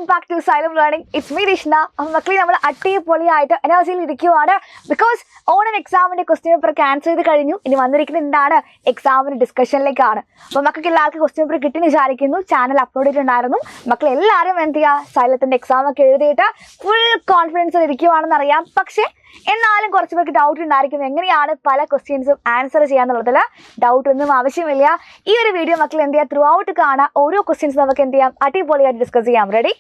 Welcome back to Xylem learning. It's me Rishna. അപ്പോൾ മക്കളെ നമ്മൾ അടിപൊളിയായിട്ട് എനർജിയിൽ ഇരിക്കുവാണ്. ബിക്കോസ് ഓണം എക്സാമിന്റെ ക്വസ്റ്റ്യൻ പേപ്പർ ക്യാൻസൽ ചെയ്ത് കഴിഞ്ഞു. ഇനി വന്നിരിക്കുന്നത് എന്താണ്? എക്സാമിന്റെ ഡിസ്കഷനിലേക്കാണ്. അപ്പോൾ മക്കൾക്ക് എല്ലാവർക്കും ക്വസ്റ്റ്യൻ പേപ്പർ കിട്ടി വിചാരിക്കുന്നു. ചാനൽ അപ്ലോഡ് ചെയ്തിട്ടുണ്ടായിരുന്നു. മക്കൾ എല്ലാവരും എന്ത് ചെയ്യുക, സൈലത്തിന്റെ എക്സാം ഒക്കെ എഴുതിയിട്ട് ഫുൾ കോൺഫിഡൻസിൽ ഇരിക്കുവാണെന്ന് അറിയാം. പക്ഷേ എന്നാലും കുറച്ച് പേർക്ക് ഡൗട്ട് ഉണ്ടായിരിക്കും, എങ്ങനെയാണ് പല ക്വസ്റ്റ്യൻസും ആൻസർ ചെയ്യാന്നുള്ളതിൽ ഡൗട്ട് ഒന്നും ആവശ്യമില്ല. ഈ ഒരു വീഡിയോ മക്കൾ എന്ത് ചെയ്യുക, ത്രൂ ഔട്ട് കാണാം. ഓരോ ക്വസ്റ്റ്യൻസ് നമുക്ക് എന്ത് ചെയ്യാം, അടിപൊളിയായിട്ട് ഡിസ്കസ് ചെയ്യാം. റെഡി?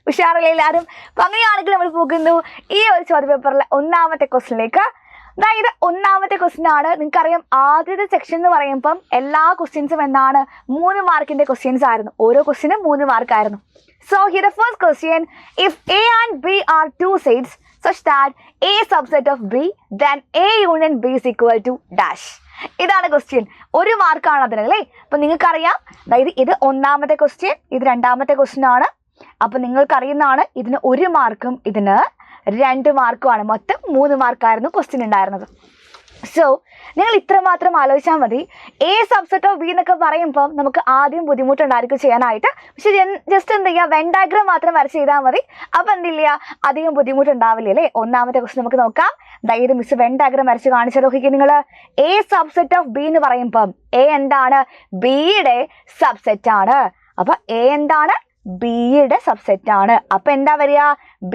ഉഷാറല്ലേ എല്ലാവരും? അപ്പം അങ്ങനെയാണെങ്കിൽ നമ്മൾ പോകുന്നു ഈ ഒരു ചോദ്യ പേപ്പറിലെ ഒന്നാമത്തെ ക്വസ്റ്റ്യനിലേക്ക്. അതായത് ഒന്നാമത്തെ ക്വസ്റ്റ്യൻ ആണ്. നിങ്ങൾക്കറിയാം, ആദ്യത്തെ സെക്ഷൻ എന്ന് പറയുമ്പം എല്ലാ ക്വസ്റ്റ്യൻസും എന്താണ്, 3 മാർക്കിന്റെ ക്വസ്റ്റ്യൻസ് ആയിരുന്നു. ഓരോ ക്വസ്റ്റ്യനും 3 മാർക്കായിരുന്നു. So here the first question, if A and B are two sets such that A subset of B, then A union B is equal to dash. ഇതാണ് ക്വസ്റ്റ്യൻ. 1 മാർക്കാണ് അതിന് അല്ലേ. അപ്പം നിങ്ങൾക്കറിയാം, അതായത് ഇത് ഒന്നാമത്തെ ക്വസ്റ്റ്യൻ, ഇത് രണ്ടാമത്തെ ക്വസ്റ്റ്യൻ ആണ്. അപ്പം നിങ്ങൾക്കറിയുന്നതാണ്, ഇതിന് 1 മാർക്കും ഇതിന് 2 മാർക്കുമാണ്. മൊത്തം 3 മാർക്കായിരുന്നു ക്വസ്റ്റ്യൻ ഉണ്ടായിരുന്നത്. സോ നിങ്ങൾ ഇത്രമാത്രം ആലോചിച്ചാൽ മതി. എ സബ്സെറ്റ് ഓഫ് ബി എന്നൊക്കെ പറയുമ്പം നമുക്ക് ആദ്യം ബുദ്ധിമുട്ടുണ്ടായിരിക്കും ചെയ്യാനായിട്ട്. പക്ഷെ ജസ്റ്റ് എന്ത് ചെയ്യുക, വെൻ ഡയഗ്രാം മാത്രം വരച്ച് ചെയ്താൽ മതി. അപ്പം എന്തില്ല, അധികം ബുദ്ധിമുട്ടുണ്ടാവില്ല അല്ലേ. ഒന്നാമത്തെ ക്വസ്റ്റ്യൻ നമുക്ക് നോക്കാം. അതായത് മിസ് വെൻ ഡയഗ്രാം വരച്ച് കാണിച്ചത് നോക്കിക്കേ നിങ്ങൾ. എ സബ്സെറ്റ് ഓഫ് ബി എന്ന് പറയുമ്പം എ എന്താണ്, ബിയുടെ സബ്സെറ്റ് ആണ്. അപ്പൊ എ എന്താണ്, ബിയുടെ സബ്സെറ്റ് ആണ്. അപ്പൊ എന്താ വരിക,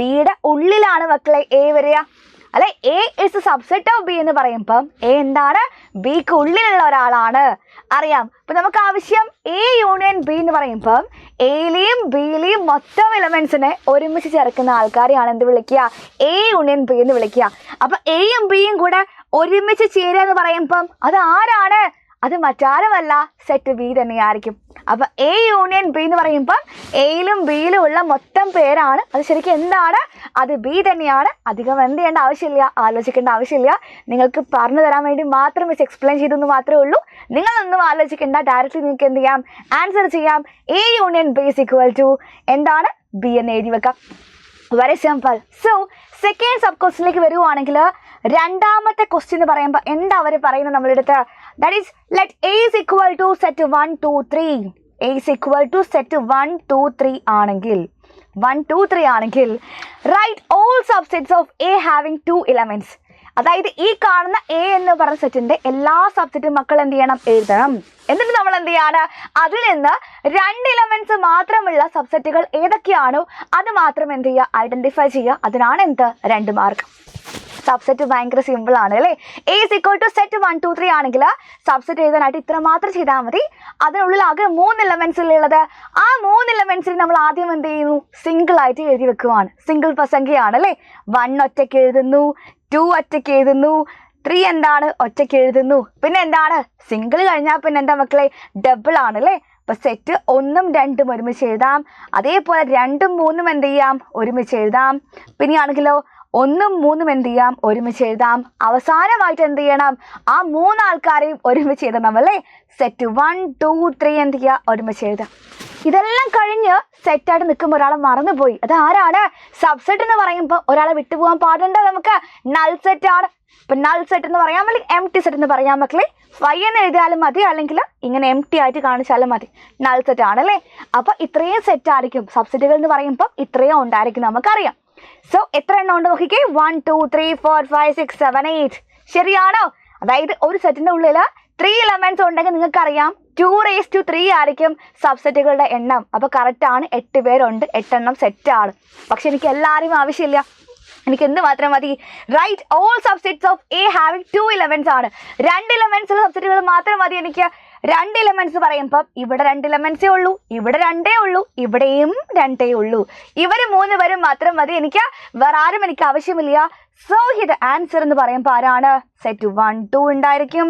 ബിയുടെ ഉള്ളിലാണ് മക്കളെ എ വരിക അല്ലെ. A is subset of B എന്ന് പറയുമ്പം എ എന്താണ്, ബിക്ക് ഉള്ളിലുള്ള ഒരാളാണ്. അറിയാം. അപ്പൊ നമുക്ക് ആവശ്യം എ യൂണിയൻ ബി എന്ന് പറയുമ്പം എയിലെയും ബിയിലെയും മൊത്തം എലമെന്റ്സിനെ ഒരുമിച്ച് ചേർക്കുന്ന ആൾക്കാരെയാണ് എന്ത് വിളിക്കുക, എ യൂണിയൻ ബി എന്ന് വിളിക്കുക. അപ്പൊ എയും ബിയും കൂടെ ഒരുമിച്ച് ചേരുക എന്ന് പറയുമ്പം അത് ആരാണ്, അത് മറ്റാരുമല്ല, സെറ്റ് ബി തന്നെയായിരിക്കും. അപ്പൊ എ യൂണിയൻ ബി എന്ന് പറയുമ്പം എയിലും ബിയിലും ഉള്ള മൊത്തം പേരാണ്. അത് ശരിക്കും എന്താണ്, അത് ബി തന്നെയാണ്. അധികം എന്ത് ചെയ്യേണ്ട ആവശ്യമില്ല, ആലോചിക്കേണ്ട ആവശ്യമില്ല. നിങ്ങൾക്ക് പറഞ്ഞു തരാൻ വേണ്ടി മാത്രം മിസ് എക്സ്പ്ലെയിൻ ചെയ്തെന്ന് മാത്രമേ ഉള്ളൂ. നിങ്ങളൊന്നും ആലോചിക്കേണ്ട, ഡയറക്റ്റ്ലി നിങ്ങൾക്ക് എന്ത് ചെയ്യാം, ആൻസർ ചെയ്യാം. A union B is equal to എന്താണ്, ബി എന്ന് എഴുതി വെക്കാം. Very simple. So second sub ക്വസ്റ്റ്യനിലേക്ക് വരുവാണെങ്കിൽ, രണ്ടാമത്തെ ക്വസ്റ്റ്യൻ എന്ന് പറയുമ്പോൾ എന്താ അവർ പറയുന്നത് നമ്മളുടെ അടുത്ത്, that is let A is equal to set 1 2 3. A is equal to set 1 2 3 ആണെങ്കിൽ 1 2 3 ആണെങ്കിൽ write all subsets of A having 2 elements. അതായത് ഈ കാണുന്ന എ എന്ന് പറഞ്ഞ സെറ്റിന്റെ എല്ലാ സബ്സെറ്റും മക്കൾ എന്ത് ചെയ്യണം, എഴുതണം. എന്നിട്ട് നമ്മൾ എന്ത് ചെയ്യാണ്, അതിൽ നിന്ന് 2 എലമെന്റ്സ് മാത്രമുള്ള സബ്സെറ്റുകൾ ഏതൊക്കെയാണോ അത് മാത്രം എന്ത് ചെയ്യുക, ഐഡന്റിഫൈ ചെയ്യുക. അതിനാണ് എന്ത്, 2 മാർക്ക്. സബ്സെറ്റ് ഭയങ്കര സിമ്പിൾ ആണ് അല്ലേ. A is equal to set 1 2 3 ആണെങ്കിൽ സബ്സെറ്റ് എഴുതാനായിട്ട് ഇത്ര മാത്രം ചെയ്താൽ മതി. അതിനുള്ളിൽ ആകെ 3 എലമെന്റ്സ് ഉള്ളത്. ആ 3 എലമെന്റ്സിൽ നമ്മൾ ആദ്യം എന്ത് ചെയ്യുന്നു, സിംഗിൾ ആയിട്ട് എഴുതി വെക്കുവാണ്. സിംഗിൾ സംഖ്യയാണ് അല്ലേ. 1 ഒറ്റയ്ക്ക് എഴുതുന്നു, 2 ഒറ്റയ്ക്ക് എഴുതുന്നു, 3 എന്താണ്, ഒറ്റയ്ക്ക് എഴുതുന്നു. പിന്നെ എന്താണ്, സിംഗിൾ കഴിഞ്ഞാൽ പിന്നെ എന്താ മക്കളെ, ഡബിൾ ആണ് അല്ലേ. അപ്പൊ സെറ്റ് 1 ഉം 2 ഉം ഒരുമിച്ച് എഴുതാം. അതേപോലെ 2 ഉം 3 ഉം എന്ത് ചെയ്യാം, ഒരുമിച്ച് എഴുതാം. പിന്നെയാണെങ്കിലോ 1 ഉം 3 ഉം എന്ത് ചെയ്യാം, ഒരുമിച്ച് എഴുതാം. അവസാനമായിട്ട് എന്ത് ചെയ്യണം, ആ 3 ആൾക്കാരെയും ഒരുമിച്ച് എഴുതണം അല്ലേ. സെറ്റ് 1 2 3 എന്ത് ചെയ്യുക, ഒരുമിച്ച് എഴുതാം. ഇതെല്ലാം കഴിഞ്ഞ് സെറ്റായിട്ട് നിൽക്കുമ്പോൾ ഒരാളെ മറന്നുപോയി. അത് ആരാണ്, സബ്സെറ്റ് എന്ന് പറയുമ്പോൾ ഒരാളെ വിട്ടുപോകാൻ പാടുണ്ടോ നമുക്ക്, നൾ സെറ്റ് ആണ്. ഇപ്പൊ നൾ സെറ്റ് എന്ന് പറയാം, അല്ലെങ്കിൽ എം ടി സെറ്റ് എന്ന് പറയാം മക്കളെ. 5 എന്ന് എഴുതിയാലും മതി, അല്ലെങ്കിൽ ഇങ്ങനെ എം ടി ആയിട്ട് കാണിച്ചാലും മതി. നൾ സെറ്റ് ആണല്ലേ. അപ്പൊ ഇത്രയും സെറ്റ് ആയിരിക്കും സബ്സെറ്റുകൾ എന്ന് പറയുമ്പോൾ, ഇത്രയും ഉണ്ടായിരിക്കും നമുക്കറിയാം. സോ എത്ര എണ്ണം ഉണ്ട് നോക്കിക്കേ, 1 2 3 4 5 6 7 8. ശരിയാണോ? അതായത് ഒരു സെറ്റിന്റെ ഉള്ളിൽ 3 എലമെന്റ്സ് ഉണ്ടെങ്കിൽ നിങ്ങൾക്കറിയാം 2⁻3 ആയിരിക്കും സബ്സെറ്റുകളുടെ എണ്ണം. അപ്പൊ കറക്റ്റ് ആണ്, 8 പേരുണ്ട്, 8 എണ്ണം സെറ്റ് ആണ്. പക്ഷെ എനിക്ക് എല്ലാവരും ആവശ്യമില്ല, എനിക്ക് എന്ത് മാത്രം മതി, write all subsets of A having 2 elements ആണ്. 2 എലമെന്റ്സ് സബ്സെറ്റുകൾ മാത്രം മതി എനിക്ക്. 2 എലമെന്റ്സ് പറയുമ്പം ഇവിടെ 2 എലമെന്റ്സേ ഉള്ളൂ, ഇവിടെ 2 ഉള്ളൂ, ഇവിടെയും 2 ഉള്ളൂ. ഇവർ 3 പേരും മാത്രം മതി എനിക്ക്, വേറെ ആരും എനിക്ക് ആവശ്യമില്ല. സോ ഇത് ആൻസർ എന്ന് പറയുമ്പോൾ ആരാണ്, സെറ്റ് 1 2 ഉണ്ടായിരിക്കും,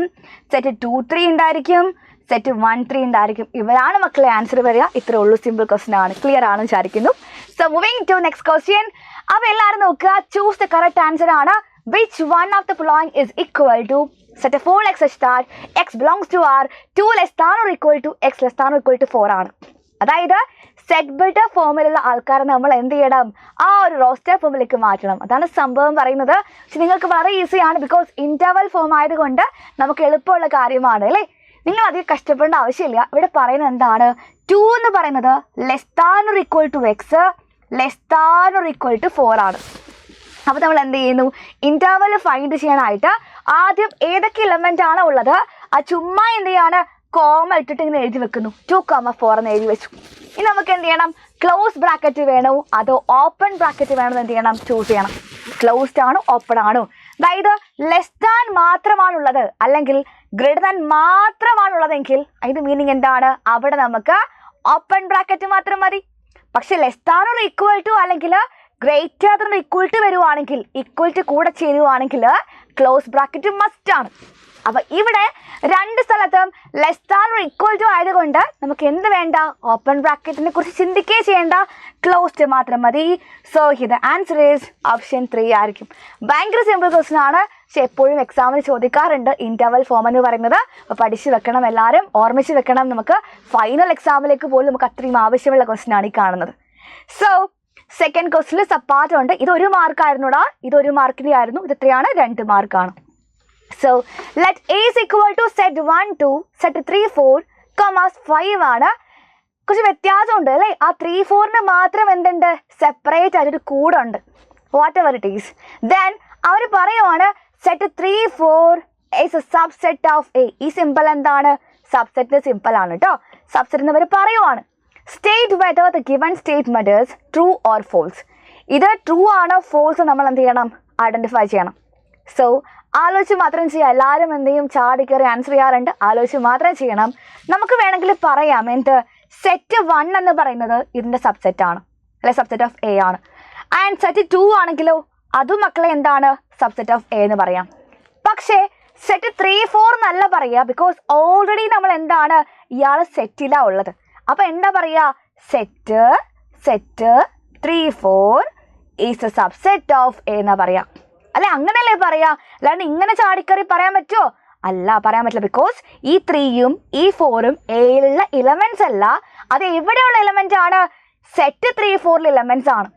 സെറ്റ് 2 3 ഉണ്ടായിരിക്കും, സെറ്റ് 1 3 ഉണ്ടായിരിക്കും. ഇവരാണ് മക്കളെ ആൻസർ വരിക. ഇത്രേ ഉള്ളൂ, സിമ്പിൾ ക്വസ്റ്റ്യൻ ആണ്. ക്ലിയർ ആണെന്ന് വിചാരിക്കുന്നു. So moving to next question. അപ്പൊ എല്ലാവരും നോക്കുക, ചൂസ് ദ കറക്റ്റ് ആൻസർ ആണ്. Which one of the following is equal to set a 4x such that x belongs to R 2 less than or equal to x less than or equal to 4 ആണ്. അതായത് set builder ഫോമിലുള്ള ആൾക്കാരെ നമ്മൾ എന്ത് ചെയ്യണം, ആ ഒരു റോസ്റ്റർ ഫോമിലേക്ക് മാറ്റണം. അതാണ് സംഭവം പറയുന്നത്. പക്ഷെ നിങ്ങൾക്ക് വളരെ ഈസിയാണ്, ബിക്കോസ് ഇന്റർവൽ ഫോം ആയതുകൊണ്ട് നമുക്ക് എളുപ്പമുള്ള കാര്യമാണ് അല്ലേ. നിങ്ങൾ അധികം കഷ്ടപ്പെടേണ്ട ആവശ്യമില്ല. ഇവിടെ പറയുന്നത് എന്താണ്, 2 എന്ന് പറയുന്നത് less than or equal to x, less than or equal to 4 ആണ്. അപ്പോൾ നമ്മൾ എന്ത് ചെയ്യുന്നു, ഇൻ്റർവൽ ഫൈൻഡ് ചെയ്യാനായിട്ട് ആദ്യം ഏതൊക്കെ എലമെൻ്റ് ആണ് ഉള്ളത് ആ ചുമ്മാ എന്ത് ചെയ്യാണ്, കോമ ഇട്ടിട്ട് ഇങ്ങനെ എഴുതി വെക്കുന്നു. 2,4 എന്ന് എഴുതി വെച്ചു. ഇനി നമുക്ക് എന്ത് ചെയ്യണം, ക്ലോസ് ബ്രാക്കറ്റ് വേണോ അതോ ഓപ്പൺ ബ്രാക്കറ്റ് വേണോ എന്ത് ചെയ്യണം, ചൂസ് ചെയ്യണം. ക്ലോസ്ഡ് ആണോ ഓപ്പൺ ആണോ, അതായത് ലെസ് ദാൻ മാത്രമാണുള്ളത് അല്ലെങ്കിൽ ഗ്രേറ്റർ ദാൻ മാത്രമാണുള്ളതെങ്കിൽ അതിൻ്റെ മീനിങ് എന്താണ്, അവിടെ നമുക്ക് ഓപ്പൺ ബ്രാക്കറ്റ് മാത്രം മതി. പക്ഷെ less than or equal to അല്ലെങ്കിൽ ഗ്രേറ്റർ ദാൻ ഈക്വൽ ടു വരുവാണെങ്കിൽ, ഈക്വൽ ടു കൂടെ ചേരുവാണെങ്കിൽ ക്ലോസ് ബ്രാക്കറ്റ് മസ്റ്റ് ആണ്. അപ്പോൾ ഇവിടെ രണ്ട് സ്ഥലത്തും less than or equal to ആയതുകൊണ്ട് നമുക്ക് എന്ത് വേണ്ട, ഓപ്പൺ ബ്രാക്കറ്റിനെ കുറിച്ച് ചിന്തിക്കുകയും ചെയ്യേണ്ട, ക്ലോസ്ഡ് മാത്രം മതി. So here the answer is option 3 ആയിരിക്കും. ഭയങ്കര സിമ്പിൾ ക്വസ്റ്റൻ ആണ്, പക്ഷെ എപ്പോഴും എക്സാമിന് ചോദിക്കാറുണ്ട് ഇൻ്റർവൽ ഫോം എന്ന് പറയുന്നത്. അപ്പോൾ പഠിച്ച് വെക്കണം, എല്ലാവരും ഓർമ്മിച്ച് വെക്കണം. നമുക്ക് ഫൈനൽ എക്സാമിലേക്ക് പോലും നമുക്ക് അത്രയും ആവശ്യമുള്ള ക്വസ്റ്റൻ ആണ് ഈ കാണുന്നത്. സോ സെക്കൻഡ് ക്വസ്റ്റിൽ സപ്പാർട്ട് ഉണ്ട്. ഇത് 1 മാർക്കായിരുന്നുടാ, ഇത് 1 മാർക്കിൻ്റെ ആയിരുന്നു. ഇത് എത്രയാണ്, 2 മാർക്കാണ്. So let A is equal to set 1 2 set 3 4 commas 5 ആണ്. കുറച്ച് വ്യത്യാസമുണ്ട് അല്ലേ, ആ 3 4ന് മാത്രം എന്തുണ്ട്, സെപ്പറേറ്റ് ആയിട്ടൊരു കൂടുണ്ട്. Whatever it is. Then അവർ പറയുവാണ് set 3 4 is a subset of A. ഈ സിമ്പിൾ എന്താണ്, സബ്സെറ്റ് സിമ്പിൾ ആണ് കേട്ടോ. സബ്സെറ്റ് എന്നവർ പറയുവാണ്. State whether the given statement is true or false. ഇത് ട്രൂ ആണോ ഫോൾസ് നമ്മൾ എന്ത് ചെയ്യണം, ഐഡന്റിഫൈ ചെയ്യണം. സോ ആലോചിച്ച് മാത്രം ചെയ്യുക. എല്ലാവരും എന്ത് ചെയ്യും, ചാടി കയറി ആൻസർ ചെയ്യാറുണ്ട്. ആലോചിച്ച് മാത്രം ചെയ്യണം. നമുക്ക് വേണമെങ്കിൽ പറയാം എന്ത്, സെറ്റ് 1 എന്ന് പറയുന്നത് ഇതിൻ്റെ സബ്സെറ്റ് ആണ്, അല്ലെ സബ്സെറ്റ് ഓഫ് എ ആണ്. ആൻഡ് സെറ്റ് 2 ആണെങ്കിലോ അതും മക്കളെ എന്താണ്, സബ്സെറ്റ് ഓഫ് എ എന്ന് പറയാം. പക്ഷേ സെറ്റ് 3 4 എന്നല്ല പറയുക, ബിക്കോസ് ഓൾറെഡി നമ്മൾ എന്താണ്, ഇയാൾ സെറ്റിലാണ് ഉള്ളത്. അപ്പോൾ എന്താ പറയുക, set 3 4 is A subset of A എന്നാ പറയാം, അല്ലെ? അങ്ങനെയല്ലേ പറയാ, അല്ലാണ്ട് ഇങ്ങനെ ചാടിക്കറി പറയാൻ പറ്റുമോ? അല്ല, പറയാൻ പറ്റില്ല. ബിക്കോസ് ഈ 3യും ഈ 4ഉം എയിലുള്ള എലമെന്റ്സ് അല്ല, അത് എവിടെയുള്ള എലമെന്റ് ആണ്, സെറ്റ് 3 4 എലമെന്റ്സ് ആണ്.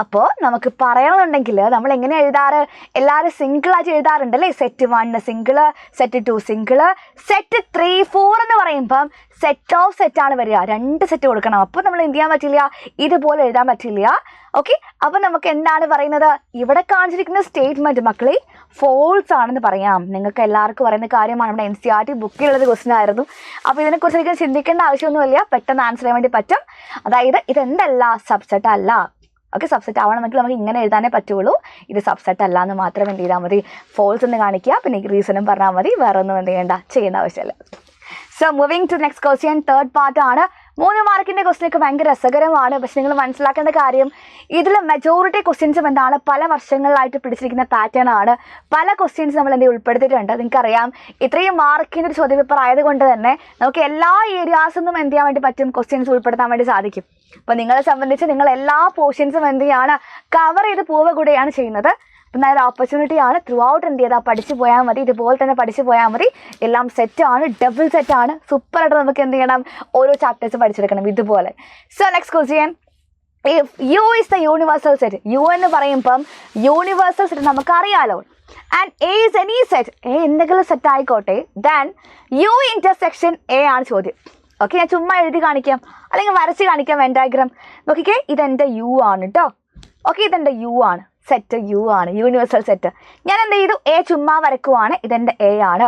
അപ്പോൾ നമുക്ക് പറയണമെന്നുണ്ടെങ്കിൽ നമ്മൾ എങ്ങനെ എഴുതാറ്, എല്ലാവരും സിംഗിളായിട്ട് എഴുതാറുണ്ട് അല്ലേ. Set 1 single, set 2 single, set 3 4 എന്ന് പറയുമ്പം സെറ്റ് ഓഫ് സെറ്റാണ് വരിക, 2 സെറ്റ് കൊടുക്കണം. അപ്പോൾ നമ്മൾ എന്ത് ചെയ്യാൻ പറ്റില്ല, ഇതുപോലെ എഴുതാൻ പറ്റില്ല. ഓക്കെ, അപ്പോൾ നമുക്ക് എന്താണ് പറയുന്നത്, ഇവിടെ കാണിച്ചിരിക്കുന്ന സ്റ്റേറ്റ്മെൻറ്റ് മക്കളെ ഫോൾസ് ആണെന്ന് പറയാം. നിങ്ങൾക്ക് എല്ലാവർക്കും പറയുന്ന കാര്യമാണ്, നമ്മുടെ NCERT ബുക്കിലുള്ളത് ക്വസ്റ്റൻ ആയിരുന്നു. അപ്പോൾ ഇതിനെക്കുറിച്ച് എനിക്ക് ചിന്തിക്കേണ്ട ആവശ്യമൊന്നുമില്ല, പെട്ടെന്ന് ആൻസർ ചെയ്യാൻ വേണ്ടി പറ്റും. അതായത് ഇതെന്തല്ല, സബ്സെറ്റ് അല്ല. ഓക്കെ, സബ്സെറ്റ് ആവണമെങ്കിൽ നമുക്ക് ഇങ്ങനെ എഴുതാനേ പറ്റുള്ളൂ. ഇത് സബ്സെറ്റ് അല്ല എന്ന് മാത്രം എന്ത് ചെയ്താൽ മതി, ഫോൾസ് എന്ന് കാണിക്കുക, പിന്നെ റീസണും പറഞ്ഞാൽ മതി, വേറെ ഒന്നും എന്ത് ചെയ്യേണ്ട ആവശ്യമില്ല. So moving to next question, third പാർട്ടാണ്. 3 മാർക്കിൻ്റെ ക്വസ്റ്റ്യനൊക്കെ ഭയങ്കര രസകരമാണ്. പക്ഷെ നിങ്ങൾ മനസ്സിലാക്കേണ്ട കാര്യം, ഇതിൽ മെജോറിറ്റി ക്വസ്റ്റ്യൻസും എന്താണ്, പല വർഷങ്ങളിലായിട്ട് പിടിച്ചിരിക്കുന്ന പാറ്റേൺ ആണ്. പല ക്വസ്റ്റ്യൻസ് നമ്മൾ എന്തെങ്കിലും ഉൾപ്പെടുത്തിയിട്ടുണ്ട്. നിങ്ങൾക്കറിയാം, ഇത്രയും മാർക്കിൻ്റെ ഒരു ചോദ്യപേപ്പർ ആയതുകൊണ്ട് തന്നെ നമുക്ക് എല്ലാ ഏരിയാസിൽ നിന്നും എന്ത് ചെയ്യാൻ വേണ്ടി പറ്റും, ക്വസ്റ്റ്യൻസ് ഉൾപ്പെടുത്താൻ വേണ്ടി സാധിക്കും. അപ്പോൾ നിങ്ങളെ സംബന്ധിച്ച് നിങ്ങൾ എല്ലാ പോർഷൻസും എന്ത് ചെയ്യാണ്, കവർ ചെയ്ത് പോവുക കൂടെയാണ് ചെയ്യുന്നത്. അപ്പം നല്ലൊരു ഓപ്പർച്യൂണിറ്റിയാണ്. ത്രൂ ഔട്ട് എന്ത് ചെയ്താൽ പഠിച്ചു പോയാൽ മതി, ഇതുപോലെ തന്നെ പഠിച്ചു പോയാൽ മതി. എല്ലാം സെറ്റാണ്, ഡബിൾ സെറ്റാണ്. സൂപ്പറായിട്ട് നമുക്ക് എന്ത് ചെയ്യണം, ഓരോ ചാപ്റ്റേഴ്സ് പഠിച്ചെടുക്കണം ഇതുപോലെ. So next question, U is the universal set. U എന്ന് പറയുമ്പം യൂണിവേഴ്സൽ സെറ്റ് നമുക്കറിയാലോ. And A is any set, A എന്തെങ്കിലും സെറ്റ് ആയിക്കോട്ടെ. ദെൻ യു ഇൻ്റർസെക്ഷൻ എ ആണ് ചോദ്യം. ഓക്കെ, ഞാൻ ചുമ്മാ എഴുതി കാണിക്കാം, അല്ലെങ്കിൽ വരച്ച് കാണിക്കാം വെൻ ഡയഗ്രാം. നോക്കിക്കേ, ഇതെൻ്റെ യു ആണ് കേട്ടോ. ഓക്കെ, ഇതെൻ്റെ യു ആണ്, സെറ്റ് യു ആണ്, യൂണിവേഴ്സൽ സെറ്റ്. ഞാൻ എന്ത് ചെയ്തു, എ ചുമ്മാ വരക്കുവാണ്, ഇതെൻ്റെ എ ആണ്.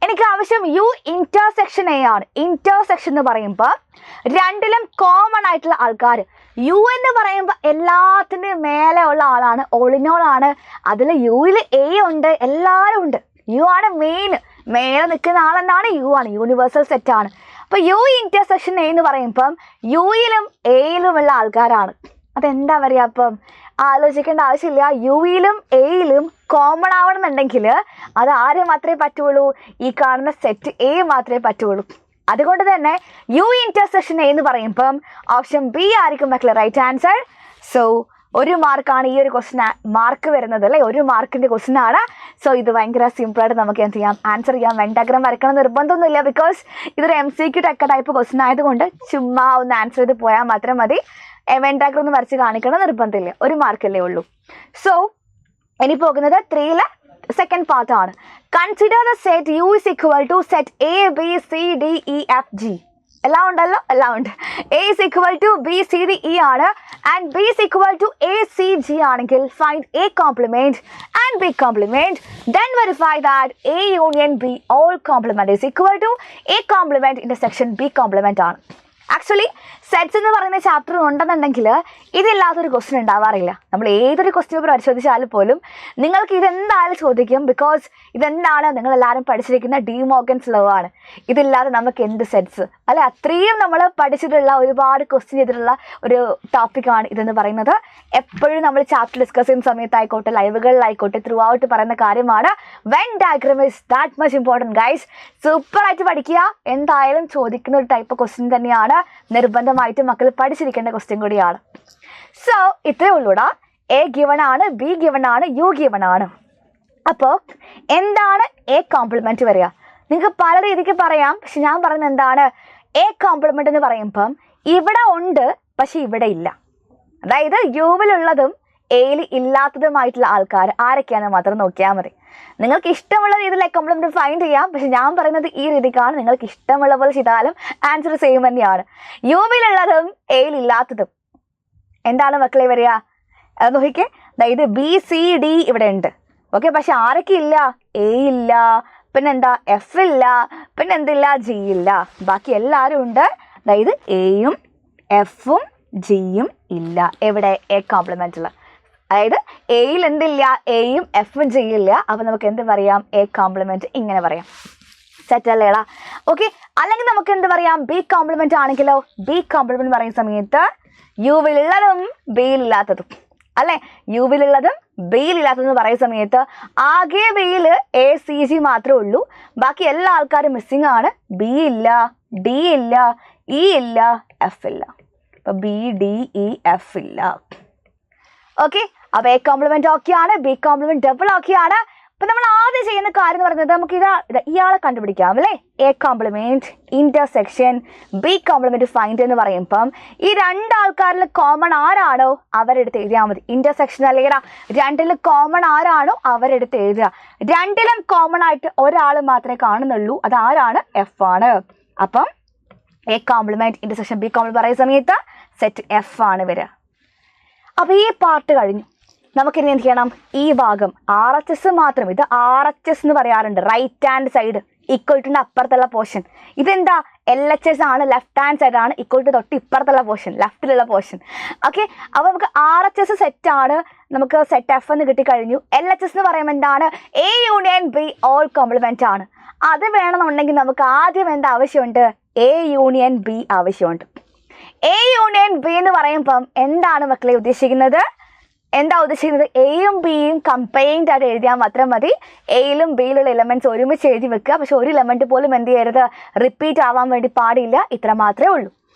എനിക്ക് ആവശ്യം യു ഇൻ്റർസെക്ഷൻ എ ആണ്. ഇൻ്റർസെക്ഷൻ എന്ന് പറയുമ്പോൾ രണ്ടിലും കോമൺ ആയിട്ടുള്ള ആൾക്കാർ. യു എന്ന് പറയുമ്പോൾ എല്ലാത്തിൻ്റെയും മേലെ ഉള്ള ആളാണ്, ഓളിനോളാണ്. അതിൽ യുവിൽ എ ഉണ്ട്, എല്ലാവരും ഉണ്ട്. യു ആണ് മെയിൻ, മേലെ നിൽക്കുന്ന ആളെന്നാണ് യു ആണ്, യൂണിവേഴ്സൽ സെറ്റ് ആണ്. അപ്പോൾ യു ഇൻ്റർസെക്ഷൻ എ എന്ന് പറയുമ്പം യുയിലും എയിലുമുള്ള ആൾക്കാരാണ്. അതെന്താ പറയുക, അപ്പം ആലോചിക്കേണ്ട ആവശ്യമില്ല. യുയിലും എയിലും കോമൺ ആവണമെന്നുണ്ടെങ്കിൽ അത് ആരെ മാത്രമേ പറ്റുള്ളൂ, ഈ കാണുന്ന സെറ്റ് എ മാത്രമേ പറ്റുള്ളൂ. അതുകൊണ്ട് തന്നെ യു ഇൻ്റർസെക്ഷൻ എ എന്ന് പറയുമ്പം ഓപ്ഷൻ ബി ആയിരിക്കും മക്കളെ റൈറ്റ് ആൻസർ. സോ 1 മാർക്കാണ് ഈ ഒരു ക്വസ്റ്റൻ മാർക്ക് വരുന്നത് അല്ലേ, 1 മാർക്കിൻ്റെ ക്വസ്റ്റൻ ആണ്. സോ ഇത് ഭയങ്കര സിമ്പിളായിട്ട് നമുക്ക് എന്ത് ചെയ്യാം, ആൻസർ ചെയ്യാം. വെൻ ഡയഗ്രാം വരക്കണം നിർബന്ധമൊന്നുമില്ല, ബിക്കോസ് ഇതൊരു MCQ ടൈപ്പ് ക്വസ്റ്റൻ ആയതുകൊണ്ട് ചുമ്മാ ഒന്ന് ആൻസർ ചെയ്ത് പോയാൽ മാത്രം മതി. വെൻ ഡയഗ്രാം ഒന്ന് വരച്ച് കാണിക്കണം നിർബന്ധമില്ല, 1 മാർക്കല്ലേ ഉള്ളൂ. സോ ഇനി പോകുന്നത് 3ലെ സെക്കൻഡ് പാർട്ടാണ്. Consider the set U is equal to set ABCDEFG. എല്ലാം ഉണ്ടല്ലോ, എല്ലാം ഉണ്ട്. A is equal to BCDE ആണ്. and B is equal to ACG ആണെങ്കിൽ find A complement and B complement, then verify that A union B all complement is equal to A complement intersection B complement ആണ്. Actually sets എന്ന് പറയുന്ന chapter ഉണ്ടെന്നുണ്ടെങ്കിൽ ഇതില്ലാത്തൊരു question ഉണ്ടാവാറില്ല. നമ്മൾ ഏതൊരു question paper പരിശോധിച്ചാൽ പോലും നിങ്ങൾക്ക് ഇതെന്തായാലും ചോദിക്കും. ബിക്കോസ് ഇതെന്താണ്, നിങ്ങളെല്ലാവരും പഠിച്ചിരിക്കുന്ന ഡി മോർഗൻസ് ലോ ആണ്. ഇതില്ലാതെ നമുക്ക് എന്ത് സെറ്റ്സ് അല്ലെ, അത്രയും നമ്മൾ പഠിച്ചിട്ടുള്ള ഒരുപാട് ക്വസ്റ്റ്യൻ ചെയ്തിട്ടുള്ള ഒരു ടോപ്പിക്കാണ് ഇതെന്ന് പറയുന്നത്. എപ്പോഴും നമ്മൾ ചാപ്റ്റർ ഡിസ്കസ് ചെയ്യുന്ന സമയത്തായിക്കോട്ടെ, ലൈവുകളിലായിക്കോട്ടെ, ത്രൂ ഔട്ട് പറയുന്ന കാര്യമാണ് when diagram is that much important guys. സൂപ്പറായിട്ട് പഠിക്കുക. എന്തായാലും ചോദിക്കുന്ന ഒരു ടൈപ്പ് ക്വസ്റ്റ്യൻ തന്നെയാണ്, നിർബന്ധമായിട്ട് മക്കൾ പഠിച്ചിരിക്കേണ്ട ക്വസ്റ്റ്യൻ കൂടിയാണ്. സോ ഇത്രയേ ഉള്ളൂടാ. എ ഗിവൺ ആണ്, ബി ഗിവൺ ആണ്, യു ഗിവൺ ആണ്. അപ്പോൾ എന്താണ് എ കോംപ്ലിമെന്റ് വരിക? നിങ്ങൾക്ക് പല രീതിക്ക് പറയാം. പക്ഷെ ഞാൻ പറയുന്നത് എന്താണ്, എ കോംപ്ലിമെന്റ് എന്ന് പറയുമ്പം ഇവിടെ ഉണ്ട് പക്ഷെ ഇവിടെ ഇല്ല. അതായത് യുവിലുള്ളതും എയിൽ ഇല്ലാത്തതുമായിട്ടുള്ള ആൾക്കാർ ആരൊക്കെയാണെന്ന് മാത്രം നോക്കിയാൽ മതി. നിങ്ങൾക്ക് ഇഷ്ടമുള്ള രീതിയിൽ കോംപ്ലിമെന്റ് ഫൈൻഡ് ചെയ്യാം. പക്ഷെ ഞാൻ പറയുന്നത് ഈ രീതിക്കാണ്. നിങ്ങൾക്ക് ഇഷ്ടമുള്ള പോലെ ചെയ്താലും ആൻസർ സെയിം തന്നെയാണ്. യുവിലുള്ളതും എയിൽ ഇല്ലാത്തതും എന്താണ് മക്കളെ വരിക? അത് നോക്കിക്കേ. അതായത് ബി സി ഡി ഇവിടെ ഉണ്ട്. ഓക്കെ, പക്ഷെ ആരൊക്കെ ഇല്ല? എ ഇല്ല, പിന്നെന്താ എഫ് ഇല്ല, പിന്നെ എന്തില്ല? ജി ഇല്ല. ബാക്കി എല്ലാവരും ഉണ്ട്. അതായത് എയും എഫും ജിയും ഇല്ല. എവിടെ? എ കോംപ്ലിമെന്റിൽ. അതായത് എയിൽ എന്തില്ല? എയും എഫും ജിയില്ല. അപ്പം നമുക്ക് എന്ത് പറയാം? എ കോംപ്ലിമെന്റ് ഇങ്ങനെ പറയാം. സെറ്റ് അല്ലേടാ? ഓക്കെ. അല്ലെങ്കിൽ നമുക്ക് എന്ത് പറയാം? ബി കോംപ്ലിമെന്റ് ആണെങ്കിലോ, ബി കോംപ്ലിമെന്റ് പറയുന്ന സമയത്ത് യുവിലുള്ളതും ബിയിലില്ലാത്തതും അല്ലെ, യുവിലുള്ളതും ബിയിലില്ലാത്തതെന്ന് പറയുന്ന സമയത്ത് ആകെ ബിയിൽ എ സി ജി മാത്രമേ ഉള്ളൂ. ബാക്കി എല്ലാ ആൾക്കാരും മിസ്സിംഗ് ആണ്. ബി ഇല്ല, ഡി ഇല്ല, ഇ ഇല്ല, എഫ് ഇല്ല. അപ്പൊ ബി ഡി ഇ എഫ് ഇല്ല. ഓക്കെ, അപ്പൊ എ കോംപ്ലിമെന്റ് ഓക്കെയാണ്, ബി കോംപ്ലിമെന്റ് ഡബിൾ ഓക്കെയാണ്. അപ്പൊ നമ്മൾ ആദ്യം ചെയ്യുന്ന കാര്യം എന്ന് പറയുന്നത് നമുക്ക് ഇയാളെ കണ്ടുപിടിക്കാം അല്ലേ. A complement intersection B complement find എന്ന് പറയുമ്പം ഈ രണ്ടാൾക്കാരിൽ കോമൺ ആരാണോ അവരെടുത്ത് എഴുതിയാൽ മതി. ഇന്റർസെക്ഷൻ അല്ലെങ്കിൽ രണ്ടിൽ കോമൺ ആരാണോ അവരെടുത്ത് എഴുതുക. രണ്ടിലും കോമൺ ആയിട്ട് ഒരാൾ മാത്രമേ കാണുന്നുള്ളൂ. അത് ആരാണ്? എഫ് ആണ്. അപ്പം A complement intersection B complement പറയുന്ന സമയത്ത് സെറ്റ് എഫ് ആണ് വരിക. അപ്പൊ ഈ പാർട്ട് കഴിഞ്ഞു. നമുക്കിനി എന്ത് ചെയ്യണം? ഈ ഭാഗം ആർ എച്ച് എസ് മാത്രം. ഇത് ആർ എച്ച് എസ് എന്ന് പറയാറുണ്ട്, right hand side equal to അപ്പുറത്തുള്ള പോർഷൻ. ഇതെന്താ? എൽ എച്ച് എസ് ആണ്, ലെഫ്റ്റ് ഹാൻഡ് സൈഡ് ആണ്, ഈക്വൽ ടു തൊട്ട് ഇപ്പുറത്തുള്ള പോർഷൻ, ലെഫ്റ്റിലുള്ള പോർഷൻ. ഓക്കെ, അപ്പോൾ നമുക്ക് ആർ എച്ച് എസ് സെറ്റ് ആണ്. നമുക്ക് സെറ്റ് എഫ് എന്ന് കിട്ടിക്കഴിഞ്ഞു. എൽ എച്ച് എസ് എന്ന് പറയുമ്പോൾ എന്താണ്? A union B whole complement ആണ്. അത് വേണമെന്നുണ്ടെങ്കിൽ നമുക്ക് ആദ്യം എന്താ ആവശ്യമുണ്ട്? എ യൂണിയൻ ബി ആവശ്യമുണ്ട്. എ യൂണിയൻ ബി എന്ന് പറയുമ്പം എന്താണ് മക്കളെ ഉദ്ദേശിക്കുന്നത്? എന്താ ഉദ്ദേശിക്കുന്നത്? എയും ബിയും കമ്പൈൻഡ് ആയിട്ട് എഴുതിയാൽ മാത്രം മതി. എയിലും ബിയിലുള്ള എലമെന്റ്സ് ഒരുമിച്ച് എഴുതി വെക്കുക. പക്ഷെ ഒരു എലമെന്റ് പോലും എന്ത് ചെയ്യരുത്? റിപ്പീറ്റ് ആവാൻ വേണ്ടി പാടില്ല. ഇത്ര മാത്രമേ ഉള്ളൂ.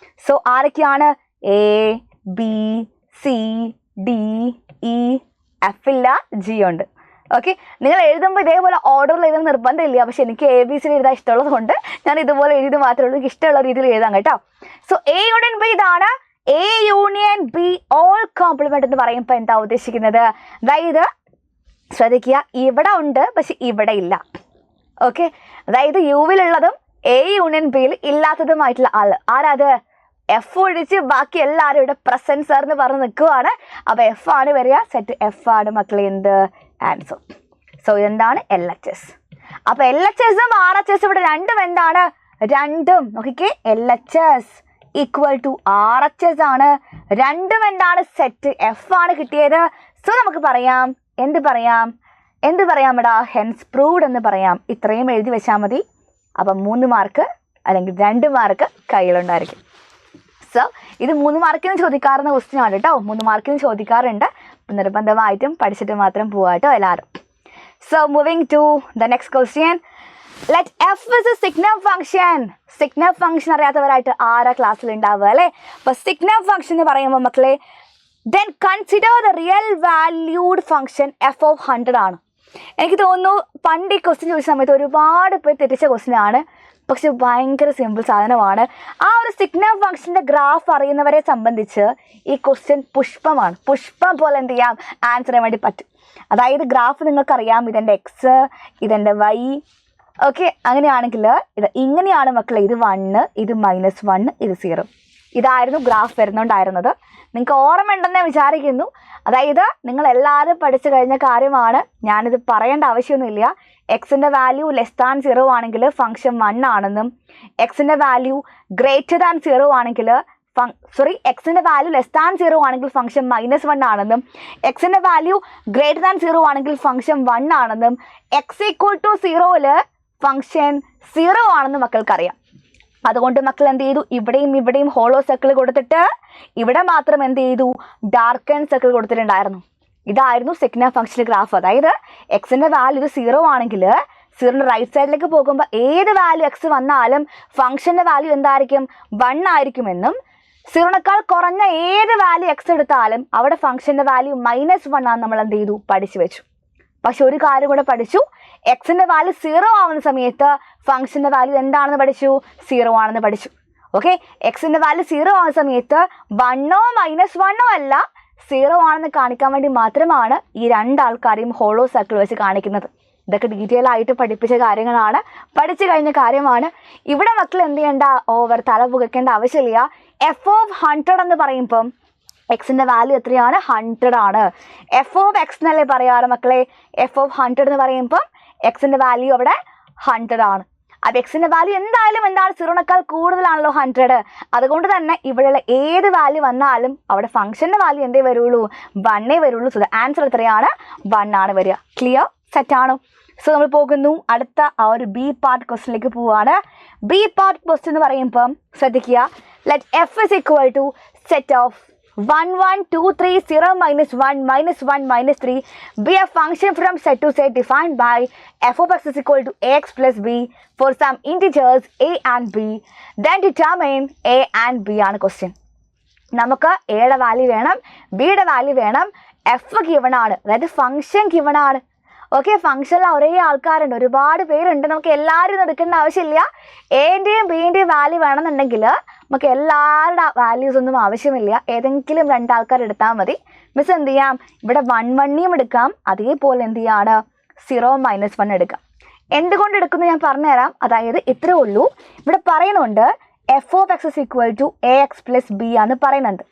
സോ ആരൊക്കെയാണ്? A B C D E F ഇല്ല, ജി ഉണ്ട്. ഓക്കെ, നിങ്ങൾ എഴുതുമ്പോൾ ഇതേപോലെ ഓർഡറിൽ എഴുതാൻ നിർബന്ധമില്ല. പക്ഷെ എനിക്ക് എ ബി സി എഴുതാൻ ഇഷ്ടമുള്ളത് കൊണ്ട് ഞാൻ ഇതുപോലെ എഴുതി മാത്രമേ ഉള്ളൂ. എനിക്ക് ഇഷ്ടമുള്ള രീതിയിൽ എഴുതാം കേട്ടോ. സോ എ യൂണിയൻ ബി ഇതാണ്. A union B whole complement എന്ന് പറയുമ്പോൾ എന്താ ഉദ്ദേശിക്കുന്നത്? അതായത് ശ്രദ്ധിക്കുക, ഇവിടെ ഉണ്ട് പക്ഷെ ഇവിടെ ഇല്ല. ഓക്കെ, അതായത് യുവിലുള്ളതും എ യൂണിയൻ ബിയിൽ ഇല്ലാത്തതുമായിട്ടുള്ള ആള് ആരാത്? എഫ് ഒഴിച്ച് ബാക്കി എല്ലാവരും ഇവിടെ പ്രസന്റ് സാർ എന്ന് പറഞ്ഞ് നിൽക്കുവാണ്. അപ്പൊ എഫ് ആണ് വരിക. സെറ്റ് എഫ് ആണ് മക്കളെ എന്ത്? ആൻസർ. സോ ഇതെന്താണ്? L H S. അപ്പൊ എൽ എച്ച് എസും ആർ എച്ച് എസും ഇവിടെ രണ്ടും എന്താണ്? രണ്ടും നോക്കിക്കേ, L H S equal to R H S ആണ്. രണ്ടും എന്താണ്? സെറ്റ് എഫ് ആണ് കിട്ടിയത്. സോ നമുക്ക് പറയാം, എന്ത് പറയാം? എടാ? ഹെൻസ് പ്രൂവ്ഡ് എന്ന് പറയാം. ഇത്രയും എഴുതി വെച്ചാൽ മതി. അപ്പം 3 മാർക്ക് അല്ലെങ്കിൽ 2 മാർക്ക് കയ്യിലുണ്ടായിരിക്കും. സോ ഇത് 3 മാർക്കിനും ചോദിക്കാറുന്ന ക്വസ്റ്റ്യൻ ആണ് കേട്ടോ. 3 മാർക്കിനും ചോദിക്കാറുണ്ട്. നിർബന്ധമായിട്ടും പഠിച്ചിട്ട് മാത്രം പോവാ കേട്ടോ എല്ലാവരും. So moving to the next question. Let F is a signal function. Signal function അറിയാത്തവരായിട്ട് ആരാ ക്ലാസ്സിൽ ഉണ്ടാവുക അല്ലേ? അപ്പൊ സിഗ്നൽ ഫംഗ്ഷൻ എന്ന് പറയുമ്പോൾ മക്കളെ then consider the real valued function F of 100 ആണ്. എനിക്ക് തോന്നുന്നു പണ്ട് ഈ ക്വസ്റ്റ്യൻ ചോദിച്ച സമയത്ത് ഒരുപാട് പേര് തെറ്റിച്ച ക്വസ്റ്റ്യൻ ആണ്. പക്ഷെ ഭയങ്കര സിമ്പിൾ സാധനമാണ്. ആ ഒരു സിഗ്നൽ ഫംഗ്ഷൻ്റെ ഗ്രാഫ് അറിയുന്നവരെ സംബന്ധിച്ച് ഈ ക്വസ്റ്റ്യൻ പുഷ്പമാണ്. പുഷ്പം പോലെ എന്ത് ചെയ്യാം? ആൻസർ ചെയ്യാൻ വേണ്ടി പറ്റും. അതായത് ഗ്രാഫ് നിങ്ങൾക്കറിയാം, ഇതെൻ്റെ എക്സ്, ഇതെൻ്റെ വൈ. ഓക്കെ, അങ്ങനെയാണെങ്കിൽ ഇത് ഇങ്ങനെയാണ് മക്കളെ. ഇത് 1, ഇത് -1, ഇത് 0. ഇതായിരുന്നു ഗ്രാഫ് വരുന്നുണ്ടായിരുന്നത്. നിങ്ങൾക്ക് ഓർമ്മയുണ്ടെന്ന് വിചാരിക്കുന്നു. അതായത് നിങ്ങൾ എല്ലാവരും പഠിച്ചു കഴിഞ്ഞ കാര്യമാണ്, ഞാനിത് പറയേണ്ട ആവശ്യമൊന്നുമില്ല. എക്സിൻ്റെ വാല്യൂ <0 ആണെങ്കിൽ ഫംഗ്ഷൻ 1 ആണെന്നും എക്സിൻ്റെ വാല്യൂ <0 ആണെങ്കിൽ എക്സിൻ്റെ വാല്യൂ <0 ആണെങ്കിൽ ഫംഗ്ഷൻ -1 ആണെന്നും എക്സിൻ്റെ വാല്യൂ <0 ആണെങ്കിൽ ഫംഗ്ഷൻ 1 ആണെന്നും എക്സ് ഈക്വൽ ടു 0ൽ ഫംഗ്ഷൻ 0 ആണെന്ന് മക്കൾക്കറിയാം. അതുകൊണ്ട് മക്കൾ എന്ത് ചെയ്തു, ഇവിടെയും ഹോളോ സർക്കിൾ കൊടുത്തിട്ട് ഇവിടെ മാത്രം എന്ത് ചെയ്തു, ഡാർക്കൻ സർക്കിൾ കൊടുത്തിട്ടുണ്ടായിരുന്നു. ഇതായിരുന്നു സെക്കൻഡ് ഫംഗ്ഷൻ്റെ ഗ്രാഫ്. അതായത് എക്സിൻ്റെ വാല്യൂ ഇത് 0 ആണെങ്കിൽ 0ന്റെ റൈറ്റ് സൈഡിലേക്ക് പോകുമ്പോൾ ഏത് വാല്യൂ എക്സ് വന്നാലും ഫംഗ്ഷൻ്റെ വാല്യൂ എന്തായിരിക്കും, 1 ആയിരിക്കുമെന്നും 0നേക്കാൾ കുറഞ്ഞ ഏത് വാല്യൂ എക്സ് എടുത്താലും അവിടെ ഫംഗ്ഷൻ്റെ വാല്യൂ -1 ആണെന്ന് നമ്മൾ എന്ത് ചെയ്തു, പഠിച്ചു വെച്ചു. പക്ഷെ ഒരു കാര്യം കൂടെ പഠിച്ചു, എക്സിൻ്റെ വാല്യൂ 0 ആവുന്ന സമയത്ത് ഫംഗ്ഷൻ്റെ വാല്യൂ എന്താണെന്ന് പഠിച്ചു, 0 ആണെന്ന് പഠിച്ചു. ഓക്കെ, എക്സിൻ്റെ വാല്യൂ 0 ആവുന്ന സമയത്ത് 1ഓ -1ഓ അല്ല, 0 ആണെന്ന് കാണിക്കാൻ വേണ്ടി മാത്രമാണ് ഈ രണ്ടാൾക്കാരെയും ഹോളോ സർക്കിൾ വെച്ച് കാണിക്കുന്നത്. ഇതൊക്കെ ഡീറ്റെയിൽ ആയിട്ട് പഠിപ്പിച്ച കാര്യങ്ങളാണ്, പഠിച്ചു കഴിഞ്ഞ കാര്യമാണ്. ഇവിടെ മക്കൾ എന്ത് ചെയ്യേണ്ട, ഓവർ തല പുകയ്ക്കേണ്ട ആവശ്യമില്ല. എഫ് ഓഫ് 100 എന്ന് പറയുമ്പം എക്സിൻ്റെ വാല്യൂ എത്രയാണ്, 100 ആണ്. എഫ് ഓഫ് എക്സ് എന്നല്ലേ പറയാറ് മക്കളെ. എഫ് ഓഫ് 100 എന്ന് പറയുമ്പം എക്സിൻ്റെ വാല്യൂ അവിടെ 100 ആണ്. അപ്പോൾ എക്സിൻ്റെ വാല്യൂ എന്തായാലും 0നേക്കാൾ കൂടുതലാണല്ലോ 100. അതുകൊണ്ട് തന്നെ ഇവിടെയുള്ള ഏത് വാല്യൂ വന്നാലും അവിടെ ഫംഗ്ഷൻ്റെ വാല്യൂ എന്തേ വരുള്ളൂ, 1 വരുള്ളൂ. സോ ദ ആൻസർ എത്രയാണ്, 1 ആണ് വരിക. ക്ലിയർ, സെറ്റാണോ? സോ നമ്മൾ പോകുന്നു അടുത്ത ആ ഒരു ബി പാർട്ട് ക്വസ്റ്റ്യനിലേക്ക് പോവുകയാണ്. ബി പാർട്ട് ക്വസ്റ്റ്യൻ എന്ന് പറയുമ്പം ശ്രദ്ധിക്കുക, let F is equal to set of 1 1 2 3 0 -1 -1 -3 be a function from set to set defined by f of x is equal to ax plus b for some integers a and b, then determine a and b ആണ് question. നമുക്ക് എയുടെ value വേണം, ബിയുടെ value വേണം, F given ആണ്, അതായത് function given ആണ്. Okay, ഫംഗ്ഷനിൽ ഒരേ ആൾക്കാരുണ്ട്, ഒരുപാട് പേരുണ്ട്, നമുക്ക് എല്ലാവരും എടുക്കേണ്ട ആവശ്യമില്ല. എൻ്റെയും ബിൻ്റെയും വാല്യൂ വേണമെന്നുണ്ടെങ്കിൽ നമുക്ക് എല്ലാവരുടെ വാല്യൂസ് ഒന്നും ആവശ്യമില്ല, ഏതെങ്കിലും 2 ആൾക്കാർ എടുത്താൽ മതി. മിസ് എന്ത് ചെയ്യാം, ഇവിടെ 1 1 എടുക്കാം, അതേപോലെ എന്ത് ചെയ്യാണ് 0 -1 എടുക്കാം. എന്തുകൊണ്ട് എടുക്കുന്നു ഞാൻ പറഞ്ഞുതരാം. അതായത് ഇത്രേ ഉള്ളൂ. ഇവിടെ പറയുന്നുണ്ട് F of X is equal to A X plus B ആണ് പറയുന്നുണ്ട്.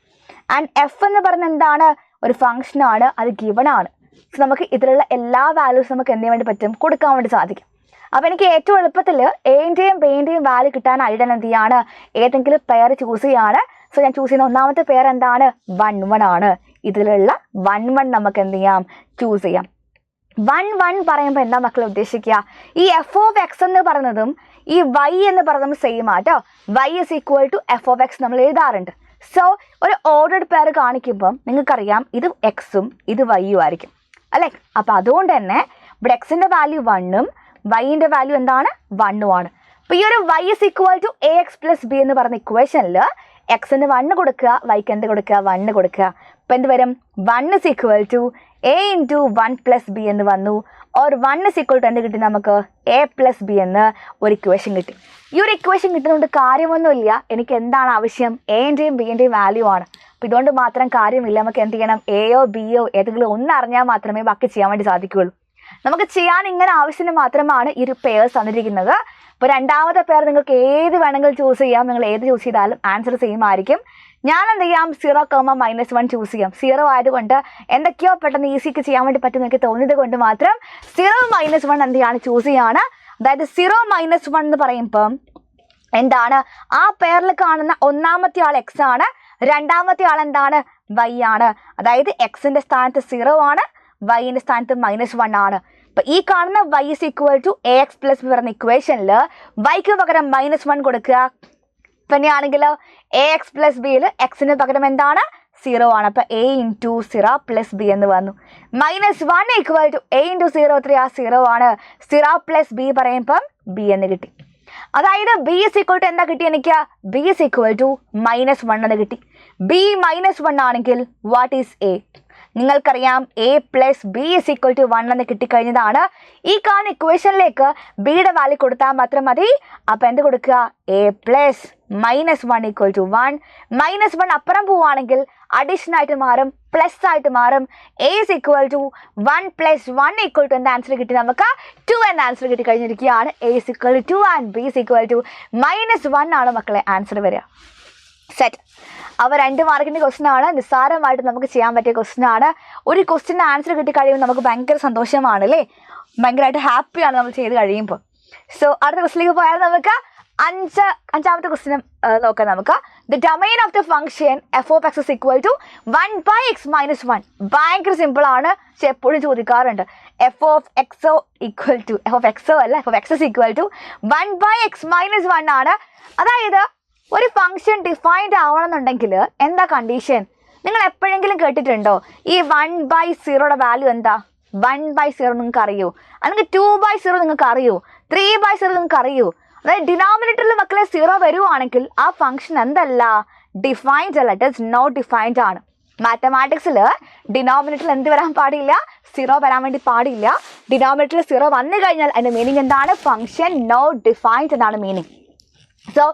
ആൻഡ് എഫ് എന്ന് പറയുന്നത് എന്താണ്, ഒരു ഫംഗ്ഷനാണ്, അത് ഗിവൺ ആണ്. സോ നമുക്ക് ഇതിലുള്ള എല്ലാ വാല്യൂസും നമുക്ക് എന്തിനു വേണ്ടി പറ്റും, കൊടുക്കാൻ വേണ്ടി സാധിക്കും. അപ്പോൾ എനിക്ക് ഏറ്റവും എളുപ്പത്തിൽ എൻ്റെയും ബിൻ്റെയും വാല്യൂ കിട്ടാനായിട്ട് എന്ത് ചെയ്യാണ്, ഏതെങ്കിലും പെയർ ചൂസ് ചെയ്യാണ്. സോ ഞാൻ ചൂസ് ചെയ്യുന്ന ഒന്നാമത്തെ പെയർ എന്താണ്, 1 1 ആണ്. ഇതിലുള്ള 1 1 നമുക്ക് എന്ത് ചെയ്യാം, ചൂസ് ചെയ്യാം. 1 1 പറയുമ്പോൾ എന്താ മക്കൾ ഉദ്ദേശിക്കുക, ഈ എഫ് ഓഫ് എക്സ് എന്ന് പറയുന്നതും ഈ വൈ എന്ന് പറയുന്നതും സെയിം ആട്ടോ. Y is equal to F of X നമ്മൾ എഴുതാറുണ്ട്. സോ ഒരു ഓർഡർഡ് പെയർ കാണിക്കുമ്പം നിങ്ങൾക്കറിയാം ഇത് എക്സും ഇത് വൈയും ആയിരിക്കും അല്ലേ. അപ്പോൾ അതുകൊണ്ട് തന്നെ ഇവിടെ എക്സിൻ്റെ വാല്യൂ 1ഉം വൈൻ്റെ വാല്യൂ എന്താണ്, 1ഉം ആണ്. അപ്പോൾ ഈ ഒരു Y is equal to A X plus B എന്ന് പറഞ്ഞ ഇക്വേഷനിൽ എക്സിന് 1 കൊടുക്കുക, വൈക്ക് എന്ത് കൊടുക്കുക, 1 കൊടുക്കുക. അപ്പോൾ എന്ത് വരും, 1 is equal to A into 1 plus B എന്ന് വന്നു. ഓർ 1 ഇസ് ഈക്വൽ ടു എന്ത് കിട്ടി, നമുക്ക് എ പ്ലസ് ബി എന്ന് ഒരു ഇക്വേഷൻ കിട്ടി. ഈ ഒരു ഇക്വേഷൻ കിട്ടുന്നതുകൊണ്ട് കാര്യമൊന്നുമില്ല, എനിക്ക് എന്താണ് ആവശ്യം, എൻ്റെയും ബിൻ്റെയും വാല്യൂ ആണ്. അപ്പോൾ ഇതുകൊണ്ട് മാത്രം കാര്യമില്ല, നമുക്ക് എന്ത് ചെയ്യണം, എയോ ബിയോ ഏതെങ്കിലും ഒന്ന് അറിഞ്ഞാൽ മാത്രമേ ബാക്കി ചെയ്യാൻ വേണ്ടി സാധിക്കുകയുള്ളൂ. നമുക്ക് ചെയ്യാൻ ഇങ്ങനെ ആവശ്യത്തിന് മാത്രമാണ് ഈ ഒരു പെയർസ് തന്നിരിക്കുന്നത്. ഇപ്പോൾ രണ്ടാമത്തെ പെയർ നിങ്ങൾക്ക് ഏത് വേണമെങ്കിലും ചൂസ് ചെയ്യാം, നിങ്ങൾ ഏത് ചൂസ് ചെയ്താലും ആൻസർ സെയിം ആയിരിക്കും. ഞാൻ എന്ത് ചെയ്യാം, 0 -1 ചൂസ് ചെയ്യാം. 0 ആയതുകൊണ്ട് എന്തൊക്കെയോ പെട്ടെന്ന് ഈസിക്ക് ചെയ്യാൻ വേണ്ടി പറ്റും എനിക്ക് തോന്നിയത് കൊണ്ട് മാത്രം 0 -1 എന്ത് ചെയ്യാണ്, ചൂസ് ചെയ്യാണ്. അതായത് 0 -1 എന്ന് പറയുമ്പം എന്താണ്, ആ പെയറിൽ കാണുന്ന ഒന്നാമത്തെ ആൾ എക്സ് ആണ്, രണ്ടാമത്തെ ആൾ എന്താണ്, വൈ ആണ്. അതായത് എക്സിൻ്റെ സ്ഥാനത്ത് 0 ആണ്, വൈൻ്റെ സ്ഥാനത്ത് -1 ആണ്. അപ്പോൾ ഈ കാണുന്ന Y is equal to A X plus B പറയുന്ന ഇക്വേഷനിൽ വൈക്ക് പകരം -1 കൊടുക്കുക. പിന്നെയാണെങ്കിൽ എ എക്സ് പ്ലസ് ബിയിൽ എക്സിന് പകരം എന്താണ്, 0 ആണ്. അപ്പോൾ എ ഇൻറ്റു 0 പ്ലസ് ബി എന്ന് വന്നു. -1 ഈക്വൽ ടു എ ഇൻറ്റു 0 എത്രയാ, 0 ആണ്. 0 പ്ലസ് ബി പറയുമ്പം ബി എന്ന് കിട്ടി. അതായത് ബി ഇസ് ഈക്വൽ ടു എന്താ കിട്ടി എനിക്ക്, ബി ഇസ് ഈക്വൽ ടു -1 എന്ന് കിട്ടി. ബി -1 ആണെങ്കിൽ വാട്ട് ഈസ് എ, നിങ്ങൾക്കറിയാം A plus B is equal to 1 എന്ന് കിട്ടിക്കഴിഞ്ഞതാണ്. ഈ കാണുന്ന ഇക്വേഷനിലേക്ക് ബിയുടെ വാല്യൂ കൊടുത്താൽ മാത്രം മതി. അപ്പോൾ എന്ത് കൊടുക്കുക, എ പ്ലസ് -1 ഈക്വൽ ടു 1. -1 അപ്പുറം പോവുകയാണെങ്കിൽ അഡീഷൻ ആയിട്ട് മാറും, പ്ലസ് ആയിട്ട് മാറും. A is equal to 1 + 1 equal to എന്താ ആൻസർ കിട്ടി, നമുക്ക് 2 എന്ന ആൻസർ കിട്ടി കഴിഞ്ഞിരിക്കുകയാണ്. A is equal to 2 and B is equal to -1 ആണ് മക്കളെ ആൻസർ വരിക. സെറ്റ്. അവ 2 മാർക്കിൻ്റെ ക്വസ്റ്റൻ ആണ്. നിസ്സാരമായിട്ട് നമുക്ക് ചെയ്യാൻ പറ്റിയ ക്വസ്റ്റൻ ആണ്. ഒരു ക്വസ്റ്റിൻ്റെ ആൻസർ കിട്ടി കഴിയുമ്പോൾ നമുക്ക് ഭയങ്കര സന്തോഷമാണ് അല്ലേ, ഭയങ്കരമായിട്ട് ഹാപ്പിയാണ് നമ്മൾ ചെയ്ത് കഴിയുമ്പോൾ. സോ അടുത്ത ക്വസ്റ്റിലേക്ക് പോയാൽ നമുക്ക് അഞ്ചാമത്തെ ക്വസ്റ്റ്യൻ നോക്കാം. നമുക്ക് the domain of the function F of X is equal to 1/x-1. ഭയങ്കര സിമ്പിൾ ആണ്, പക്ഷെ എപ്പോഴും ചോദിക്കാറുണ്ട്. F of X equal to F of എക്സോ അല്ല, F of X is equal to 1/x-1 ആണ്. അതായത് ഒരു ഫംഗ്ഷൻ ഡിഫൈൻഡ് ആവണമെന്നുണ്ടെങ്കിൽ എന്താ കണ്ടീഷൻ? നിങ്ങൾ എപ്പോഴെങ്കിലും കേട്ടിട്ടുണ്ടോ ഈ 1/0യുടെ വാല്യൂ എന്താ? 1/0 നിങ്ങൾക്ക് അറിയോ? അല്ലെങ്കിൽ 2/0 നിങ്ങൾക്ക് അറിയോ? 3/0 നിങ്ങൾക്ക് അറിയോ? അതായത് ഡിനോമിനേറ്ററിൽ മക്കളെ 0 വരുവാണെങ്കിൽ ആ ഫംഗ്ഷൻ എന്തല്ല, ഡിഫൈൻഡ് അല്ല, ഇറ്റ് ഇസ് നോട്ട് ഡിഫൈൻഡ് ആണ്. മാത്തമാറ്റിക്സിൽ ഡിനോമിനേറ്ററിൽ എന്ത് വരാൻ പാടില്ല? 0 വരാൻ വേണ്ടി പാടില്ല. ഡിനോമിനേറ്ററിൽ 0 വന്നു കഴിഞ്ഞാൽ അതിൻ്റെ മീനിങ് എന്താണ്? ഫംഗ്ഷൻ നോട്ട് ഡിഫൈൻഡ് എന്നാണ് മീനിങ്. സോ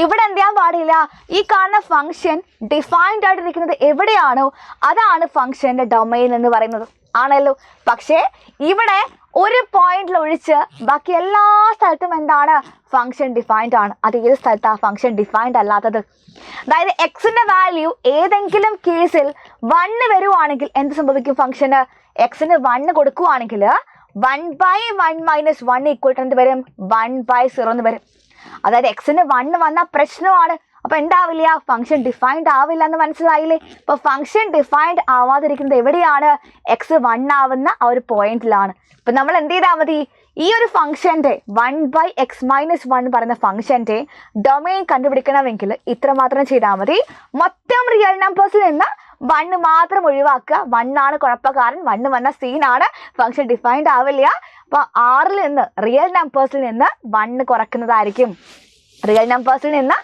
ഇവിടെ എന്ത് ചെയ്യാൻ പാടില്ല? ഈ കാണുന്ന ഫംഗ്ഷൻ ഡിഫൈൻഡ് ആയിട്ടിരിക്കുന്നത് എവിടെയാണോ അതാണ് ഫംഗ്ഷൻ്റെ ഡൊമൈൻ എന്ന് പറയുന്നത്, ആണല്ലോ. പക്ഷേ ഇവിടെ ഒരു പോയിന്റിൽ ഒഴിച്ച് ബാക്കി എല്ലാ സ്ഥലത്തും എന്താണ്? ഫംഗ്ഷൻ ഡിഫൈൻഡ് ആണ്. അത് ഏത് സ്ഥലത്താണ് ഫംഗ്ഷൻ ഡിഫൈൻഡ് അല്ലാത്തത്? അതായത് എക്സിന്റെ വാല്യൂ ഏതെങ്കിലും കേസിൽ 1 വരുവാണെങ്കിൽ എന്ത് സംഭവിക്കും? ഫംഗ്ഷന് എക്സിന് 1 കൊടുക്കുവാണെങ്കിൽ 1/1 - 1 ഈക്വൽ ടു എന്ത് വരും? 1/0 എന്ന് വരും. അതായത് എക്സിന് 1 വന്നാൽ പ്രശ്നമാണ്. അപ്പൊ എന്താവില്ല? ഫംഗ്ഷൻ ഡിഫൈൻഡ് ആവില്ല എന്ന് മനസ്സിലായില്ലേ? അപ്പൊ ഫംഗ്ഷൻ ഡിഫൈൻഡ് ആവാതിരിക്കുന്നത് എവിടെയാണ്? എക്സ് 1 ആവുന്ന ആ ഒരു പോയിന്റിലാണ്. അപ്പൊ നമ്മൾ എന്ത് ചെയ്താൽ മതി? ഈ ഒരു ഫംഗ്ഷന്റെ 1/x-1 പറയുന്ന ഫംഗ്ഷന്റെ ഡൊമൈൻ കണ്ടുപിടിക്കണമെങ്കിൽ ഇത്രമാത്രം ചെയ്താൽ മതി. മൊത്തം റിയൽ നമ്പേഴ്സിൽ നിന്ന് 1 മാത്രം ഒഴിവാക്കുക. 1 ആണ് കുഴപ്പക്കാരൻ, 1 വന്ന സീനാണ്, ഫംഗ്ഷൻ ഡിഫൈൻഡ് ആവില്ല. അപ്പൊ 6ൽ നിന്ന് റിയൽ നമ്പേഴ്സിൽ നിന്ന് 1 കുറയ്ക്കുന്നതായിരിക്കും. റിയൽ നമ്പേഴ്സിൽ നിന്ന്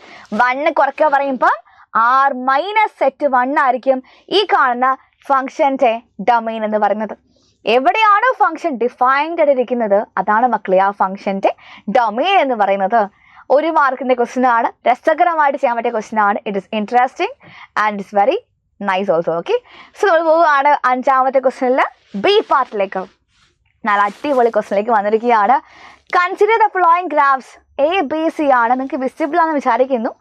1 കുറയ്ക്കുക പറയുമ്പോൾ r-1 ആയിരിക്കും ഈ കാണുന്ന ഫംഗ്ഷന്റെ ഡൊമൈൻ എന്ന് പറയുന്നത്. എവിടെയാണോ ഫംഗ്ഷൻ ഡിഫൈൻഡ് ആയിട്ടിരിക്കുന്നത് അതാണ് മക്കളെ ആ ഫംഗ്ഷന്റെ ഡൊമൈൻ എന്ന് പറയുന്നത്. 1 മാർക്കിന്റെ ക്വസ്റ്റ്യൻ ആണ്, രസകരമായിട്ട് ചെയ്യാൻ പറ്റിയ ക്വസ്റ്റ്യൻ ആണ്. It is interesting and it's very nice also. Okay, so നമ്മൾ പോവുകയാണ് 5ാമത്തെ ക്വസ്റ്റ്യനിൽ ബി പാർട്ടിലേക്ക്. നല്ല അടിപൊളി ക്വസ്റ്റ്യനിലേക്ക് വന്നിരിക്കുകയാണ്. Consider the following graphs ABC ആണ്. നിങ്ങൾക്ക് വിസിബിൾ ആണെന്ന് വിചാരിക്കുന്നു.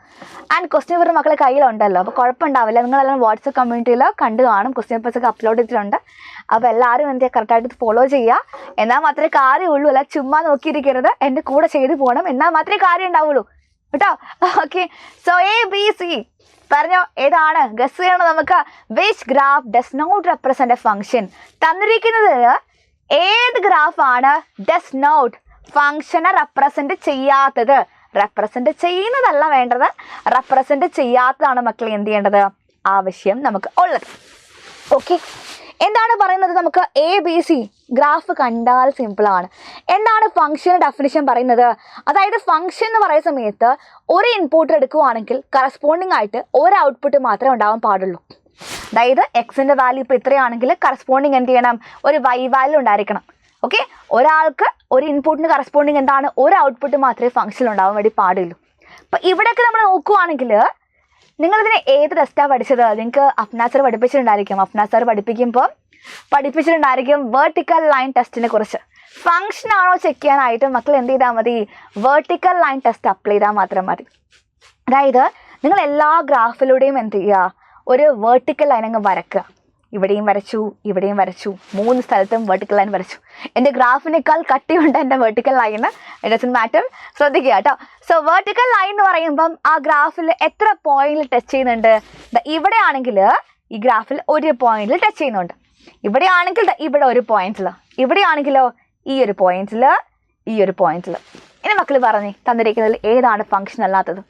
ആൻഡ് ക്വസ്റ്റ്യൻ പേപ്പർ മക്കളെ കയ്യിലുണ്ടല്ലോ, അപ്പോൾ കുഴപ്പമുണ്ടാവില്ല. നിങ്ങളെല്ലാം വാട്സപ്പ് കമ്മ്യൂണിറ്റിയിൽ കണ്ടു കാണും, ക്വസ്റ്റ്യൻ പേപ്പേഴ്സൊക്കെ അപ്ലോഡ് ചെയ്തിട്ടുണ്ട്. അപ്പോൾ എല്ലാവരും എന്ത് കറക്റ്റായിട്ട് ഫോളോ ചെയ്യുക. എന്നാൽ മാത്രമേ കാര്യമുള്ളൂ, അല്ല ചുമ്മാ നോക്കിയിരിക്കരുത്, എൻ്റെ കൂടെ ചെയ്തു പോകണം, എന്നാൽ മാത്രമേ കാര്യം ഉണ്ടാവുള്ളൂ കേട്ടോ. ഓക്കെ, സോ ABC പറഞ്ഞോ, ഏതാണ്? ഗസ് ചെയ്യണം നമുക്ക്. Which graph does not represent a function? തന്നിരിക്കുന്നത് ഏത് ഗ്രാഫാണ് ഡസ് നോട്ട് ഫംഗ്ഷനെ റെപ്രസെന്റ് ചെയ്യാത്തത്? റെപ്രസെന്റ് ചെയ്യുന്നതല്ല വേണ്ടത്, റെപ്രസെന്റ് ചെയ്യാത്തതാണ് മക്കളെ എന്ത് ചെയ്യേണ്ടത്? ആവശ്യം നമുക്ക് ഉള്ളത്. ഓക്കെ, എന്താണ് പറയുന്നത്? നമുക്ക് ABC ഗ്രാഫ് കണ്ടാൽ സിമ്പിളാണ്. എന്താണ് ഫംഗ്ഷൻ ഡെഫിനിഷൻ പറയുന്നത്? അതായത് ഫംഗ്ഷൻ എന്ന് പറയുന്ന സമയത്ത് ഒരു ഇൻപുട്ട് എടുക്കുവാണെങ്കിൽ കറസ്പോണ്ടിങ് ആയിട്ട് ഒരു ഔട്ട്പുട്ട് മാത്രമേ ഉണ്ടാവാൻ പാടുള്ളൂ. അതായത് എക്സിന്റെ വാല്യൂ ഇപ്പോൾ ഇത്രയാണെങ്കിൽ കറസ്പോണ്ടിങ് എന്ത് ചെയ്യണം? ഒരു Y വാല്യൂ ഉണ്ടായിരിക്കണം. ഓക്കെ, ഒരാൾക്ക് ഒരു ഇൻപുട്ടിന് കറസ്പോണ്ടിങ് എന്താണ്? ഒരു ഔട്ട്പുട്ട് മാത്രമേ ഫംഗ്ഷൻ ഉണ്ടാവാൻ വേണ്ടി പാടുള്ളൂ. അപ്പം ഇവിടെയൊക്കെ നമ്മൾ നോക്കുവാണെങ്കിൽ നിങ്ങളിതിനെ ഏത് ടെസ്റ്റാണ് പഠിച്ചത്? നിങ്ങൾക്ക് അഫ്നാ സർ പഠിപ്പിച്ചിട്ടുണ്ടായിരിക്കും. അഫ്നാ സർ പഠിപ്പിച്ചിട്ടുണ്ടായിരിക്കും വെർട്ടിക്കൽ ലൈൻ ടെസ്റ്റിനെ കുറിച്ച്. ഫംഗ്ഷൻ ആണോ ചെക്ക് ചെയ്യാനായിട്ട് മക്കൾ എന്ത് ചെയ്താൽ മതി? വെർട്ടിക്കൽ ലൈൻ ടെസ്റ്റ് അപ്ലൈ ചെയ്താൽ മാത്രം മതി. അതായത് നിങ്ങൾ എല്ലാ ഗ്രാഫിലൂടെയും എന്ത് ചെയ്യുക? ഒരു വെർട്ടിക്കൽ ലൈൻ അങ്ങ് വരക്കുക. ഇവിടെയും വരച്ചു, ഇവിടെയും വരച്ചു, 3 സ്ഥലത്തും വെർട്ടിക്കൽ ലൈൻ വരച്ചു. എൻ്റെ ഗ്രാഫിനേക്കാൾ കട്ടിയുണ്ട് എൻ്റെ vertical line, it doesn't matter, ശ്രദ്ധിക്കുക കേട്ടോ. സോ വെർട്ടിക്കൽ ലൈൻ എന്ന് പറയുമ്പം ആ ഗ്രാഫിൽ എത്ര പോയിന്റിൽ ടച്ച് ചെയ്യുന്നുണ്ട്? ഇവിടെ ആണെങ്കിൽ ഈ ഗ്രാഫിൽ ഒരു പോയിന്റിൽ ടച്ച് ചെയ്യുന്നുണ്ട്. ഇവിടെ ആണെങ്കിൽ ഇവിടെ ഒരു പോയിന്റിൽ, ഇവിടെ ആണെങ്കിലോ ഈ ഒരു പോയിന്റിൽ, ഈ ഒരു പോയിന്റിൽ. ഇനി മക്കൾ പറഞ്ഞേ തന്നിരിക്കുന്നതിൽ ഏതാണ് ഫംഗ്ഷൻ അല്ലാത്തത്?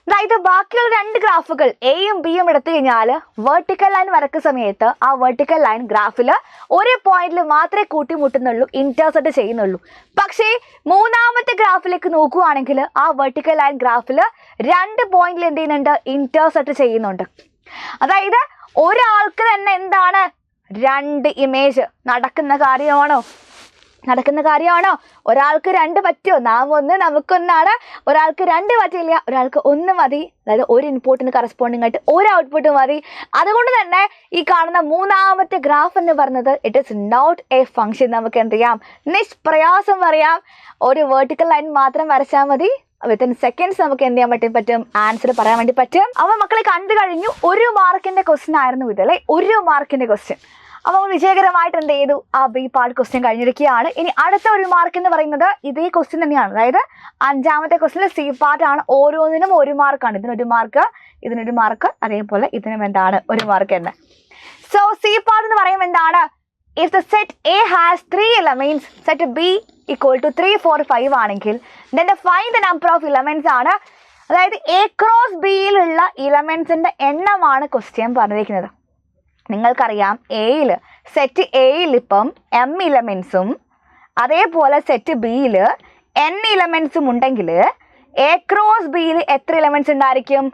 അതായത് ബാക്കിയുള്ള 2 ഗ്രാഫുകൾ എയും ബിയും എടുത്തു കഴിഞ്ഞാൽ വെർട്ടിക്കൽ ലൈൻ വരക്കുന്ന സമയത്ത് ആ വെർട്ടിക്കൽ ലൈൻ ഗ്രാഫിൽ ഒരു പോയിന്റിൽ മാത്രമേ കൂട്ടിമുട്ടുന്നുള്ളൂ, ഇന്റർസെക്ട് ചെയ്യുന്നുള്ളൂ. പക്ഷേ 3ാമത്തെ ഗ്രാഫിലേക്ക് നോക്കുകയാണെങ്കിൽ ആ വെർട്ടിക്കൽ ലൈൻ ഗ്രാഫിൽ 2 പോയിന്റിൽ എന്ത് ചെയ്യുന്നുണ്ട്? ഇന്റർസെക്ട് ചെയ്യുന്നുണ്ട്. അതായത് ഒരാൾക്ക് തന്നെ എന്താണ്? 2 ഇമേജ് നടക്കുന്ന കാര്യമാണോ? ഒരാൾക്ക് 2 പറ്റുമോ? നാം 1 നമുക്കൊന്നാണ്. ഒരാൾക്ക് 2 പറ്റില്ല, ഒരാൾക്ക് 1 മതി. അതായത് ഒരു ഇൻപുട്ടിന് കറസ്പോണ്ടിങ് ആയിട്ട് ഒരു ഔട്ട്പുട്ട് മതി. അതുകൊണ്ട് തന്നെ ഈ കാണുന്ന 3ാമത്തെ ഗ്രാഫ് എന്ന് പറയുന്നത് it is not a function. നമുക്ക് എന്ത് ചെയ്യാം? നിഷ്പ്രയാസം പറയാം, ഒരു വെർട്ടിക്കൽ ലൈൻ മാത്രം വരച്ചാൽ മതി, വിത്തിൻ സെക്കൻഡ്സ് നമുക്ക് എന്ത് ചെയ്യാൻ പറ്റും ആൻസർ പറയാൻ വേണ്ടി പറ്റും. അപ്പോൾ മക്കളെ കണ്ടു കഴിഞ്ഞു, 1 മാർക്കിന്റെ ക്വസ്റ്റ്യൻ ആയിരുന്നു ഇത് അല്ലേ, 1 മാർക്കിന്റെ ക്വസ്റ്റ്യൻ. അപ്പോൾ വിജയകരമായിട്ട് എന്ത് ചെയ്തു, ആ ബി പാർട്ട് ക്വസ്റ്റ്യൻ കഴിഞ്ഞിരിക്കുകയാണ്. ഇനി അടുത്ത 1 മാർക്ക് എന്ന് പറയുന്നത് ഇതേ ക്വസ്റ്റ്യൻ തന്നെയാണ്. അതായത് 5ാമത്തെ ക്വസ്റ്റ്യനിൽ സി പാർട്ട് ആണ്. ഓരോന്നിനും 1 മാർക്കാണ്. ഇതിനൊരു മാർക്ക്, ഇതിനൊരു മാർക്ക്, അതേപോലെ ഇതിനും എന്താണ് 1 മാർക്ക് എന്ന്. സോ സി പാർട്ട് എന്ന് പറയുമ്പോൾ എന്താണ്, if the set A has 3 elements, set B equal to 3, 4, 5 ആണെങ്കിൽ then find the number of elements ആണ്. അതായത് A cross Bയിലുള്ള ഇലമെന്റ്സിന്റെ എണ്ണമാണ് ക്വസ്റ്റ്യൻ പറഞ്ഞിരിക്കുന്നത്. നിങ്ങൾക്കറിയാം സെറ്റ് എയിൽ ഇപ്പം m ഇലമെന്റ്സും അതേപോലെ സെറ്റ് ബിയിൽ n ഇലമെന്റ്സും ഉണ്ടെങ്കിൽ A ക്രോസ് ബിയിൽ എത്ര ഇലമെന്റ്സ് ഉണ്ടായിരിക്കും,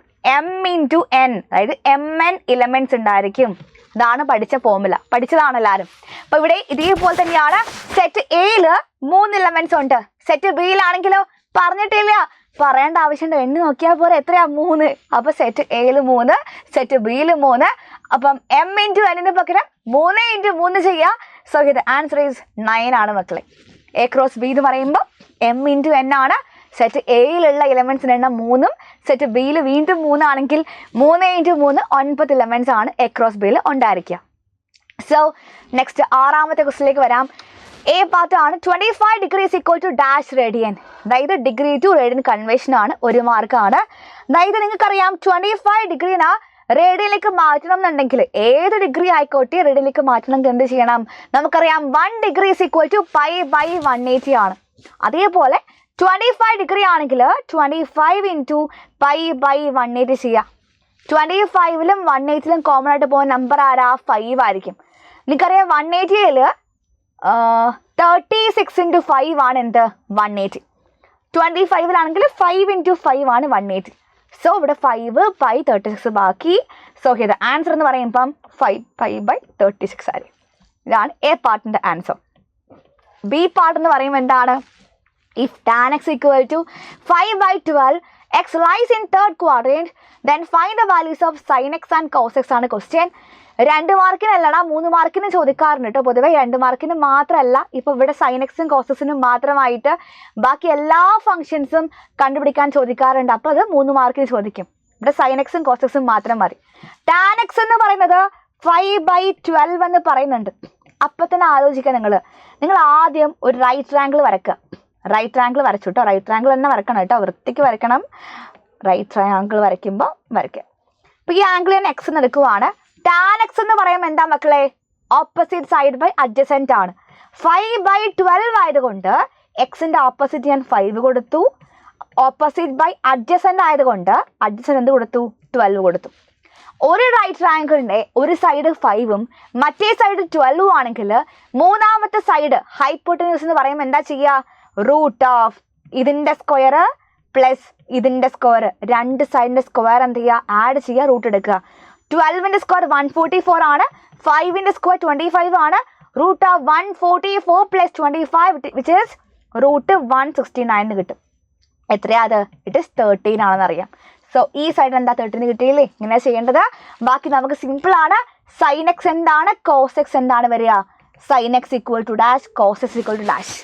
m into n, അതായത് mn ഇലമെന്റ്സ് ഉണ്ടായിരിക്കും. ഇതാണ് പഠിച്ച ഫോർമുല, പഠിച്ചതാണ് എല്ലാവരും. അപ്പൊ ഇവിടെ ഇതേപോലെ തന്നെയാണ്. സെറ്റ് എയിൽ 3 ഇലമെന്റ്സ് ഉണ്ട്, സെറ്റ് ബിയിലാണെങ്കിലോ പറഞ്ഞിട്ടില്ല, പറയേണ്ട ആവശ്യമുണ്ട്, എണ്ണി നോക്കിയാൽ പോലെ എത്രയാ 3. അപ്പൊ സെറ്റ് എയിൽ 3, സെറ്റ് ബിയിൽ 3. അപ്പം m into n പകരം 3 into 3 ചെയ്യുക. സോ ഇത് ആൻസർ ഈസ് 9 ആണ് മക്കളെ. എ ക്രോസ് ബി എന്ന് പറയുമ്പോൾ m into n ആണ്. സെറ്റ് എയിലുള്ള ഇലമെന്റ്സിന് എണ്ണം 3ഉം സെറ്റ് ബിയിൽ വീണ്ടും 3 ആണെങ്കിൽ 3 into 3 9 ഇലമെന്റ്സ് ആണ് എ ക്രോസ് ബിയിൽ ഉണ്ടായിരിക്കുക. സോ നെക്സ്റ്റ് 6ാമത്തെ ക്വസ്റ്റിലേക്ക് വരാം. എ പാർട്ട് ആണ്. 25 degrees equal to dash radian. അതായത് ഡിഗ്രി ടു റേഡിയൻ കൺവേർഷൻ ആണ്, 1 മാർക്കാണ്. അതായത് നിങ്ങൾക്കറിയാം 25 ഡിഗ്രീനാ റേഡിയനിലേക്ക് മാറ്റണം എന്നുണ്ടെങ്കിൽ ഏത് ഡിഗ്രി ആയിക്കോട്ടെ റേഡിയനിലേക്ക് മാറ്റണമെങ്കിൽ എന്ത് ചെയ്യണം, നമുക്കറിയാം 1 degree is equal to pi by 180 ആണ്. അതേപോലെ 25 ഡിഗ്രി ആണെങ്കിൽ 25 into pi by 180 ചെയ്യാം. 25ലും 180ലും കോമൺ ആയിട്ട് പോകുന്ന നമ്പർ ആരാ, 5 ആയിരിക്കും. നിങ്ങൾക്കറിയാം 180ൽ 36 into 5 ആണ് എന്ത് 180. 25ലാണെങ്കിൽ 5 into 5 ആണ് 180. സോ ഇവിടെ 5 pi 36 ബാക്കി. സോ ഇത് ആൻസർ എന്ന് പറയുമ്പം 5 pi by 36 ആയിരിക്കും. ഇതാണ് എ പാർട്ടിന്റെ ആൻസർ. ബി പാർട്ട് എന്ന് പറയുമ്പോൾ എന്താണ്, if tan x equal to 5 by 12, x lies in third quadrant, then find the values of sin x and cos x ആണ് ക്വസ്റ്റ്യൻ. 2 മാർക്കിനല്ലടാ 3 മാർക്കിന് ചോദിക്കാറുണ്ട് കേട്ടോ. പൊതുവെ 2 മാർക്കിന് മാത്രമല്ല, ഇപ്പൊ ഇവിടെ sin x ഉം cos x ഉം മാത്രമായിട്ട് ബാക്കി എല്ലാ ഫംഗ്ഷൻസും കണ്ടുപിടിക്കാൻ ചോദിക്കാറുണ്ട്. അപ്പൊ അത് 3 മാർക്കിന് ചോദിക്കും. ഇവിടെ sin x ഉം cos x ഉം മാത്രം മതി. tan x എന്ന് പറയുന്നത് 5 by 12 എന്ന് പറയുന്നുണ്ട്. അപ്പൊ തന്നെ ആലോചിക്കുക, നിങ്ങൾ ആദ്യം ഒരു റൈറ്റ് ട്രയാങ്കിൾ വരക്കുക. റൈറ്റ് ട്രയാങ്കിൾ വരച്ചു കേട്ടോ, റൈറ്റ് ട്രയാങ്കിൾ തന്നെ വരക്കണം കേട്ടോ, വൃത്തിക്ക് വരക്കണം. റൈറ്റ് ട്രയാങ്കിൾ വരയ്ക്കുമ്പോൾ വരയ്ക്കുക. അപ്പൊ ഈ ആംഗിൾ ഞാൻ എക്സ് എന്ന് എടുക്കുവാണ്. ടാൻ എക്സ് എന്ന് പറയുമ്പോൾ എന്താ മക്കളെ, ഓപ്പോസിറ്റ് സൈഡ് ബൈ അഡ്ജസെന്റ് ആണ്. 5 by 12 ആയതുകൊണ്ട് എക്സിന്റെ ഓപ്പോസിറ്റ് ഞാൻ 5 കൊടുത്തു. ഓപ്പോസിറ്റ് ബൈ അഡ്ജസെന്റ് ആയതുകൊണ്ട് അഡ്ജസെന്റ് എന്ത് കൊടുത്തു, 12 കൊടുത്തു. ഒരു റൈറ്റ് ട്രയാങ്കിളിന്റെ ഒരു സൈഡ് 5ഉം മറ്റേ സൈഡ് 12ഉം ആണെങ്കിൽ മൂന്നാമത്തെ സൈഡ് ഹൈപ്പോട്ടന്യൂസ് എന്ന് പറയുമ്പോൾ എന്താ ചെയ്യുക, റൂട്ട് ഓഫ് ഇതിന്റെ സ്ക്വയർ പ്ലസ് ഇതിന്റെ സ്ക്വയർ, 2 സൈഡിന്റെ സ്ക്വയർ എന്ത് ചെയ്യുക, ആഡ് ചെയ്യുക, റൂട്ട് എടുക്കുക. 12ന്റെ സ്ക്വയർ 144 ആണ്, 5ന്റെ സ്ക്വയർ 25 ആണ്. Root of 144 plus 25 which is root 169 കിട്ടും. എത്രയാ അത്, ഇറ്റ് ഈസ് 13 ആണെന്ന് അറിയാം. സോ ഈ സൈഡ് എന്താ 13 കിട്ടിയില്ലേ, ഇങ്ങനെ ചെയ്യേണ്ടത്. ബാക്കി നമുക്ക് സിമ്പിൾ ആണ്. സൈൻ എക്സ് എന്താണ്, കോസ് എക്സ് എന്താണ് വരിക, sine X equal to dash, cos X equal to dash.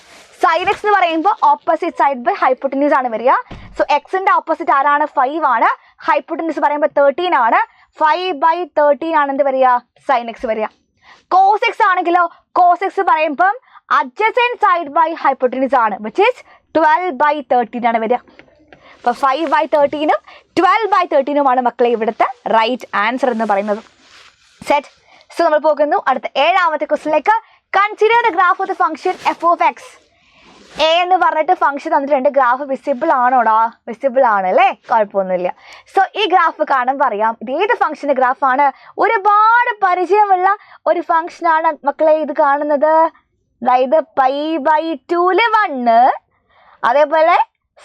Sine X എന്ന് പറയുമ്പോൾ ഓപ്പോസിറ്റ് സൈഡ് ബൈ ഹൈപ്പോട്ടന്യൂസ് ആണ് വരിക. സോ എക്സിന്റെ ഓപ്പോസിറ്റ് ആരാണ്, 5 ആണ്. ഹൈപ്പോട്ടന്യൂസ് പറയുമ്പോൾ 13 ആണ്. 5 by 13 ആണ് എന്ത് വരിക, സൈൻ എക്സ് വരിക. കോസ് എക്സ് ആണെങ്കിലോ, കോസ് എക്സ് പറയുമ്പം അഡ്ജസെന്റ് സൈഡ് ബൈ ഹൈപ്പോട്ടന്യൂസ് ആണ്, വിച്ച് ഈസ് 12 by 13 ആണ് വരിക. അപ്പൊ 5 by 13ഉം 12 by 13ഉമാണ് മക്കളെ ഇവിടുത്തെ റൈറ്റ് ആൻസർ എന്ന് പറയുന്നത്. സെറ്റ്. സോ നമ്മൾ പോകുന്നു അടുത്ത 7ാമത്തെ ക്വസ്റ്റിലേക്ക്. Consider the graph of the function F of X. A എന്ന് പറഞ്ഞിട്ട് ഫംഗ്ഷൻ തന്നിട്ടുണ്ട്. ഗ്രാഫ് വിസിബിൾ ആണോടാ, വിസിബിൾ ആണ് അല്ലേ, കുഴപ്പമൊന്നുമില്ല. സോ ഈ ഗ്രാഫ് കാണുമ്പോൾ അറിയാം ഇത് ഏത് ഫംഗ്ഷന്റെ ഗ്രാഫാണ്. ഒരുപാട് പരിചയമുള്ള ഒരു ഫംഗ്ഷനാണ് മക്കളെ ഇത് കാണുന്നത്. അതായത് പൈ ബൈ 2ല് 1, അതേപോലെ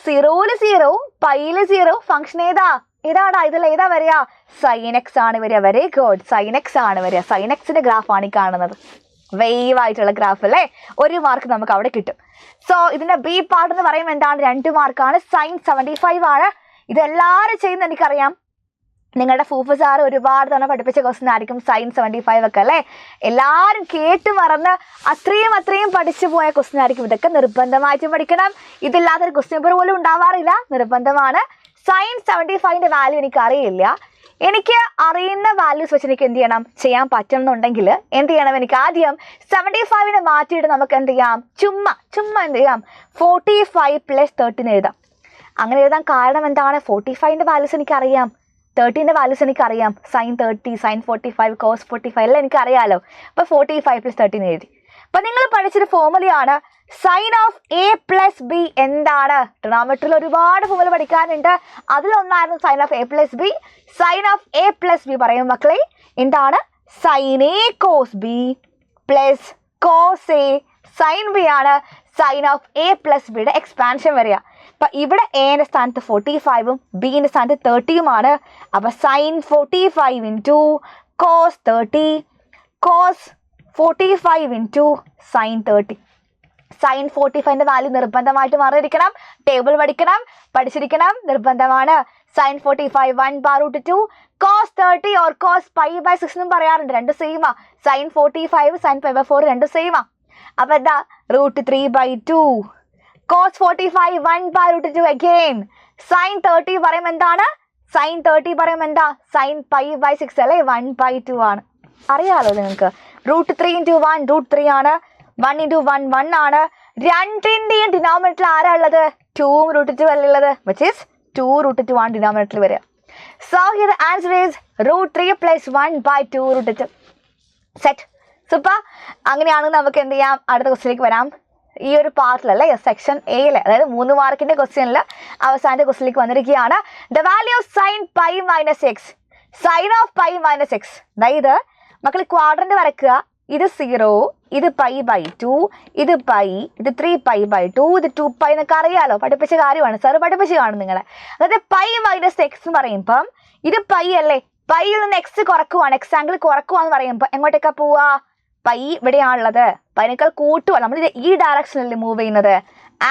0ല് 0, പൈല് 0. ഫംഗ്ഷൻ ഏതാടാ, ഇതിൽ ഏതാ വരിക, സൈൻ എക്സ് ആണ് വരിക. വെരി ഗുഡ്, സൈൻ എക്സ് ആണ് വരിക. സൈൻ എക്സിന്റെ ഗ്രാഫാണ് ഈ കാണുന്നത്. വേവ് ആയിട്ടുള്ള ഗ്രാഫ് അല്ലേ, 1 മാർക്ക് നമുക്ക് അവിടെ കിട്ടും. സോ ഇതിന്റെ ബി പാർട്ട് എന്ന് പറയുമ്പോൾ എന്താണ്, 2 മാർക്കാണ്. സൈൻ 75 ആണ്. ഇതെല്ലാവരും ചെയ്യുന്ന എനിക്കറിയാം. നിങ്ങളുടെ ഫൂഫ് സാർ ഒരുപാട് തവണ പഠിപ്പിച്ച ക്വസ്റ്റ്യൻ ആയിരിക്കും sin 75 ഒക്കെ അല്ലേ. എല്ലാവരും കേട്ട് മറന്ന് അത്രയും പഠിച്ചു പോയ ക്വസ്റ്റ്യൻ ആയിരിക്കും. ഇതൊക്കെ നിർബന്ധമായിട്ടും പഠിക്കണം. ഇതില്ലാത്തൊരു ക്വസ്റ്റ്യൻ പേപ്പർ പോലും ഉണ്ടാവാറില്ല, നിർബന്ധമാണ്. sin 75ന്റെ വാല്യൂ എനിക്ക് അറിയില്ല, എനിക്ക് അറിയുന്ന വാല്യൂസ് വെച്ച് എനിക്ക് എന്ത് ചെയ്യണം, ചെയ്യാൻ പറ്റണമെന്നുണ്ടെങ്കിൽ എന്ത് ചെയ്യണം, എനിക്ക് ആദ്യം 75നെ മാറ്റിയിട്ട് നമുക്ക് എന്ത് ചെയ്യാം, ചുമ്മാ എന്ത് ചെയ്യാം, 45 + 13 എഴുതാം. അങ്ങനെ എഴുതാൻ കാരണം എന്താണ്, 45ന്റെ വാല്യൂസ് എനിക്കറിയാം, 13ന്റെ വാല്യൂസ് എനിക്കറിയാം. sin 30, sin 45, cos 45 എല്ലാം എനിക്കറിയാലോ. അപ്പോൾ 45 + 13 എഴുതി. അപ്പം നിങ്ങൾ പഠിച്ചൊരു ഫോർമുലയാണ് sin of a + b. എന്താണ്, ട്രിഗണോമെട്രിയിൽ ഒരുപാട് ഫോർമുല പഠിക്കാനുണ്ട്. അതിലൊന്നായിരുന്നു sin of a + b. sin of a + b പറയും മക്കളെ, എന്താണ്, sin a cos b + cos a sin b ആണ് sin of a + bയുടെ എക്സ്പാൻഷൻ വരിക. അപ്പം ഇവിടെ എന്റെ സ്ഥാനത്ത് 45ഉം ബിന്റെ സ്ഥാനത്ത് 30ഉമാണ്. അപ്പം sin 45 × cos 30 cos 45 × sin 30. sin 45ന്റെ value നിർബന്ധമായിട്ടും അറിഞ്ഞിരിക്കണം, ടേബിൾ പഠിച്ചിരിക്കണം, നിർബന്ധമാണ്. sin 45 1/√2, cos 30 or cos π/6 എന്നും പറയാറുണ്ട്, രണ്ട് സെയിമാ. sin 45 sin π/4 രണ്ടും സെയിമാ. അപ്പം എന്താ, √3/2, cos 45 1/√2 again. sin 30 പറയുമ്പോൾ എന്താണ്, sin 30 പറയുമ്പോൾ എന്താ, sin π/6 അല്ലേ, 1/2 ആണ്. അറിയാലോ നിങ്ങൾക്ക്. √3 × 1 √3 ആണ്, 1 × 1 1 ആണ്. രണ്ടിൻ്റെയും ഡിനോമിനേറ്ററിൽ ആരാ ഉള്ളത്, 2ഉം √2 അല്ലേ ഉള്ളത്, which is 2√2 ആണ് ഡിനോമിനേറ്ററിൽ വരിക. So here the answer is √3 + 1/2 √2. Set, super. അങ്ങനെയാണെങ്കിൽ നമുക്ക് എന്ത് ചെയ്യാം, അടുത്ത ക്വസ്റ്റ്യനിലേക്ക് വരാം. ഈ ഒരു പാർട്ടിലല്ലേ, സെക്ഷൻ എയിൽ, അതായത് 3 മാർക്കിന്റെ ക്വസ്റ്റ്യനിൽ അവസാനത്തെ ക്വസ്റ്റ്യനിലേക്ക് വന്നിരിക്കുകയാണ്. The value of sin π - x, sin of π - x. അതായത് മക്കൾ ക്വാഡ്രന്റ് വരയ്ക്കുക. ഇത് 0, ഇത് π/2, ഇത് π, ഇത് 3π/2, ഇത് 2π എന്നൊക്കെ അറിയാലോ, പഠിപ്പിച്ച കാര്യമാണ്, സാറ് പഠിപ്പിച്ച് കാണും നിങ്ങളെ. അതായത് π - x എന്ന് പറയുമ്പം ഇത് π അല്ലേ, പൈയിൽ നിന്ന് എക്സ് കുറക്കുവാണ്, എക്സ് ആംഗിൾ കുറക്കുവാന്ന് പറയുമ്പോൾ എങ്ങോട്ടേക്കാ പോവാ, പൈ ഇവിടെയാണുള്ളത്, പൈനേക്കാൾ കൂട്ടുക. നമ്മൾ ഈ ഡയറക്ഷനിൽ മൂവ് ചെയ്യുന്നത്,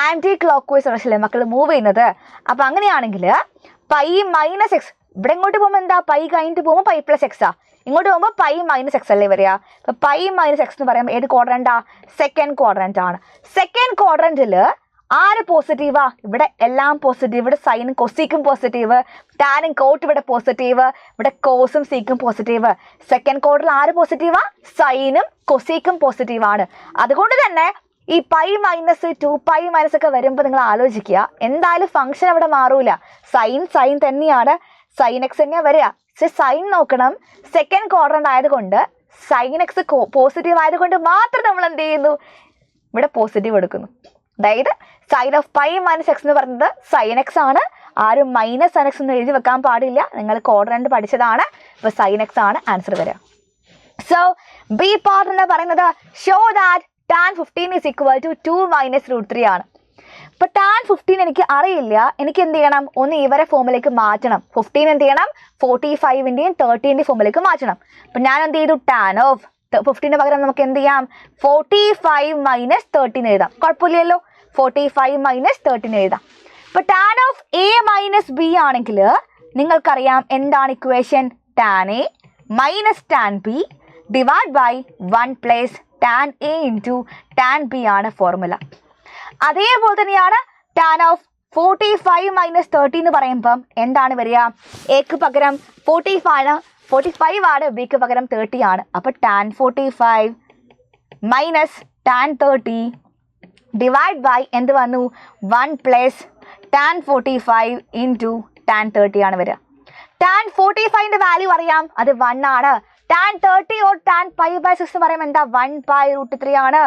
ആന്റി ക്ലോക്ക് വൈസ് ഡയറക്ഷനിൽ മക്കൾ മൂവ് ചെയ്യുന്നത്. അപ്പൊ അങ്ങനെയാണെങ്കിൽ π - x ഇവിടെ ഇങ്ങോട്ട് പോകുമ്പോൾ എന്താ, പൈ കഴിഞ്ഞിട്ട് പോകുമ്പോൾ π + x. ഇങ്ങോട്ട് പോകുമ്പോൾ π - x അല്ലേ വരിക. അപ്പൊ π - x എന്ന് പറയുമ്പോൾ ഏത് ക്വാഡ്രന്റാ, സെക്കൻഡ് ക്വാഡ്രന്റ് ആണ്. സെക്കൻഡ് ക്വാഡ്രന്റിൽ ആര് പോസിറ്റീവാ, ഇവിടെ എല്ലാം പോസിറ്റീവ്, ഇവിടെ സൈനും കൊസീക്കും പോസിറ്റീവ്, ടാനും കോട്ട് ഇവിടെ പോസിറ്റീവ്, ഇവിടെ കോസും സീക്കും പോസിറ്റീവ്. സെക്കൻഡ് ക്വാഡ്രന്റിൽ ആര് പോസിറ്റീവാ, സൈനും കൊസീക്കും പോസിറ്റീവാണ്. അതുകൊണ്ട് തന്നെ ഈ π - 2π - ഒക്കെ വരുമ്പോൾ നിങ്ങൾ ആലോചിക്കുക, എന്തായാലും ഫംഗ്ഷൻ അവിടെ മാറൂല, സൈൻ തന്നെയാണ്, sin x തന്നെയാണ് വരിക. പക്ഷെ സൈൻ നോക്കണം, സെക്കൻഡ് ക്വാഡ്രന്റ് ആയതുകൊണ്ട് sin x പോസിറ്റീവ് ആയതുകൊണ്ട് മാത്രം നമ്മൾ എന്ത് ചെയ്യുന്നു, ഇവിടെ പോസിറ്റീവ് എടുക്കുന്നു. അതായത് sin of π - x എന്ന് പറയുന്നത് sin x ആണ്, ആരും -sin x ഒന്നും എഴുതി വെക്കാൻ പാടില്ല, നിങ്ങൾ ക്വാഡ്രന്റ് പഠിച്ചതാണ്. അപ്പോൾ sin x ആണ് ആൻസർ വരിക. സോ ബി പാർട്ട് എന്ന് പറയുന്നത് show that tan 15 is equal to 2 - √3 ആണ്. ഇപ്പൊ tan 15 എനിക്ക് അറിയില്ല, എനിക്ക് എന്ത് ചെയ്യണം, ഒന്ന് ഇവരെ ഫോമിലേക്ക് മാറ്റണം. 15 എന്ത് ചെയ്യണം, 45ന്റെയും 30ന്റെയും ഫോമിലേക്ക് മാറ്റണം. അപ്പൊ ഞാൻ എന്ത് ചെയ്തു, tan of 15ന് പകരം നമുക്ക് എന്ത് ചെയ്യാം, 45 - 13 എഴുതാം, കുഴപ്പമില്ലല്ലോ, 45 - 13 എഴുതാം. ഇപ്പൊ tan of a - b ആണെങ്കിൽ നിങ്ങൾക്കറിയാം എന്താണ് ഇക്വേഷൻ, tan a - tan b divide by 1 + tan a × tan b ആണ് ഫോർമുല. അതേപോലെ തന്നെയാണ് tan of 45 - 13 എന്ന് പറയുമ്പം എന്താണ് വരിക, എക്ക് പകരം 45 ആണ്, ബിക്ക് പകരം 30 ആണ്. അപ്പൊ tan 45 - tan 30 ഡിവൈഡ് ബൈ എന്ത് വന്നു, 1 + tan 45 × tan 30 ആണ് വരിക. tan 45ന്റെ വാല്യൂ അറിയാം, അത് 1 ആണ്. tan 30 or tan π/6 എന്ന് പറയുമ്പോൾ എന്താ, 1/√3 ആണ്,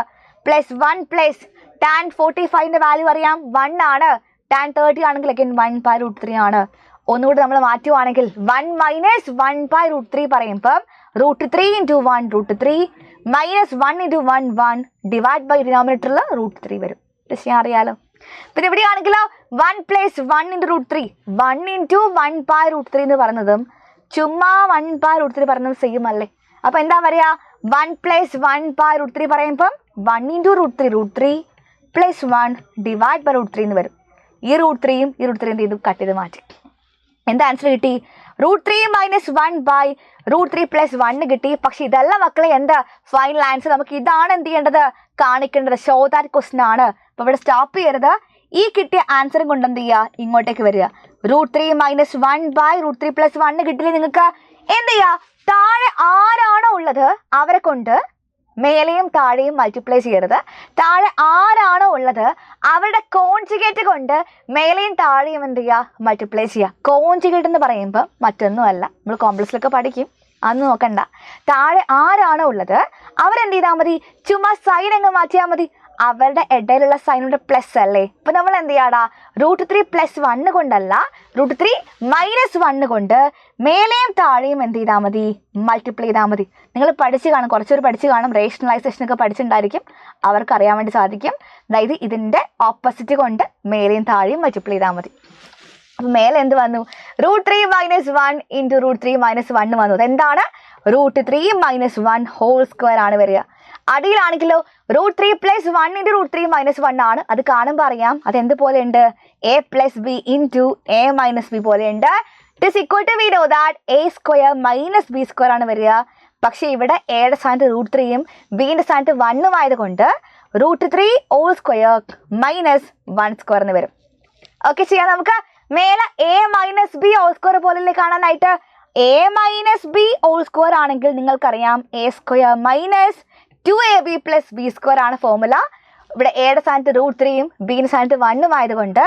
പ്ലസ് 1 + tan 45ന്റെ വാല്യൂ അറിയാം, 1 ആണ്. tan 30 ആണെങ്കിൽ 1/√3 ആണ്. ഒന്നുകൂടി നമ്മൾ മാറ്റുവാണെങ്കിൽ 1 - 1/√3 പറയുമ്പോൾ √3 × 1 √3 -1 × 1 1 ഡിവൈഡ് ബൈ ഡിനോമിനേറ്ററിൽ √3 വരും. ഞാൻ അറിയാലോ. പിന്നെ ഇവിടെയാണെങ്കിലോ 1 + 1 × √3 1 × 1/√3 എന്ന് പറഞ്ഞതും ചുമ്മാ 1/√3 പറഞ്ഞതും സെയിം അല്ലേ. അപ്പൊ എന്താ പറയാ, 1 + 1/√3 പറയുമ്പം 1 × √3 + 1 ഡിവൈഡ് ബൈ √3 എന്ന് വരും. ഈ √3യും ഈ √3 എന്ത് ചെയ്തു, കട്ട് ചെയ്ത് മാറ്റി. എന്താ ആൻസർ കിട്ടി, √3 - 1 ബൈ √3 + 1 കിട്ടി. പക്ഷെ ഇതല്ല മക്കളെ എന്ത് ഫൈനൽ ആൻസർ. നമുക്ക് ഇതാണ് എന്ത് ചെയ്യേണ്ടത്, കാണിക്കേണ്ടത്. ഷോ ദാറ്റ് ക്വസ്റ്റൻ ആണ്. അപ്പൊ ഇവിടെ സ്റ്റോപ്പ് ചെയ്യരുത്. ഈ കിട്ടിയ ആൻസറും കൊണ്ട് എന്ത് ചെയ്യുക, ഇങ്ങോട്ടേക്ക് വരിക. √3 - 1 ബൈ √3 + 1 കിട്ടില്ലേ നിങ്ങൾക്ക്? എന്ത് ചെയ്യുക, താഴെ ആരാണോ ഉള്ളത് അവരെ കൊണ്ട് മേലെയും താഴെയും മൾട്ടിപ്ലൈ ചെയ്യരുത്. താഴെ ആരാണോ ഉള്ളത് അവരുടെ കോൺജുഗേറ്റ് കൊണ്ട് മേലെയും താഴെയും എന്ത് ചെയ്യുക, മൾട്ടിപ്ലൈ ചെയ്യുക. കോൺജുഗേറ്റ് എന്ന് പറയുമ്പോൾ മറ്റൊന്നുമല്ല, നമ്മൾ കോംപ്ലക്സിലൊക്കെ പഠിക്കും, അന്ന് നോക്കണ്ട. താഴെ ആരാണോ ഉള്ളത് അവരെന്ത് ചെയ്താൽ മതി, ചുമ്മാ സൈൻ അങ്ങ് മാറ്റിയാൽ മതി. അവരുടെ ഇടയിലുള്ള സൈനിന്റെ പ്ലസ് അല്ലേ. അപ്പൊ നമ്മൾ എന്ത് ചെയ്യാടാ, √3 + 1 കൊണ്ടല്ല, √3 - 1 കൊണ്ട് മേലെയും താഴെയും എന്ത് ചെയ്താൽ മതി, മൾട്ടിപ്ലൈ ചെയ്താൽ മതി. നിങ്ങൾ പഠിച്ചു കാണും, കുറച്ചുകൂടി പഠിച്ചു കാണും, റേഷണലൈസേഷൻ ഒക്കെ പഠിച്ചിട്ടുണ്ടായിരിക്കും, അവർക്ക് അറിയാൻ വേണ്ടി സാധിക്കും. അതായത് ഇതിന്റെ ഓപ്പോസിറ്റ് കൊണ്ട് മേലെയും താഴെയും മൾട്ടിപ്ലൈ ചെയ്താൽ മതി. അപ്പൊ മേലെ എന്ത് വന്നു, √3 - 1 × √3 - 1 വന്നു. അതെന്താണ്, √3 - 1 ഹോൾ സ്ക്വയർ ആണ് വരിക. അടിയിലാണെങ്കിലോ √3 + 1 × √3 - 1 ആണ്. അത് കാണുമ്പോൾ അറിയാം അതെന്ത് പോലെ ഉണ്ട്, a + b × a - b പോലെ ഉണ്ട്. It is equal to, we know that a² - b² ആണ് വരിക. പക്ഷെ ഇവിടെ എയുടെ സ്ഥാനത്ത് √3യും ബിന്റെ സ്ഥാനത്ത് 1ഉം ആയതുകൊണ്ട് √3 ഹോൾ സ്ക്വയർ - 1² എന്ന് വരും. ഓക്കെ, ചെയ്യാം നമുക്ക്. മേലെ a - b ഹോൾ സ്ക്വയർ പോലല്ലേ കാണാനായിട്ട്. a - b ഹോൾ സ്ക്വയർ ആണെങ്കിൽ നിങ്ങൾക്കറിയാം a² - 2ab + b² ആണ് ഫോർമുല. ഇവിടെ എയുടെ സ്ഥാനത്ത് √3യും ബിന്റെ സ്ഥാനത്ത് 1ഉം ആയതുകൊണ്ട്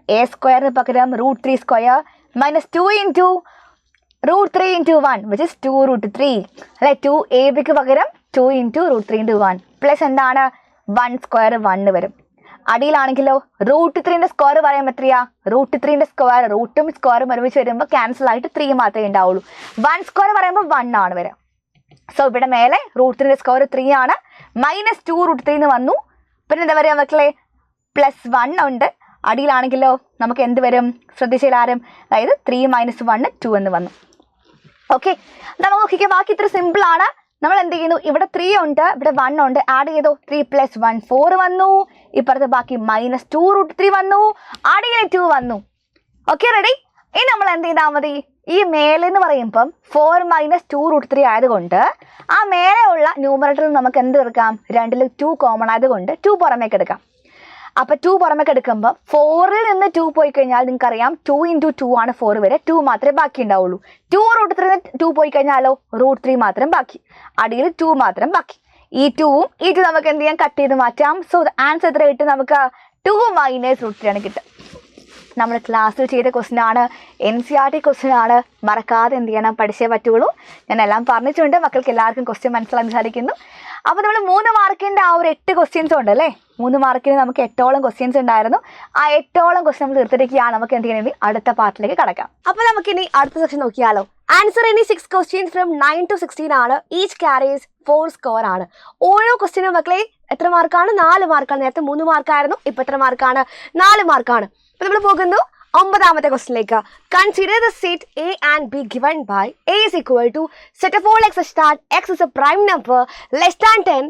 a² പകരം √3² - 2 × √3 × 1 which is 2√3 അല്ലെ. 2ab പകരം 2 × √3 × 1 പ്ലസ് എന്താണ് 1² 1 വരും. അടിയിലാണെങ്കിലോ √3ന്റെ സ്ക്വയർ പറയുമ്പോൾ എത്രയാ, √3ന്റെ സ്ക്വയർ റൂട്ടും സ്ക്വയറും ഒരുമിച്ച് വരുമ്പോൾ ക്യാൻസൽ ആയിട്ട് 3 മാത്രമേ ഉണ്ടാവുള്ളൂ. 1² പറയുമ്പോൾ 1 ആണ് വരിക. സോ ഇവിടെ മേലെ √3ന്റെ സ്ക്വയർ 3 ആണ്, -2 √3 എന്ന് വന്നു. പിന്നെ എന്താ പറയുക മക്കളെ, +1 ഉണ്ട്. അടിയിലാണെങ്കിലോ നമുക്ക് എന്ത് വരും, ശ്രദ്ധിച്ചാലും, അതായത് 3 - 1 2 എന്ന് വന്നു. ഓക്കെ, നമുക്ക് നോക്കിക്കുക, ബാക്കി ഇത്ര സിമ്പിൾ ആണ്. നമ്മൾ എന്ത് ചെയ്യുന്നു, ഇവിടെ 3 ഉണ്ട്, ഇവിടെ 1 ഉണ്ട്, ആഡ് ചെയ്തോ, 3 + 1 4 വന്നു. ഇപ്പുറത്ത് ബാക്കി -2 √3 വന്നു, അടിയിൽ 2 വന്നു. Okay, ready. ഇനി നമ്മൾ എന്ത് ചെയ്താൽ മതി, ഈ മേലെ എന്ന് പറയുമ്പം 4 - 2 √3 ആയതുകൊണ്ട് ആ മേലെ ഉള്ള ന്യൂമറേറ്ററിൽ നമുക്ക് എന്ത് എടുക്കാം, 2ൽ 2 കോമൺ ആയതുകൊണ്ട് 2 പുറമേക്ക് എടുക്കാം. അപ്പൊ 2 പുറമേക്ക് എടുക്കുമ്പോൾ 4ൽ നിന്ന് 2 പോയി കഴിഞ്ഞാൽ നിങ്ങൾക്കറിയാം 2 × 2 ആണ് 4 വരെ, 2 മാത്രമേ ബാക്കി ഉണ്ടാവുള്ളൂ. 2 √3 2 പോയി കഴിഞ്ഞാലോ √3 മാത്രം ബാക്കി, അടിയിൽ 2 മാത്രം ബാക്കി. ഈ 2ഉം ഈ 2 നമുക്ക് എന്ത് ചെയ്യാം, കട്ട് ചെയ്ത് മാറ്റാം. സോ ആൻസർ എത്ര കിട്ടും നമുക്ക്, 2 - √3 ആണ് കിട്ടുക. നമ്മൾ ക്ലാസ്സിൽ ചെയ്ത ക്വസ്റ്റ്യൻ ആണ്, NCERT ക്വസ്റ്റ്യൻ ആണ്. മറക്കാതെ എന്ത് ചെയ്യണം, പഠിച്ചേ പറ്റുള്ളൂ. ഞാൻ എല്ലാം പറഞ്ഞിട്ടുണ്ട്, മക്കൾക്ക് എല്ലാവർക്കും ക്വസ്റ്റ്യൻ മനസ്സിലാക്കാൻ സാധിക്കുന്നു. അപ്പോൾ നമ്മൾ 3 മാർക്കിൻ്റെ ആ ഒരു 8 ക്വസ്റ്റ്യൻസ് ഉണ്ട് അല്ലേ. 3 മാർക്കിന് നമുക്ക് 8ഓളം ക്വസ്റ്റ്യൻസ് ഉണ്ടായിരുന്നു. ആ 8ഓളം ക്വസ്റ്റ്യൻ നമ്മൾ തീർത്തിരിക്കുകയാണ്. നമുക്ക് എന്ത് ചെയ്യണമെങ്കിൽ അടുത്ത പാർട്ടിലേക്ക് കടക്കാം. അപ്പോൾ നമുക്കിനി അടുത്ത സെക്ഷൻ നോക്കിയാലോ. ആൻസർ ഇനി 6 ക്വസ്റ്റ്യൻസ് ഫ്രം 9 to 16 ആണ്. ഈച്ച് ക്യാരീസ് 4 സ്കോർ ആണ്. ഓരോ ക്വസ്റ്റ്യനും മക്കളെ എത്ര മാർക്കാണ്, 4 മാർക്കാണ്. നേരത്തെ 3 മാർക്കായിരുന്നു, ഇപ്പൊ എത്ര മാർക്കാണ്, 4 മാർക്കാണ്. അപ്പൊ നമ്മൾ പോകുന്നു 9ാമത്തെ ക്വസ്റ്റ്യനിലേക്ക്. Consider the set A and B given by A is equal to set of all x such that x is a prime number less than 10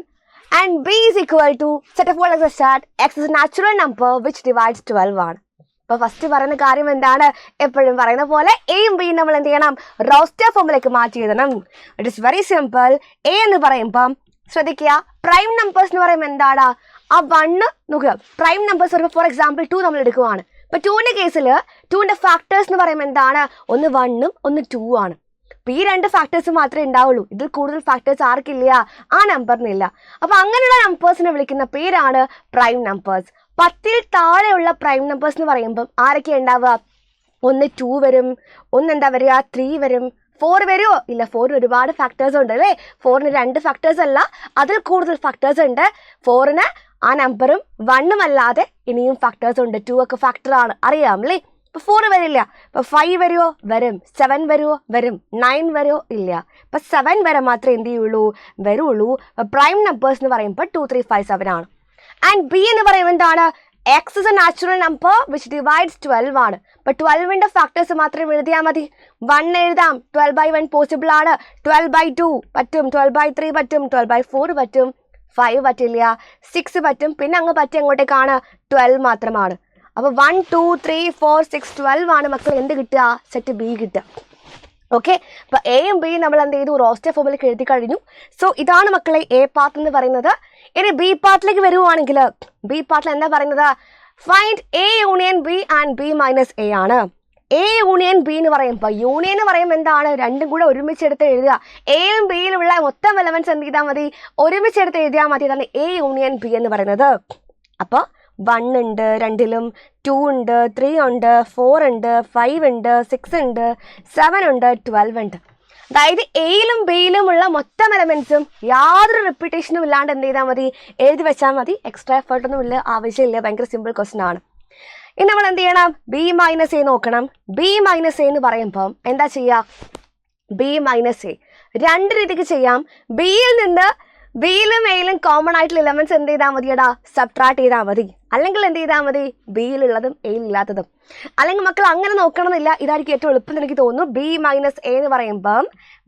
and B is equal to set of all x such that x is a natural number which divides 12 ആണ്. അപ്പോൾ first പറയുന്ന കാര്യം എന്താണ്, എപ്പോഴും പറയുന്ന പോലെ എയും ബിയും നമ്മൾ എന്ത് ചെയ്യണം, റോസ്റ്റർ ഫോമിലേക്ക് മാറ്റി എഴുതണം. It is very simple. A എന്ന് പറയുമ്പം ശ്രദ്ധിക്കുക, പ്രൈം നമ്പേഴ്സ് എന്ന് പറയുമ്പോൾ എന്താണ്, ആ 1 നോക്കുക. പ്രൈം നമ്പേഴ്സ് പറയുമ്പോൾ ഫോർ എക്സാമ്പിൾ 2 നമ്മൾ എടുക്കുവാണ്. ഇപ്പൊ 2ന്റെ കേസിൽ 2ന്റെ ഫാക്ടേഴ്സ് എന്ന് പറയുമ്പോൾ എന്താണ്, ഒന്ന് 1ഉം ഒന്ന് 2 ആണ്. അപ്പൊ ഈ 2 ഫാക്ടേഴ്സ് മാത്രമേ ഉണ്ടാവുള്ളൂ. ഇതിൽ കൂടുതൽ ഫാക്ടേഴ്സ് ആർക്കില്ല, ആ നമ്പറിനില്ല. അപ്പൊ അങ്ങനെയുള്ള നമ്പേഴ്സിനെ വിളിക്കുന്ന പേരാണ് പ്രൈം നമ്പേഴ്സ്. 10ൽ താഴെയുള്ള പ്രൈം നമ്പേഴ്സ് എന്ന് പറയുമ്പോൾ ആരൊക്കെ ഉണ്ടാവുക, ഒന്ന് 2 വരും, ഒന്ന് എന്താ വരിക 3 വരും. 4 വരുമോ, ഇല്ല. 4 ഒരുപാട് ഫാക്ടേഴ്സ് ഉണ്ട് അല്ലേ. 4ന് 2 ഫാക്ടേഴ്സ് അല്ല, അതിൽ കൂടുതൽ ഫാക്ടേഴ്സ് ഉണ്ട്. 4ന് ആ നമ്പറും 1ഉം അല്ലാതെ ഇനിയും ഫാക്ടേഴ്സ് ഉണ്ട്. 2 ഒക്കെ ഫാക്ടറാണ്, അറിയാം അല്ലേ. ഇപ്പൊ 4 വരില്ല. ഇപ്പൊ 5 വരുമോ, വരും. 7 വരുമോ, വരും. 9 വരുമോ, ഇല്ല. ഇപ്പൊ 7 വരെ മാത്രമേ എന്ത് ചെയ്യുള്ളൂ, വരുള്ളൂ. പ്രൈം നമ്പേഴ്സ് എന്ന് പറയുമ്പോൾ 2, 3, 5, 7 ആണ്. ആൻഡ് ബി എന്ന് പറയുമ്പോൾ എന്താണ്, X is A natural number which divides 12 ആണ്. ഇപ്പൊ 12ന്റെ ഫാക്ടേഴ്സ് മാത്രം എഴുതിയാൽ മതി. 1 എഴുതാം, 12/1 പോസിബിൾ ആണ്. 12/2 പറ്റും, 12/3 പറ്റും, 12/4 പറ്റും, 5 പറ്റില്ല, 6 പറ്റും. പിന്നെ അങ്ങ് പറ്റി എങ്ങോട്ടേക്കാണ്, 12 മാത്രമാണ്. അപ്പൊ 1, 2, 3, 4, 6, 12 ആണ് മക്കൾ എന്ത് കിട്ടുക, സെറ്റ് ബി കിട്ടുക. ഓക്കെ, അപ്പൊ എയും ബിയും നമ്മൾ എന്ത് ചെയ്തു, റോസ്റ്റർ ഫോമിലേക്ക് എഴുതി കഴിഞ്ഞു. സോ ഇതാണ് മക്കളെ എ പാർട്ട് എന്ന് പറയുന്നത്. ഇനി ബി പാർട്ടിലേക്ക് വരുവാണെങ്കിൽ ബി പാർട്ടിൽ എന്താ പറയുന്നത്, find A union B and B minus A ആണ്. എ യൂണിയൻ ബി എന്ന് പറയുമ്പോൾ യൂണിയൻ എന്ന് പറയുമ്പോൾ എന്താണ്, രണ്ടും കൂടെ ഒരുമിച്ചെടുത്ത് എഴുതുക. എയും ബിയിലുള്ള മൊത്തം എലമെന്റ്സ് എന്ത് ചെയ്താൽ മതി, ഒരുമിച്ചെടുത്ത് എഴുതിയാൽ മതി. അതാണ് എ യൂണിയൻ ബി എന്ന് പറയുന്നത്. അപ്പോൾ 1 ഉണ്ട്, 2ലും 2 ഉണ്ട്, 3 ഉണ്ട്, 4 ഉണ്ട്, 5 ഉണ്ട്, 6 ഉണ്ട്, 7 ഉണ്ട്, 12 ഉണ്ട്. അതായത് എയിലും ബിയിലുമുള്ള മൊത്തം എലമെന്റ്സും യാതൊരു റിപ്പീറ്റേഷനും ഇല്ലാണ്ട് എന്ത് ചെയ്താൽ മതി, എഴുതി വെച്ചാൽ മതി. എക്സ്ട്രാ എഫേർട്ടൊന്നും ഇല്ല, ആവശ്യമില്ല. ഭയങ്കര സിമ്പിൾ ക്വസ്റ്റൻ ആണ്. ഇനി നമ്മൾ എന്ത് ചെയ്യണം, ബി മൈനസ് എ നോക്കണം. ബി മൈനസ് എ എന്ന് പറയുമ്പം എന്താ ചെയ്യുക, ബി മൈനസ് എ 2 രീതിക്ക് ചെയ്യാം. ബിയിൽ നിന്ന് ബിയിലും എയിലും കോമൺ ആയിട്ടുള്ള എലമെന്റ്സ് എന്ത് ചെയ്താൽ മതിയടാ, സബ്ട്രാക്ട് ചെയ്താൽ മതി. അല്ലെങ്കിൽ എന്ത് ചെയ്താൽ മതി, ബിയിലുള്ളതും എയിലില്ലാത്തതും. അല്ലെങ്കിൽ മക്കൾ അങ്ങനെ നോക്കണമെന്നില്ല, ഇതായിരിക്കും ഏറ്റവും എളുപ്പം എനിക്ക് തോന്നുന്നു. ബി മൈനസ് എ എന്ന് പറയുമ്പം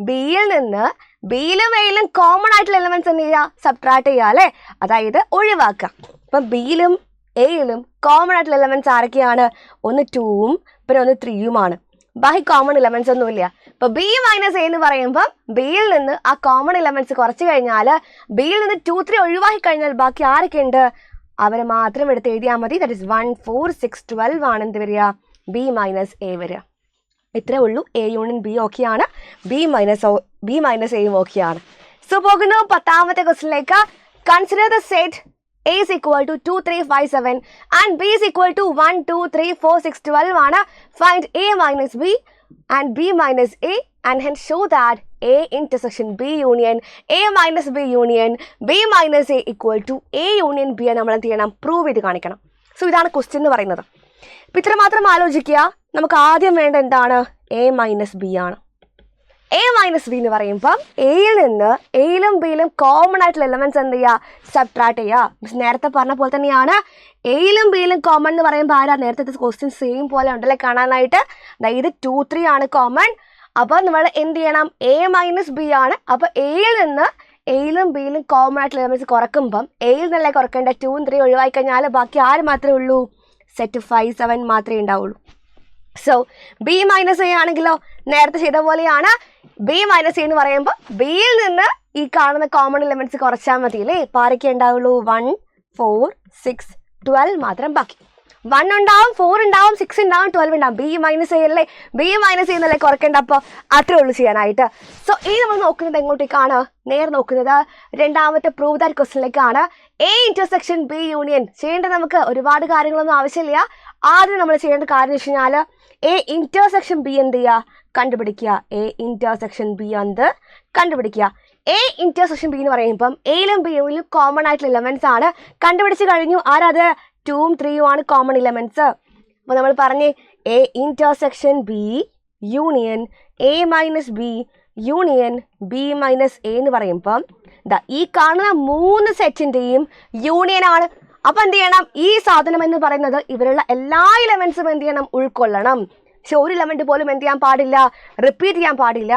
ബിയിൽ നിന്ന് ബിയിലും എയിലും കോമൺ ആയിട്ടുള്ള എലമെന്റ്സ് എന്ത് ചെയ്യുക, സബ്ട്രാക്ട് ചെയ്യുക അല്ലേ, അതായത് ഒഴിവാക്കുക. അപ്പം ബിയിലും എയിലും കോമൺ ആയിട്ടുള്ള എലമെന്റ്സ് ആരൊക്കെയാണ്, ഒന്ന് 2ഉം പിന്നെ ഒന്ന് 3യുമാണ്. ബാക്കി കോമൺ എലമെന്റ്സ് ഒന്നുമില്ല. ഇപ്പൊ ബി മൈനസ് എ എന്ന് പറയുമ്പോൾ ബിയിൽ നിന്ന് ആ കോമൺ എലമെന്റ്സ് കുറച്ച് കഴിഞ്ഞാൽ, ബിയിൽ നിന്ന് 2, 3 ഒഴിവാക്കി കഴിഞ്ഞാൽ ബാക്കി ആരൊക്കെ ഉണ്ട് അവരെ മാത്രം എടുത്ത് എഴുതിയാൽ മതി. ദാറ്റ് ഇസ് 1, 4, 6, 12 ആണ് എന്ത് വരിക, ബി മൈനസ് എ വരിക. ഇത്രേ ഉള്ളൂ. എ യൂണിയൻ ബി ഓക്കെയാണ്, ബി മൈനസ് എയും ഓക്കെയാണ്. സോ പോകുന്നു 10ാമത്തെ ക്വസ്റ്റിനിലേക്ക്. Consider the set A is equal to 2, 3, 5, 7 and B is equal to 1, 2, 3, 4, 6, 12 ആണ്. Find A minus B and B minus A and hence show that A intersection B union A minus B union B minus A equal to A union B നമ്മൾ എന്ത് ചെയ്യണം, prove ചെയ്ത് കാണിക്കണം. So ഇതാണ് question എന്ന് പറയുന്നത്. ഇപ്പം ഇത്ര മാത്രം ആലോചിക്കുക. നമുക്ക് ആദ്യം വേണ്ട എന്താണ്, A മൈനസ് ബി ആണ്. എ മൈനസ് ബി എന്ന് പറയുമ്പം എയിൽ നിന്ന് എയിലും ബിയിലും കോമൺ ആയിട്ടുള്ള എലമെന്റ്സ് എന്ത് ചെയ്യുക, സബ്ട്രാക്ട് ചെയ്യുക. നേരത്തെ പറഞ്ഞ പോലെ തന്നെയാണ്, എയിലും ബിയിലും കോമൺ എന്ന് പറയുമ്പോൾ ആരാ, നേരത്തെ ക്വസ്റ്റ്യൻ സെയിം പോലെ ഉണ്ടല്ലേ കാണാനായിട്ട്. അതായത് 2, 3 ആണ് കോമൺ. അപ്പോൾ നമ്മൾ എന്ത് ചെയ്യണം, എ മൈനസ് ബി ആണ്. അപ്പോൾ എയിൽ നിന്ന് എയിലും ബിയിലും കോമൺ ആയിട്ടുള്ള എലമെന്റ്സ് കുറക്കുമ്പം എയിൽ നിന്നല്ലേ കുറക്കേണ്ട, 2ഉം 3 ഒഴിവാക്കി കഴിഞ്ഞാൽ ബാക്കി ആര് മാത്രമേ ഉള്ളൂ, സെറ്റ് 5, 7 മാത്രമേ ഉണ്ടാവുള്ളൂ. സോ ബി മൈനസ് എ ആണെങ്കിലോ നേരത്തെ ചെയ്ത പോലെയാണ്. ബി മൈനസ് എ എന്ന് പറയുമ്പോൾ ബിയിൽ നിന്ന് ഈ കാണുന്ന കോമൺ എലമെന്റ്സ് കുറച്ചാൽ മതി അല്ലേ. ഇപ്പോൾ ആരൊക്കെ ഉണ്ടാവുള്ളൂ, 1, 4, 6, 12 മാത്രം ബാക്കി. 1 ഉണ്ടാവും, 4 ഉണ്ടാവും, 6 ഉണ്ടാവും, 12 ഉണ്ടാവും. ബി മൈനസ് എ അല്ലേ, ബി മൈനസ് എ എന്നല്ലേ കുറയ്ക്കേണ്ട. അപ്പോൾ അത്രേ ഉള്ളൂ ചെയ്യാനായിട്ട്. സോ ഇനി നമ്മൾ നോക്കുന്നത് എങ്ങോട്ടേക്കാണ്, നേരെ നോക്കുന്നത് 2ാമത്തെ പ്രൂവ് ദാറ്റ് ക്വസ്റ്റ്യനിലേക്കാണ്. എ ഇന്റർസെക്ഷൻ ബി യൂണിയൻ ചെയ്യേണ്ടത് നമുക്ക് ഒരുപാട് കാര്യങ്ങളൊന്നും ആവശ്യമില്ല. ആദ്യം നമ്മൾ ചെയ്യേണ്ട കാര്യം എന്ന് വെച്ച് കഴിഞ്ഞാൽ എ ഇന്റർസെക്ഷൻ ബി എന്ത് ചെയ്യുക, കണ്ടുപിടിക്കുക. എ ഇന്റർസെക്ഷൻ ബി എന്ത് കണ്ടുപിടിക്കുക. എ ഇന്റർസെക്ഷൻ ബി എന്ന് പറയുമ്പം എയിലും ബിയിലും കോമൺ ആയിട്ടുള്ള എലമെന്റ്സ് ആണ്. കണ്ടുപിടിച്ച് കഴിഞ്ഞു. ആരത്, 2ഉം 3ഉം ആണ് കോമൺ എലമെന്റ്സ്. അപ്പോൾ നമ്മൾ പറഞ്ഞേ A intersection B union A minus B union B minus A എന്ന് പറയുമ്പം ഈ കാണുന്ന 3 സെറ്റിൻ്റെയും യൂണിയൻ ആണ്. അപ്പം എന്ത് ചെയ്യണം, ഈ സാധനം എന്ന് പറയുന്നത് ഇവരുള്ള എല്ലാ എലമെന്റ്സും എന്ത് ചെയ്യണം, ഉൾക്കൊള്ളണം. പക്ഷെ ഒരു എലമെന്റ് പോലും എന്ത് ചെയ്യാൻ പാടില്ല, റിപ്പീറ്റ് ചെയ്യാൻ പാടില്ല.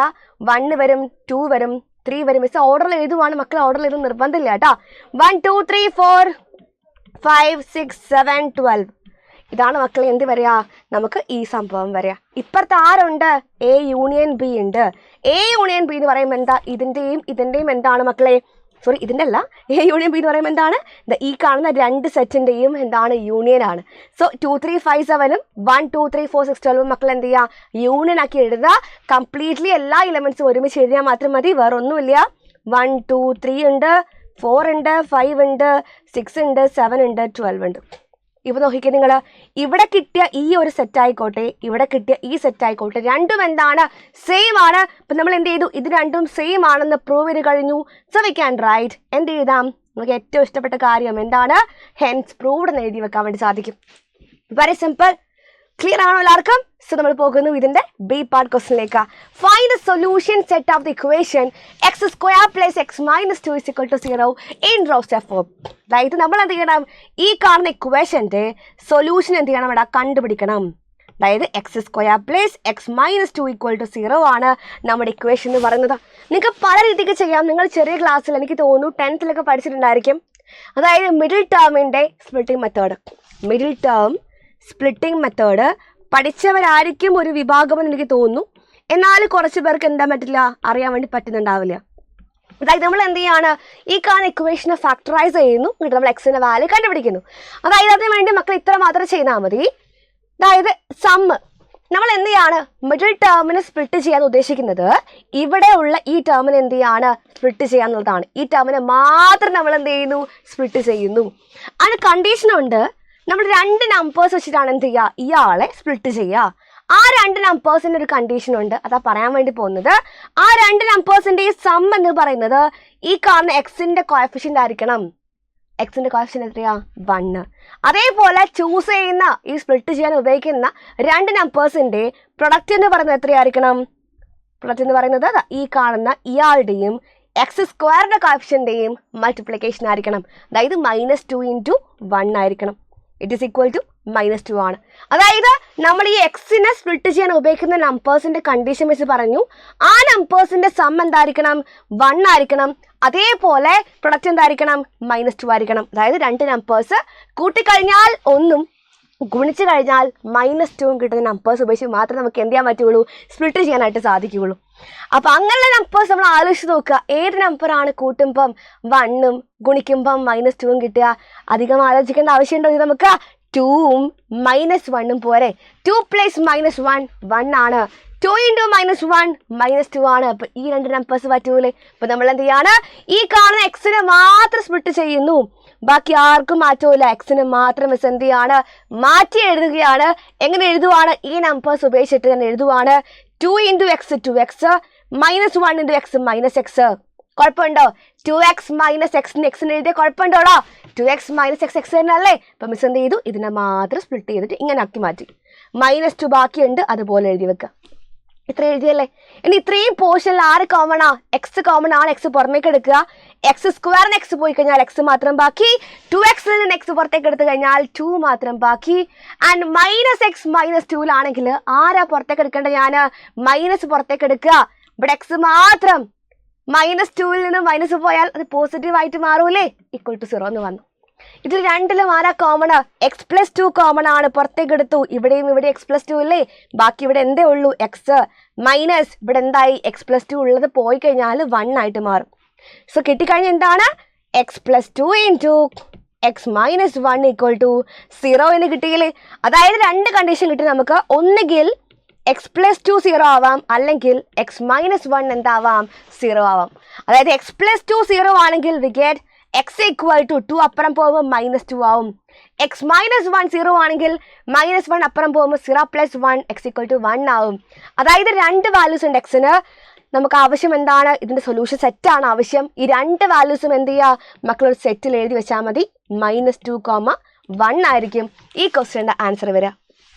1 വരും, 2 വരും, 3 വരും. മിസ് ഓർഡറിൽ എഴുതുവാണ് മക്കളെ, ഓർഡറിൽ എഴുതും നിർബന്ധമില്ല കേട്ടോ. 1, 2, 3, 4, 5, 6, 7, 12 ഇതാണ് മക്കളെ എന്ത് വരിക, നമുക്ക് ഈ സംഭവം വരിക. ഇപ്പുറത്ത് ആരുണ്ട്, എ യൂണിയൻ ബി ഉണ്ട്. എ യൂണിയൻ ബി എന്ന് പറയുമ്പോൾ എന്താ, ഇതിൻ്റെയും എന്താണ് മക്കളെ, സോറി ഇതിൻ്റെ അല്ല, എ യൂണിയൻ ബി എന്ന് പറയുമ്പോൾ എന്താണ്, ഈ കാണുന്ന 2 സെറ്റിൻ്റെയും എന്താണ്, യൂണിയൻ ആണ്. സോ 2, 3, 5, 7ഉം 1, 2, 3, 4, 6, 12 മക്കൾ എന്ത് ചെയ്യുക, യൂണിയൻ ആക്കി എഴുതുക. കംപ്ലീറ്റ്ലി എല്ലാ എലമെന്റ്സും ഒരുമിച്ച് എഴുതിയാൽ മാത്രം മതി, വേറെ ഒന്നുമില്ല. 1, 2, 3 ഉണ്ട്, 4 ഉണ്ട്, 5 ഉണ്ട്, 6 ഉണ്ട്, 7 ഉണ്ട്, 12 ഉണ്ട്. ഇപ്പോൾ നോക്കിക്കേ നിങ്ങൾ, ഇവിടെ കിട്ടിയ ഈ ഒരു സെറ്റ് ആയിക്കോട്ടെ, ഇവിടെ കിട്ടിയ ഈ സെറ്റ് ആയിക്കോട്ടെ, രണ്ടും എന്താണ്, സെയിം ആണ്. അപ്പം നമ്മൾ എന്ത് ചെയ്തു, ഇത് രണ്ടും സെയിം ആണെന്ന് പ്രൂവ് ചെയ്ത് കഴിഞ്ഞു. സോ വി ക്യാൻ റൈറ്റ്, എന്ത് ചെയ്താം, നമുക്ക് ഏറ്റവും ഇഷ്ടപ്പെട്ട കാര്യം എന്താണ്, ഹെൻസ് പ്രൂവ്ഡ് എന്ന് എഴുതി വെക്കാൻ വേണ്ടി സാധിക്കും. Very simple. ക്ലിയർ ആണോ എല്ലാവർക്കും? സോ നമ്മൾ പോകുന്നു ഇതിന്റെ ബി പാർട്ട് ക്വസ്റ്റ്യനിലേക്ക്. Find the solution set of the equation x² + x - 2 = 0 in roster form. അതായത് നമ്മൾ എന്ത് ചെയ്യണം, ഈ കാണുന്ന ഇക്വേഷന്റെ സൊല്യൂഷൻ എന്ത് ചെയ്യണം, ഇവിടെ കണ്ടുപിടിക്കണം. അതായത് x² + x - 2 = 0 ആണ് നമ്മുടെ ഇക്വേഷൻ എന്ന് പറയുന്നത്. നിങ്ങൾക്ക് പല രീതിക്ക് ചെയ്യാം. നിങ്ങൾ ചെറിയ ക്ലാസ്സിൽ എനിക്ക് തോന്നുന്നു 10th പഠിച്ചിട്ടുണ്ടായിരിക്കും. അതായത് മിഡിൽ ടേമിന്റെ splitting method. Middle term splitting method പഠിച്ചവരായിരിക്കും ഒരു വിഭാഗമെന്ന് എനിക്ക് തോന്നുന്നു. എന്നാൽ കുറച്ച് പേർക്ക് എന്താ പറ്റില്ല, അറിയാൻ വേണ്ടി പറ്റുന്നുണ്ടാവില്ല. അതായത് നമ്മൾ എന്ത് ചെയ്യാണ്, ഈ കാണുന്ന ഇക്വേഷനെ ഫാക്ടറൈസ് ചെയ്യുന്നു, എന്നിട്ട് നമ്മൾ എക്സിന്റെ വാല്യൂ കണ്ടുപിടിക്കുന്നു. അതായത് അതിന് വേണ്ടി മക്കൾ ഇത്ര മാത്രം ചെയ്താൽ മതി. അതായത് സമ്മ് നമ്മൾ എന്ത് ചെയ്യാണ്, മിഡിൽ ടേമിനെ സ്പ്ലിറ്റ് ചെയ്യാൻ ഉദ്ദേശിക്കുന്നത് ഇവിടെ ഉള്ള ഈ ടേമിനെ എന്ത് ചെയ്യാണ്, സ്പ്ലിറ്റ് ചെയ്യാന്നുള്ളതാണ്. ഈ ടേമിനെ മാത്രം നമ്മൾ എന്ത് ചെയ്യുന്നു, സ്പ്ലിറ്റ് ചെയ്യുന്നു. അതിന് കണ്ടീഷനുണ്ട്, നമ്മൾ 2 നമ്പേഴ്സ് വെച്ചിട്ടാണ് എന്ത് ചെയ്യുക, ഇയാളെ സ്പ്ലിറ്റ് ചെയ്യുക. ആ 2 നമ്പേഴ്സിൻ്റെ ഒരു കണ്ടീഷൻ ഉണ്ട്, അതാ പറയാൻ വേണ്ടി പോകുന്നത്. ആ 2 നമ്പേഴ്സിൻ്റെ ഈ സം എന്ന് പറയുന്നത് ഈ കാണുന്ന എക്സിൻ്റെ കോഎഫിഷ്യൻ്റ് ആയിരിക്കണം. എക്സിൻ്റെ കോഎഫിഷ്യൻ്റ് എത്രയാ, 1. അതേപോലെ ചൂസ് ചെയ്യുന്ന ഈ സ്പ്ലിറ്റ് ചെയ്യാൻ ഉപയോഗിക്കുന്ന 2 നമ്പേഴ്സിൻ്റെ പ്രൊഡക്റ്റ് എന്ന് പറയുന്നത് എത്രയായിരിക്കണം, പ്രൊഡക്റ്റ് എന്ന് പറയുന്നത് ഈ കാണുന്ന ഇയാളുടെയും x² കോഎഫിഷ്യൻ്റെയും മൾട്ടിപ്ലിക്കേഷൻ ആയിരിക്കണം. അതായത് -2 × 1 ആയിരിക്കണം. ഇറ്റ് ഈസ് ഈക്വൽ ടു -2 ആണ്. അതായത് നമ്മൾ ഈ എക്സിനെ സ്പ്ലിറ്റ് ചെയ്യാൻ ഉപയോഗിക്കുന്ന നമ്പേഴ്സിന്റെ കണ്ടീഷൻ വെച്ച് പറഞ്ഞു, ആ നമ്പേഴ്സിന്റെ സം എന്തായിരിക്കണം, 1 ആയിരിക്കണം. അതേപോലെ പ്രൊഡക്റ്റ് എന്തായിരിക്കണം, -2 ആയിരിക്കണം. അതായത് 2 നമ്പേഴ്സ് കൂട്ടിക്കഴിഞ്ഞാൽ 1 ഗുണിച്ചു കഴിഞ്ഞാൽ -2 കിട്ടുന്ന നമ്പേഴ്സ് ഉപയോഗിച്ച് മാത്രമേ നമുക്ക് എന്ത് ചെയ്യാൻ പറ്റുള്ളൂ, സ്പ്ലിറ്റ് ചെയ്യാനായിട്ട് സാധിക്കുകയുള്ളൂ. അപ്പം അങ്ങനെയുള്ള നമ്പേഴ്സ് നമ്മൾ ആലോചിച്ച് നോക്കുക, ഏത് നമ്പറാണ് കൂട്ടുമ്പം 1 ഗുണിക്കുമ്പം -2 കിട്ടുക. അധികം ആലോചിക്കേണ്ട ആവശ്യമുണ്ടോ, ഇത് നമുക്ക് 2 -1 പോരെ. 2 + -1 1 ആണ്. 2 × -1 -2 ആണ്. അപ്പം ഈ 2 നമ്പേഴ്സ് പറ്റൂലേ. അപ്പം നമ്മൾ എന്ത് ചെയ്യാണ്, ഈ കാണുന്ന എക്സിനെ മാത്രം സ്പ്ലിറ്റ് ചെയ്യുന്നു, ബാക്കി ആർക്കും മാറ്റമില്ല. എക്സിന് മാത്രം മിസ് എന്ത് ചെയ്യാണ്, മാറ്റി എഴുതുകയാണ്. എങ്ങനെ എഴുതുവാണ്, ഈ നമ്പേഴ്സ് ഉപയോഗിച്ചിട്ട് ഞാൻ എഴുതുവാണ്. 2 × x 2x, -1 × x -x. കുഴപ്പമുണ്ടോ, 2x - x എക്സിന് എഴുതിയ കുഴപ്പമുണ്ടോടാ, 2x - x x തന്നെയല്ലേ. അപ്പം മിസ് എന്ത് ചെയ്തു, ഇതിനെ മാത്രം സ്പ്ലിറ്റ് ചെയ്തിട്ട് ഇങ്ങനെ ആക്കി മാറ്റി. -2 ബാക്കിയുണ്ട്, അതുപോലെ എഴുതി വെക്കുക. ഇത്ര എഴുതിയല്ലേ. ഇനി ഇത്രയും പോർഷനിൽ ആര് കോമൺ ആ, എക്സ് കോമൺ ആണ്. എക്സ് പുറമേക്ക് എടുക്കുക. x² എക്സ് പോയി കഴിഞ്ഞാൽ എക്സ് മാത്രം ബാക്കി. 2x നിന്ന് എക്സ് പുറത്തേക്ക് എടുത്തു കഴിഞ്ഞാൽ 2 മാത്രം ബാക്കി. ആൻഡ് -x -2ലാണെങ്കിൽ ആരാ പുറത്തേക്ക് എടുക്കേണ്ടത്, ഞാൻ മൈനസ് പുറത്തേക്ക് എടുക്കുക. ഇവിടെ എക്സ് മാത്രം. -2ൽ നിന്ന് മൈനസ് പോയാൽ അത് പോസിറ്റീവായിട്ട് മാറൂലേ, =0 എന്ന് വന്നു. ഇതിൽ രണ്ടിലും ആരാ കോമൺ, x+2 കോമൺ ആണ്, പുറത്തേക്ക് എടുത്തു. ഇവിടെയും ഇവിടെ x+2 ഇല്ലേ, ബാക്കി ഇവിടെ എന്തേ ഉള്ളൂ, എക്സ് മൈനസ് ഇവിടെ എന്തായി, x+2 ഉള്ളത് പോയി കഴിഞ്ഞാൽ 1 ആയിട്ട് മാറും. സോ കിട്ടിക്കഴിഞ്ഞാൽ എന്താണ്, x+2 × x - 1 = 0 എന്ന് കിട്ടിയില്ലേ. അതായത് 2 കണ്ടീഷൻ കിട്ടി നമുക്ക്. ഒന്നുകിൽ x+2 0 ആവാം, അല്ലെങ്കിൽ x - 1 എന്താവാം, 0 ആവാം. അതായത് x+2 0 ആണെങ്കിൽ വി ഗെറ്റ് x = 2 അപ്പുറം പോകുമ്പോൾ -2 ആവും. x - 1 0 ആണെങ്കിൽ -1 അപ്പുറം പോകുമ്പോൾ 0 + 1 x = 1 ആവും. അതായത് 2 വാല്യൂസ് ഉണ്ട് എക്സിന്. നമുക്ക് ആവശ്യം എന്താണ്, ഇതിൻ്റെ സൊല്യൂഷൻ സെറ്റാണ് ആവശ്യം. ഈ 2 വാല്യൂസും എന്ത് ചെയ്യുക, മക്കളൊരു സെറ്റിൽ എഴുതി വെച്ചാൽ മതി. -2, 1 ആയിരിക്കും ഈ ക്വസ്റ്റ്യൻ്റെ ആൻസർ വരിക.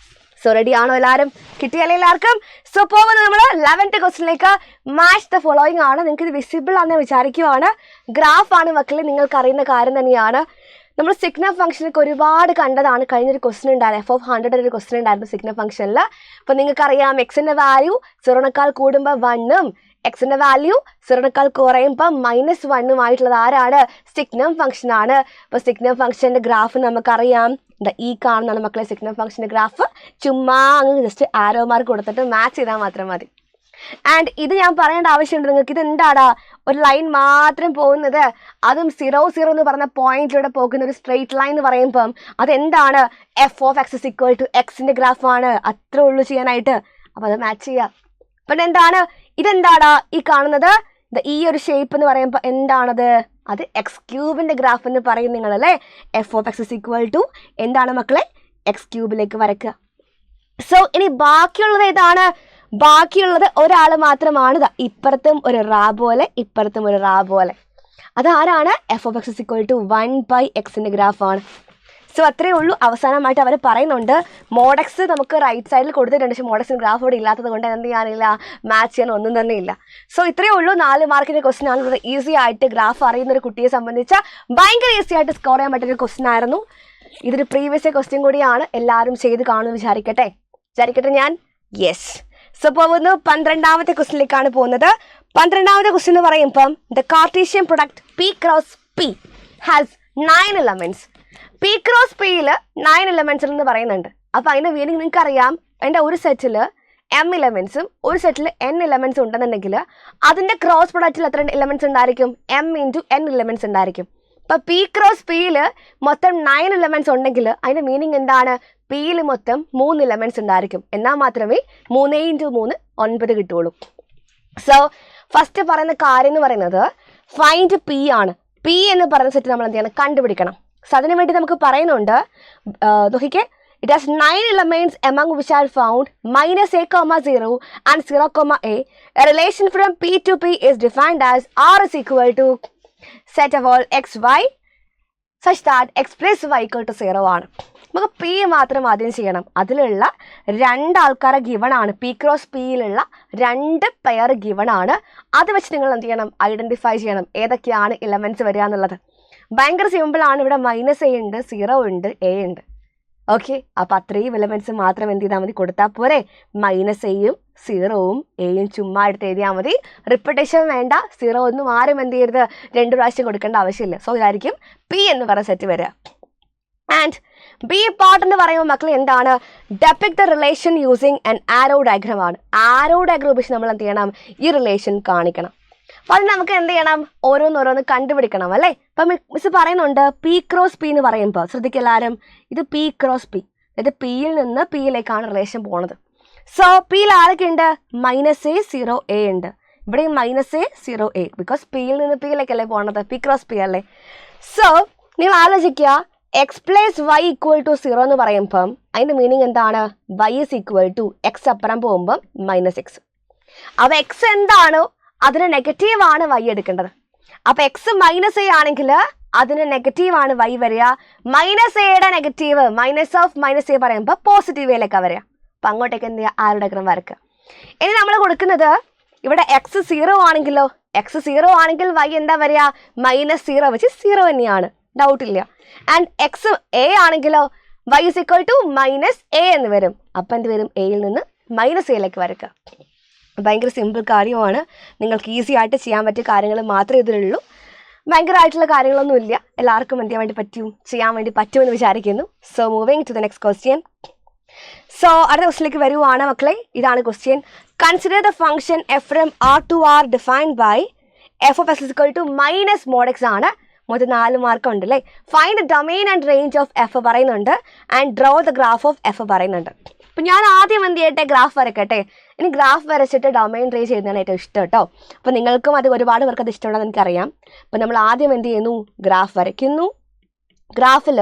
സോ റെഡി ആണോ എല്ലാവരും, കിട്ടിയല്ലേ എല്ലാവർക്കും. സോ പോകുന്നത് നമ്മൾ 11th ക്വസ്റ്റ്യനിലേക്ക്. മാച്ച് ദ ഫോളോയിങ് ആണ്. നിങ്ങൾക്ക് ഇത് വിസിബിൾ ആണെന്ന് വിചാരിക്കുവാണ്. ഗ്രാഫാണ് മക്കളെ, നിങ്ങൾക്ക് അറിയുന്ന കാര്യം തന്നെയാണ്. നമ്മൾ സിഗ്നൽ ഫംഗ്ഷനൊക്കെ ഒരുപാട് കണ്ടതാണ്. കഴിഞ്ഞൊരു ക്വസ്റ്റ്യൻ ഉണ്ടായിരുന്നു, f(100) ഒരു ക്വസ്റ്റ്യൻ ഉണ്ടായിരുന്നു സിഗ്നൽ ഫംഗ്ഷനിൽ. അപ്പോൾ നിങ്ങൾക്കറിയാം എക്സിൻ്റെ വാല്യൂ 0നേക്കാൾ കൂടുമ്പോൾ 1ഉം എക്സിൻ്റെ വാല്യൂ 0നേക്കാൾ കുറയുമ്പോൾ -1ഉം ആയിട്ടുള്ളത് ആരാണ്, സിഗ്നൽ ഫംഗ്ഷൻ ആണ്. അപ്പോൾ സിഗ്നൽ ഫംഗ്ഷൻ്റെ ഗ്രാഫ് നമുക്കറിയാം, ഈ കാണുന്നതാണ് മക്കളെ സിഗ്നൽ ഫംഗ്ഷൻ്റെ ഗ്രാഫ്. ചുമ്മാ അങ്ങ് ജസ്റ്റ് ആരോ മാർക്ക് കൊടുത്തിട്ട് മാച്ച് ചെയ്താൽ മാത്രം മതി. ആൻഡ് ഇത് ഞാൻ പറയേണ്ട ആവശ്യമുണ്ട് നിങ്ങൾക്ക്. ഇത് എന്താടാ, ഒരു ലൈൻ മാത്രം പോകുന്നത്, അതും 0 0 എന്ന് പറഞ്ഞ പോയിന്റിലൂടെ പോകുന്ന ഒരു സ്ട്രെയിറ്റ് ലൈൻ എന്ന് പറയുമ്പം അതെന്താണ്, f(x) = എക്സിൻ്റെ ഗ്രാഫാണ്. അത്രേ ഉള്ളൂ ചെയ്യാനായിട്ട്. അപ്പോൾ അത് മാച്ച് ചെയ്യുക. അപ്പം എന്താണ്, ഇതെന്താടാ ഈ കാണുന്നത്, ഈ ഒരു ഷേപ്പ് എന്ന് പറയുമ്പോൾ എന്താണത്, അത് x³ ഗ്രാഫ് എന്ന് പറയും നിങ്ങളല്ലേ. f(x) = എന്താണ് മക്കളെ, x³ വരയ്ക്കുക. സോ ഇനി ബാക്കിയുള്ളത് ഏതാണ്, ബാക്കിയുള്ളത് ഒരാൾ മാത്രമാണ്. ഇപ്പുറത്തും ഒരു റാ പോലെ, ഇപ്പുറത്തും ഒരു റാ പോലെ. അതാരാണ്, f(x) = 1/x ഗ്രാഫാണ്. സോ അത്രയേ ഉള്ളൂ. അവസാനമായിട്ട് അവർ പറയുന്നുണ്ട് മോഡെക്സ് നമുക്ക് റൈറ്റ് സൈഡിൽ കൊടുത്തിട്ടുണ്ട്, പക്ഷേ മോഡെക്സിന് ഗ്രാഫ് ഇവിടെ ഇല്ലാത്തത് കൊണ്ട് എന്ത് ചെയ്യാനില്ല, മാച്ച് ചെയ്യാൻ ഒന്നും തന്നെ ഇല്ല. സോ ഇത്രയേ ഉള്ളൂ. 4 മാർക്കിൻ്റെ ക്വസ്റ്റ്യൻ ആണ്. ഇവിടെ ഈസി ആയിട്ട് ഗ്രാഫ് അറിയുന്ന ഒരു കുട്ടിയെ സംബന്ധിച്ച് ഭയങ്കര ഈസി ആയിട്ട് സ്കോർ ചെയ്യാൻ പറ്റുന്ന ക്വസ്റ്റ്യൻ ആയിരുന്നു. ഇതൊരു പ്രീവിയസ് ക്വസ്റ്റ്യൻ കൂടിയാണ്. എല്ലാവരും ചെയ്ത് കാണുമെന്ന് വിചാരിക്കട്ടെ ഞാൻ. യെസ്. സോ പോകുന്നു 12ാമത്തെ ക്വസ്റ്റ്യനിലേക്കാണ് പോകുന്നത്. 12ാമത്തെ ക്വസ്റ്റ്യൻ എന്ന് പറയുമ്പം the Cartesian product P(P) has 9 elements. P(P)യിൽ 9 elements എന്ന് പറയുന്നുണ്ട്. അപ്പോൾ അതിൻ്റെ മീനിങ് നിങ്ങൾക്ക് അറിയാം. എൻ്റെ ഒരു സെറ്റിൽ m എലമെന്റ്സും ഒരു സെറ്റിൽ n എലമെന്റ്സ് ഉണ്ടെന്നുണ്ടെങ്കിൽ അതിന്റെ ക്രോസ് പ്രൊഡക്റ്റിൽ എത്ര എലമെന്റ്സ് ഉണ്ടായിരിക്കും? m × n എലമെന്റ്സ് ഉണ്ടായിരിക്കും. ഇപ്പൊ p ക്രോസ് പിയിൽ മൊത്തം 9 എലമെന്റ്സ് ഉണ്ടെങ്കിൽ അതിന്റെ മീനിങ് എന്താണ്? പിയിൽ മൊത്തം 3 എലമെന്റ്സ് ഉണ്ടായിരിക്കും. എന്നാൽ മാത്രമേ 3 × 3 9 കിട്ടുള്ളൂ. സോ ഫസ്റ്റ് പറയുന്ന കാര്യം എന്ന് പറയുന്നത് ഫൈൻഡ് പി ആണ്. പി എന്ന് പറയുന്ന സെറ്റ് നമ്മൾ എന്ത് ചെയ്യണം? കണ്ടുപിടിക്കണം. സോ അതിനു വേണ്ടി നമുക്ക് പറയുന്നുണ്ട്, നോക്കിക്കേ, it has 9 elements among which are found -a, 0 and 0, a. A relation from p to p is defined as r is equal to set of all x, y such that x plus y equal to 0 ആണ്. നമുക്ക് P മാത്രം ആദ്യം ചെയ്യണം. അതിലുള്ള 2 ആൾക്കാരെ given ആണ്. P cross പിയിലുള്ള 2 pair given ആണ്. അത് വെച്ച് നിങ്ങൾ എന്ത് ചെയ്യണം? ഐഡന്റിഫൈ ചെയ്യണം ഏതൊക്കെയാണ് എലമെന്റ്സ് വരിക എന്നുള്ളത്. ഭയങ്കര സിമ്പിൾ ആണ്. ഇവിടെ -a ഉണ്ട്, 0 ഉണ്ട്, a ഉണ്ട്. ഓക്കെ, അപ്പം അത്രയും എലമെന്റ്സ് മാത്രം എന്ത് ചെയ്താൽ മതി? കൊടുത്താൽ പോരെ. -യും 0യും എയും ചുമ്മാ എടുത്ത് എഴുതിയാൽ മതി. റിപ്പീറ്റേഷൻ വേണ്ട. 0 ഒന്നും ആരും എന്ത് ചെയ്യരുത്? 2 പ്രാവശ്യം കൊടുക്കേണ്ട ആവശ്യമില്ല. സോ ഇതായിരിക്കും പി എന്ന് പറയുന്ന സെറ്റ് വരിക. ആൻഡ് ബി പാർട്ട് എന്ന് പറയുമ്പോൾ മക്കൾ എന്താണ്? Depict the relation using an arrow diagram ആണ്. ആരോ ഡയഗ്രാം ഉപയോഗിച്ച് നമ്മൾ എന്ത് ചെയ്യണം? ഈ റിലേഷൻ കാണിക്കണം. അപ്പം അത് നമുക്ക് എന്ത് ചെയ്യണം? ഓരോന്നോരോന്ന് കണ്ടുപിടിക്കണം അല്ലേ? അപ്പം മിസ് പറയുന്നുണ്ട് പി ക്രോസ് പി എന്ന് പറയുമ്പോൾ ശ്രദ്ധിക്കുക എല്ലാവരും, ഇത് പി ക്രോസ് പി, അതായത് പിയിൽ നിന്ന് പിയിലേക്കാണ് റിലേഷൻ പോണത്. സോ പിയിൽ ആരൊക്കെ ഉണ്ട്? -a, 0, a ഉണ്ട്. ഇവിടെയും -a, 0, a, ബിക്കോസ് പിയിൽ നിന്ന് പിയിലേക്കല്ലേ പോണത്? പി ക്രോസ് പി അല്ലേ? സോ നിങ്ങൾ ആലോചിക്കുക, x + y = 0 എന്ന് പറയുമ്പം അതിൻ്റെ മീനിങ് എന്താണ്? y = x അപ്പുറം പോകുമ്പം -x. അപ്പോൾ x എന്താണോ അതിന് നെഗറ്റീവാണ് y എടുക്കേണ്ടത്. അപ്പോൾ x -a ആണെങ്കിൽ അതിന് നെഗറ്റീവാണ് y വരിക. -aയുടെ നെഗറ്റീവ് -a പറയുമ്പോൾ പോസിറ്റീവിലേക്കാണ് വരിക. അപ്പം അങ്ങോട്ടേക്ക് എന്ത് ചെയ്യുക? ആരോ ഡയഗ്രാം വരക്കുക. ഇനി നമ്മൾ കൊടുക്കുന്നത് ഇവിടെ x 0 ആണെങ്കിലോ, x 0 ആണെങ്കിൽ y എന്താ വരിക? -0 വെച്ച് 0 തന്നെയാണ്, ഡൗട്ടില്ല. ആൻഡ് x a ആണെങ്കിലോ y = -a എന്ന് വരും. അപ്പം എന്ത് വരും? എയിൽ നിന്ന് -aയിലേക്ക് വരക്കുക. ഭയങ്കര സിമ്പിൾ കാര്യമാണ്. നിങ്ങൾക്ക് ഈസി ആയിട്ട് ചെയ്യാൻ പറ്റിയ കാര്യങ്ങൾ മാത്രമേ ഇതിലുള്ളൂ. ഭയങ്കരമായിട്ടുള്ള കാര്യങ്ങളൊന്നുമില്ല. എല്ലാവർക്കും എന്ത് ചെയ്യാൻ വേണ്ടി പറ്റും? ചെയ്യാൻ വേണ്ടി പറ്റുമെന്ന് വിചാരിക്കുന്നു. So moving to the next question. So അടുത്ത ക്വസ്റ്റ്യനിലേക്ക് വരുവാണ് മക്കളെ. ഇതാണ് question. Consider the function f from r to r defined by f of x = -mod x ആണ്. മൊത്തം 4 മാർക്ക് ഉണ്ട് അല്ലേ? Find the domain and range of F പറയുന്നുണ്ട്. And draw the graph of F പറയുന്നുണ്ട്. അപ്പം ഞാൻ ആദ്യം എന്ത് ചെയ്യട്ടെ? ഗ്രാഫ് വരക്കട്ടെ. ഇനി ഗ്രാഫ് വരച്ചിട്ട് ഡൊമെയിൻ റേഞ്ച് ചെയ്യുന്നതാണ് ഏറ്റവും ഇഷ്ടം കേട്ടോ. അപ്പം നിങ്ങൾക്കും അത് ഒരുപാട് പേർക്ക് അത് ഇഷ്ടമുണ്ടെന്ന് എനിക്കറിയാം. അപ്പം നമ്മൾ ആദ്യം എന്ത് ചെയ്യുന്നു? ഗ്രാഫ് വരയ്ക്കുന്നു. ഗ്രാഫിൽ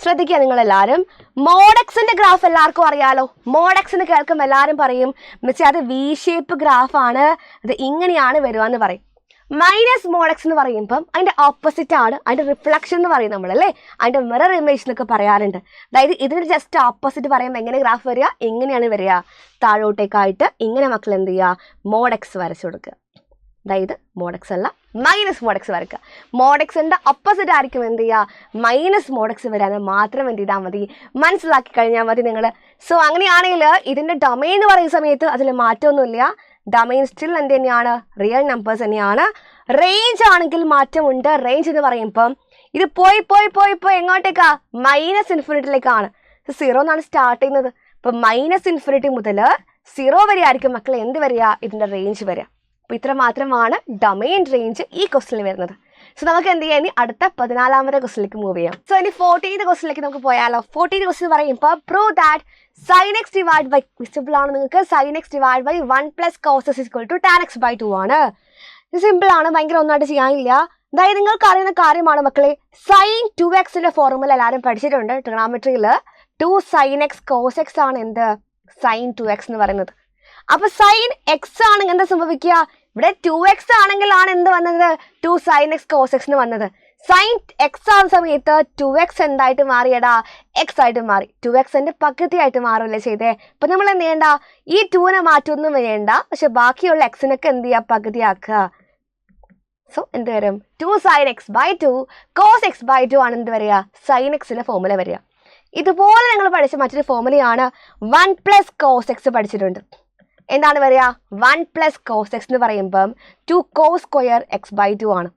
ശ്രദ്ധിക്കുക നിങ്ങളെല്ലാവരും, മോഡെക്സിൻ്റെ ഗ്രാഫ് എല്ലാവർക്കും അറിയാലോ. മോഡെക്സ് എന്ന് കേൾക്കുമ്പോൾ എല്ലാവരും പറയും മിസ്സേ അത് വി ഷേപ്പ് ഗ്രാഫാണ്, അത് ഇങ്ങനെയാണ് വരിക എന്ന് പറയും. -mod x എന്ന് പറയുമ്പം അതിൻ്റെ ഓപ്പോസിറ്റ് ആണ്, അതിൻ്റെ റിഫ്ലക്ഷൻ എന്ന് പറയും നമ്മളല്ലേ, അതിൻ്റെ മിറർ ഇമേജ് എന്നൊക്കെ പറയാറുണ്ട്. അതായത് ഇതിന് ജസ്റ്റ് ഓപ്പോസിറ്റ് പറയുമ്പോൾ എങ്ങനെ ഗ്രാഫ് വരിക? എങ്ങനെയാണ് വരിക? താഴോട്ടേക്കായിട്ട് ഇങ്ങനെ മക്കൾ എന്ത് ചെയ്യുക? mod x വരച്ചു കൊടുക്കുക. അതായത് mod x അല്ല -mod x വരക്കുക. mod xന്റെ ഓപ്പോസിറ്റ് ആയിരിക്കും എന്ത് ചെയ്യുക? -mod x വരാൻ മാത്രം എന്ത് ചെയ്താൽ മതി? മനസ്സിലാക്കി കഴിഞ്ഞാൽ മതി നിങ്ങൾ. സോ അങ്ങനെയാണെങ്കിൽ ഇതിൻ്റെ ഡൊമെയിൻ എന്ന് പറയുന്ന സമയത്ത് അതിൽ മാറ്റമൊന്നുമില്ല. ഡൊമെയിൻ സ്റ്റിൽ എന്ത് തന്നെയാണ്? റിയൽ നമ്പേഴ്സ് തന്നെയാണ്. റേഞ്ച് ആണെങ്കിൽ മാറ്റമുണ്ട്. റേഞ്ച് എന്ന് പറയുമ്പം ഇത് പോയി പോയി പോയി പോയി എങ്ങോട്ടേക്കാ? -∞ 0 എന്നാണ് സ്റ്റാർട്ട് ചെയ്യുന്നത്. അപ്പം -∞ മുതൽ 0 വരെ ആയിരിക്കും മക്കളെ എന്ത് വരിക? ഇതിൻ്റെ റേഞ്ച് വരിക. അപ്പോൾ ഇത്ര മാത്രമാണ് ഡൊമെയിൻ റേഞ്ച് ഈ ക്വസ്റ്റിനിൽ വരുന്നത്. സോ നമുക്ക് എന്ത് ചെയ്യാം? ഇനി അടുത്ത 14ാമത്തെ ക്വസ്റ്റിലേക്ക് മൂവ് ചെയ്യാം. സോ ഇനി 14th ക്വസ്റ്റിലേക്ക് നമുക്ക് പോയാലോ. 14th ക്വസ്റ്റ്യൻ പറയുമ്പോൾ prove that sin x divided by visible ആണ് നിങ്ങൾക്ക്. sin x divided by 1 + cos x = tan x / 2 ആണ്. ഇത് സിമ്പിൾ ആണ്, ഭയങ്കര ഒന്നായിട്ട് ചെയ്യാനില്ല. അതായത് നിങ്ങൾക്ക് അറിയുന്ന കാര്യമാണ് മക്കളെ. sin 2x ഫോർമുല എല്ലാവരും പഠിച്ചിട്ടുണ്ട് ട്രിഗണോമെട്രിയിൽ. 2 sin x cos x ആണ് എന്ത്? sin 2x എന്ന് പറയുന്നത്. അപ്പൊ sin x ആണെങ്കിൽ എന്താ സംഭവിക്കുക? ഇവിടെ 2x ആണെങ്കിലാണ് എന്ത് വന്നത്? 2 sin x cos x എന്ന് വന്നത്. sin x ആവുന്ന സമയത്ത് 2x എന്തായിട്ട് മാറിയടാ? x ആയിട്ട് മാറി. 2xന്റെ പകുതിയായിട്ട് മാറുമല്ലേ ചെയ്തേ. അപ്പൊ നമ്മൾ എന്ത് ചെയ്യണ്ട? ഈ 2നെ മാറ്റൊന്നും വേണ്ട, പക്ഷെ ബാക്കിയുള്ള എക്സിനൊക്കെ എന്ത് ചെയ്യുക? പകുതിയാക്കുക. സോ എന്ത് വരും? 2 sin x / 2 cos x / 2 ആണ് എന്ത് വരിക? sin xന്റെ ഫോർമുല വരിക. ഇതുപോലെ നിങ്ങൾ പഠിച്ച മറ്റൊരു ഫോർമുലയാണ് 1 + cos x പഠിച്ചിട്ടുണ്ട്. എന്താണ് വരിക? 1 + cos x എന്ന് പറയുമ്പം 2 cos² x / 2 ആണ്.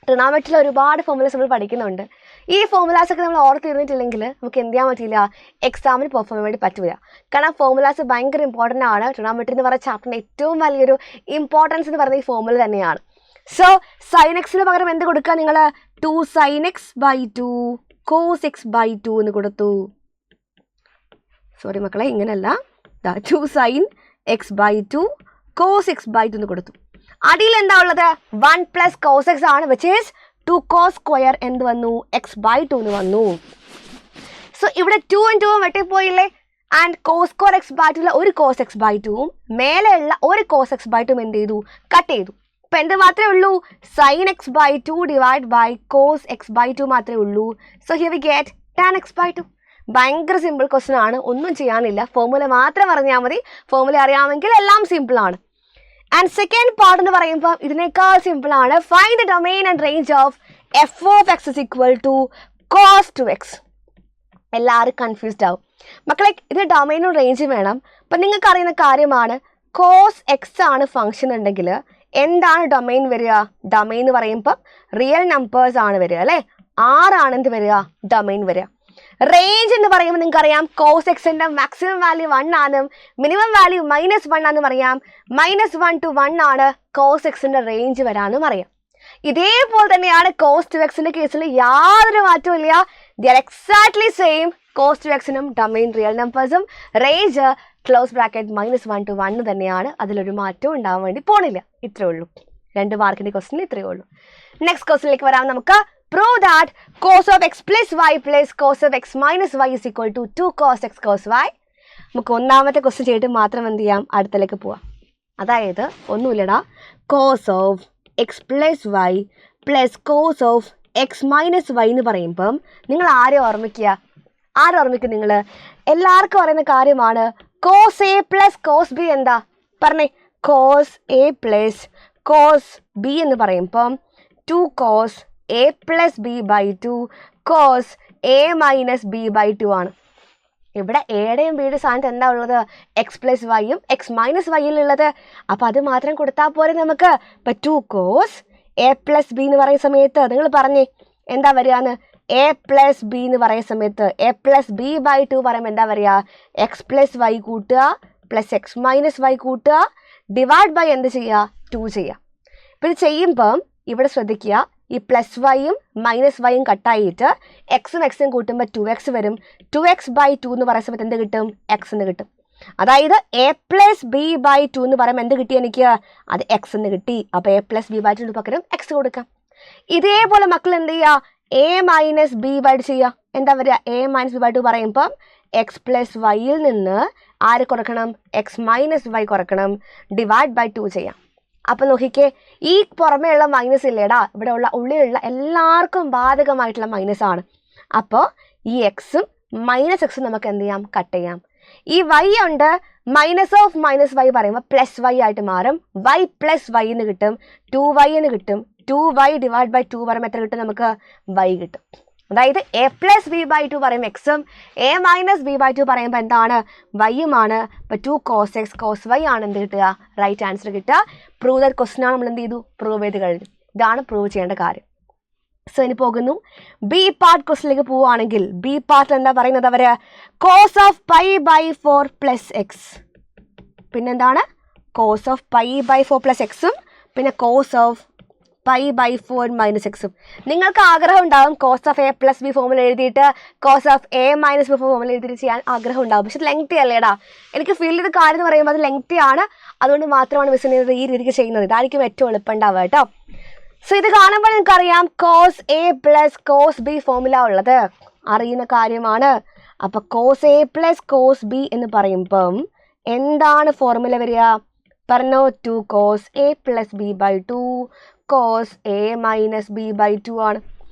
ട്രിഗണോമെട്രിയിൽ ഒരുപാട് ഫോർമുലസ് നമ്മൾ പഠിക്കുന്നുണ്ട്. ഈ ഫോർമുലാസ് ഒക്കെ നമ്മൾ ഓർത്തിരുന്നിട്ടില്ലെങ്കിൽ നമുക്ക് എന്ത് ചെയ്യാൻ പറ്റില്ല, എക്സാമിന് പെർഫോം ചെയ്യാൻ വേണ്ടി പറ്റില്ല. കാരണം ഫോർമുലാസ് ഭയങ്കര ഇമ്പോർട്ടൻ്റ് ആണ്. ട്രിഗണോമെട്രി എന്ന് പറയുന്ന ചാപ്റ്ററിൻ്റെ ഏറ്റവും വലിയൊരു ഇമ്പോർട്ടൻസ് എന്ന് പറയുന്നത് ഈ ഫോർമുല തന്നെയാണ്. സോ സൈൻ എക്സിന് പകരം എന്ത് കൊടുക്കുക നിങ്ങൾ, 2 sin x by 2 cos x by 2 എന്ന് കൊടുത്തു. സോറി മക്കളെ, ഇങ്ങനെയല്ല, 2 sin x by 2 cos x by 2 എന്ന് കൊടുത്തു. അടിയിൽ എന്താ ഉള്ളത്, 1 plus cos x ആണ്, which is 2 cos square എന്ത് വന്നു, x by 2 എന്ന് വന്നു. സോ ഇവിടെ 2 ഉം 2 ഉം വെട്ടിപ്പോയില്ലേ, and cos square x by 2 ഒരു cos x by 2 മേലെയുള്ള ഒരു cos x by 2 എന്ത് ചെയ്തു, കട്ട് ചെയ്തു. അപ്പം എന്ത് മാത്രമേ ഉള്ളൂ, sin x by 2 divide by cos x by 2 മാത്രമേ ഉള്ളൂ. So here we get tan x by 2. ഭയങ്കര സിമ്പിൾ ക്വസ്റ്റൻ ആണ്, ഒന്നും ചെയ്യാനില്ല, ഫോർമുല മാത്രം പറഞ്ഞാൽ മതി. ഫോർമുല അറിയാമെങ്കിൽ എല്ലാം സിമ്പിൾ ആണ്. ആൻഡ് സെക്കൻഡ് പാർട്ട് എന്ന് പറയുമ്പോൾ ഇതിനേക്കാൾ സിമ്പിൾ ആണ്. Find the domain and range of F of X is equal to cos two X. എല്ലാവരും കൺഫ്യൂസ്ഡ് ആവും മക്കളെ, ഇത് ഡൊമെയിനും റേഞ്ചും വേണം. അപ്പം നിങ്ങൾക്ക് അറിയുന്ന കാര്യമാണ്, കോസ് എക്സ് ആണ് ഫംഗ്ഷൻ ഉണ്ടെങ്കിൽ എന്താണ് ഡൊമെയിൻ വരിക, ഡൊമെയിൻ എന്ന് പറയുമ്പം റിയൽ നമ്പേഴ്സ് ആണ് വരിക അല്ലേ, 6 ആണ് എന്ത് വരിക, ഡൊമെയിൻ വരിക. റേഞ്ച് എന്ന് പറയുമ്പോൾ നിങ്ങൾക്ക് അറിയാം, കോസ് എക്സിൻ്റെ മാക്സിമം വാല്യൂ 1 ആണെന്നും മിനിമം വാല്യൂ -1 ആണെന്നും അറിയാം. -1 to 1 ആണ് കോസ് എക്സിൻ്റെ റേഞ്ച് വരാമെന്നും അറിയാം. ഇതേപോലെ തന്നെയാണ് കോസ് ടു എക്സിൻ്റെ കേസിൽ യാതൊരു മാറ്റവും ഇല്ല. They are exactly same. Cos two എക്സിനും ഡൊമെയിൻ റിയൽ നമ്പേഴ്സും റേഞ്ച് ക്ലോസ് ബ്രാക്കറ്റ് -1 to 1 തന്നെയാണ്. അതിലൊരു മാറ്റവും ഉണ്ടാവാൻ വേണ്ടി പോണില്ല. ഇത്രയേ ഉള്ളൂ. 2 മാർക്കിൻ്റെ ക്വസ്റ്റിന് ഇത്രയേ ഉള്ളൂ. നെക്സ്റ്റ് ക്വസ്റ്റിനിലേക്ക് വരാം നമുക്ക്. Prove that cos of x plus y plus cos of x minus y is equal to 2 cos x cos y. നമുക്ക് ഒന്നാമത്തെ ക്വസ്റ്റ്യൻ ചെയ്തിട്ട് മാത്രം എന്ത് ചെയ്യാം, അടുത്തേക്ക് പോവാം. അതായത് ഒന്നുമില്ലടാ, cos of x plus y plus cos of x minus y എന്ന് പറയുമ്പം നിങ്ങൾ ആരെ ഓർമ്മിക്കുക, നിങ്ങൾ എല്ലാവർക്കും അറിയുന്ന കാര്യമാണ്. cos a plus cos b എന്താ പറഞ്ഞേ, cos a plus cos b എന്ന് പറയുമ്പം 2 cos a plus b by 2 cos a minus b by 2 ആണ്. ഇവിടെ എയുടെയും ബിയുടെ സ്ഥാനത്ത് എന്താ ഉള്ളത്, എക്സ് പ്ലസ് വൈയും എക്സ് മൈനസ് വൈയിലുള്ളത്. അപ്പോൾ അത് മാത്രം കൊടുത്താൽ പോരെ നമുക്ക്. ഇപ്പം 2 cos a plus b എന്ന് പറയുന്ന സമയത്ത് നിങ്ങൾ പറഞ്ഞേ എന്താ വരികയെന്ന്, a plus b എന്ന് പറയുന്ന സമയത്ത് a plus b by 2 പറയുമ്പോൾ എന്താ വരിക, എക്സ് പ്ലസ് വൈ കൂട്ടുക പ്ലസ് എക്സ് മൈനസ് വൈ കൂട്ടുക ഡിവൈഡ് ബൈ എന്ത് ചെയ്യുക, 2 ചെയ്യുക. ഇപ്പം ഇത് ചെയ്യുമ്പം ഇവിടെ ശ്രദ്ധിക്കുക, ഈ പ്ലസ് വൈയും മൈനസ് വൈയും കട്ടായിട്ട് എക്സും എക്സും കൂട്ടുമ്പോൾ 2x വരും. 2x by 2 എന്ന് പറയുന്ന സമയത്ത് എന്ത് കിട്ടും, എക്സ് എന്ന് കിട്ടും. അതായത് a plus b by 2 എന്ന് പറയുമ്പോൾ എന്ത് കിട്ടി എനിക്ക്, അത് എക്സ് എന്ന് കിട്ടി. അപ്പോൾ a plus b by 2 പകരം എക്സ് കൊടുക്കാം. ഇതേപോലെ മക്കൾ എന്ത് ചെയ്യുക, a minus b by 2 ചെയ്യുക. എന്താ വരിക, a minus b by 2 പറയുമ്പം എക്സ് പ്ലസ് വൈയിൽ നിന്ന് ആര് കുറക്കണം, എക്സ് മൈനസ് വൈ കുറക്കണം, ഡിവൈഡ് ബൈ 2 ചെയ്യാം. അപ്പം നോക്കിക്കേ, ഈ പുറമേയുള്ള മൈനസ് ഇല്ലേടാ, ഇവിടെ ഉള്ളിലുള്ള എല്ലാവർക്കും ബാധകമായിട്ടുള്ള മൈനസ് ആണ്. അപ്പോൾ ഈ എക്സും മൈനസ് എക്സും നമുക്ക് എന്ത് ചെയ്യാം, കട്ട് ചെയ്യാം. ഈ വൈ ഉണ്ട്, മൈനസ് ഓഫ് മൈനസ് വൈ പറയുമ്പോൾ പ്ലസ് വൈ ആയിട്ട് മാറും. വൈ പ്ലസ് വൈ എന്ന് കിട്ടും, 2y എന്ന് കിട്ടും. 2y ഡിവൈഡ് ബൈ 2 പറയുമ്പോൾ എത്ര കിട്ടും, നമുക്ക് വൈ കിട്ടും. അതായത് a plus b by 2 പറയുമ്പോൾ എക്സും a minus b by 2 പറയുമ്പോൾ എന്താണ്, വൈയുമാണ്. അപ്പോൾ 2 cos x cos y ആണ് എന്ത് കിട്ടുക, റൈറ്റ് ആൻസർ കിട്ടുക. പ്രൂവ് ദാറ്റ് ക്വസ്റ്റൻ ആണ് നമ്മൾ എന്ത് ചെയ്തു, പ്രൂവ് ചെയ്ത് കഴിഞ്ഞു. ഇതാണ് പ്രൂവ് ചെയ്യേണ്ട കാര്യം. സോ ഇനി പോകുന്നു ബി പാർട്ട് ക്വസ്റ്റിലേക്ക് പോവുകയാണെങ്കിൽ, ബി പാർട്ടിൽ എന്താ പറയുന്നത്, അവർ cos of pi by 4 plus x, പിന്നെന്താണ് cos of pi by 4 plus x-ഉം പിന്നെ cos of pi by 4 minus x-ഉം. നിങ്ങൾക്ക് ആഗ്രഹം ഉണ്ടാകും cos of a plus b formula എഴുതിയിട്ട് cos of a minus b formula എഴുതിയിട്ട് ചെയ്യാൻ ആഗ്രഹം ഉണ്ടാകും. പക്ഷെ ലെങ്തി അല്ലേടാ, എനിക്ക് ഫീൽ ചെയ്ത കാര്യം എന്ന് പറയുമ്പോൾ അത് ലെങ്തി ആണ്. അതുകൊണ്ട് മാത്രമാണ് മിസ് ചെയ്യുന്നത് ഈ രീതിക്ക് ചെയ്യുന്നത്. ഇതായിരിക്കും ഏറ്റവും എളുപ്പം ഉണ്ടാവുക കേട്ടോ. സോ ഇത് കാണുമ്പോൾ നിങ്ങൾക്കറിയാം cos a plus cos b formula ഉള്ളത് അറിയുന്ന കാര്യമാണ്. അപ്പോൾ cos a plus cos b എന്ന് പറയുമ്പം എന്താണ് ഫോർമുല വരിക, പറഞ്ഞോ, 2 cos a plus b by 2 cos a minus b by 2 ആണ്.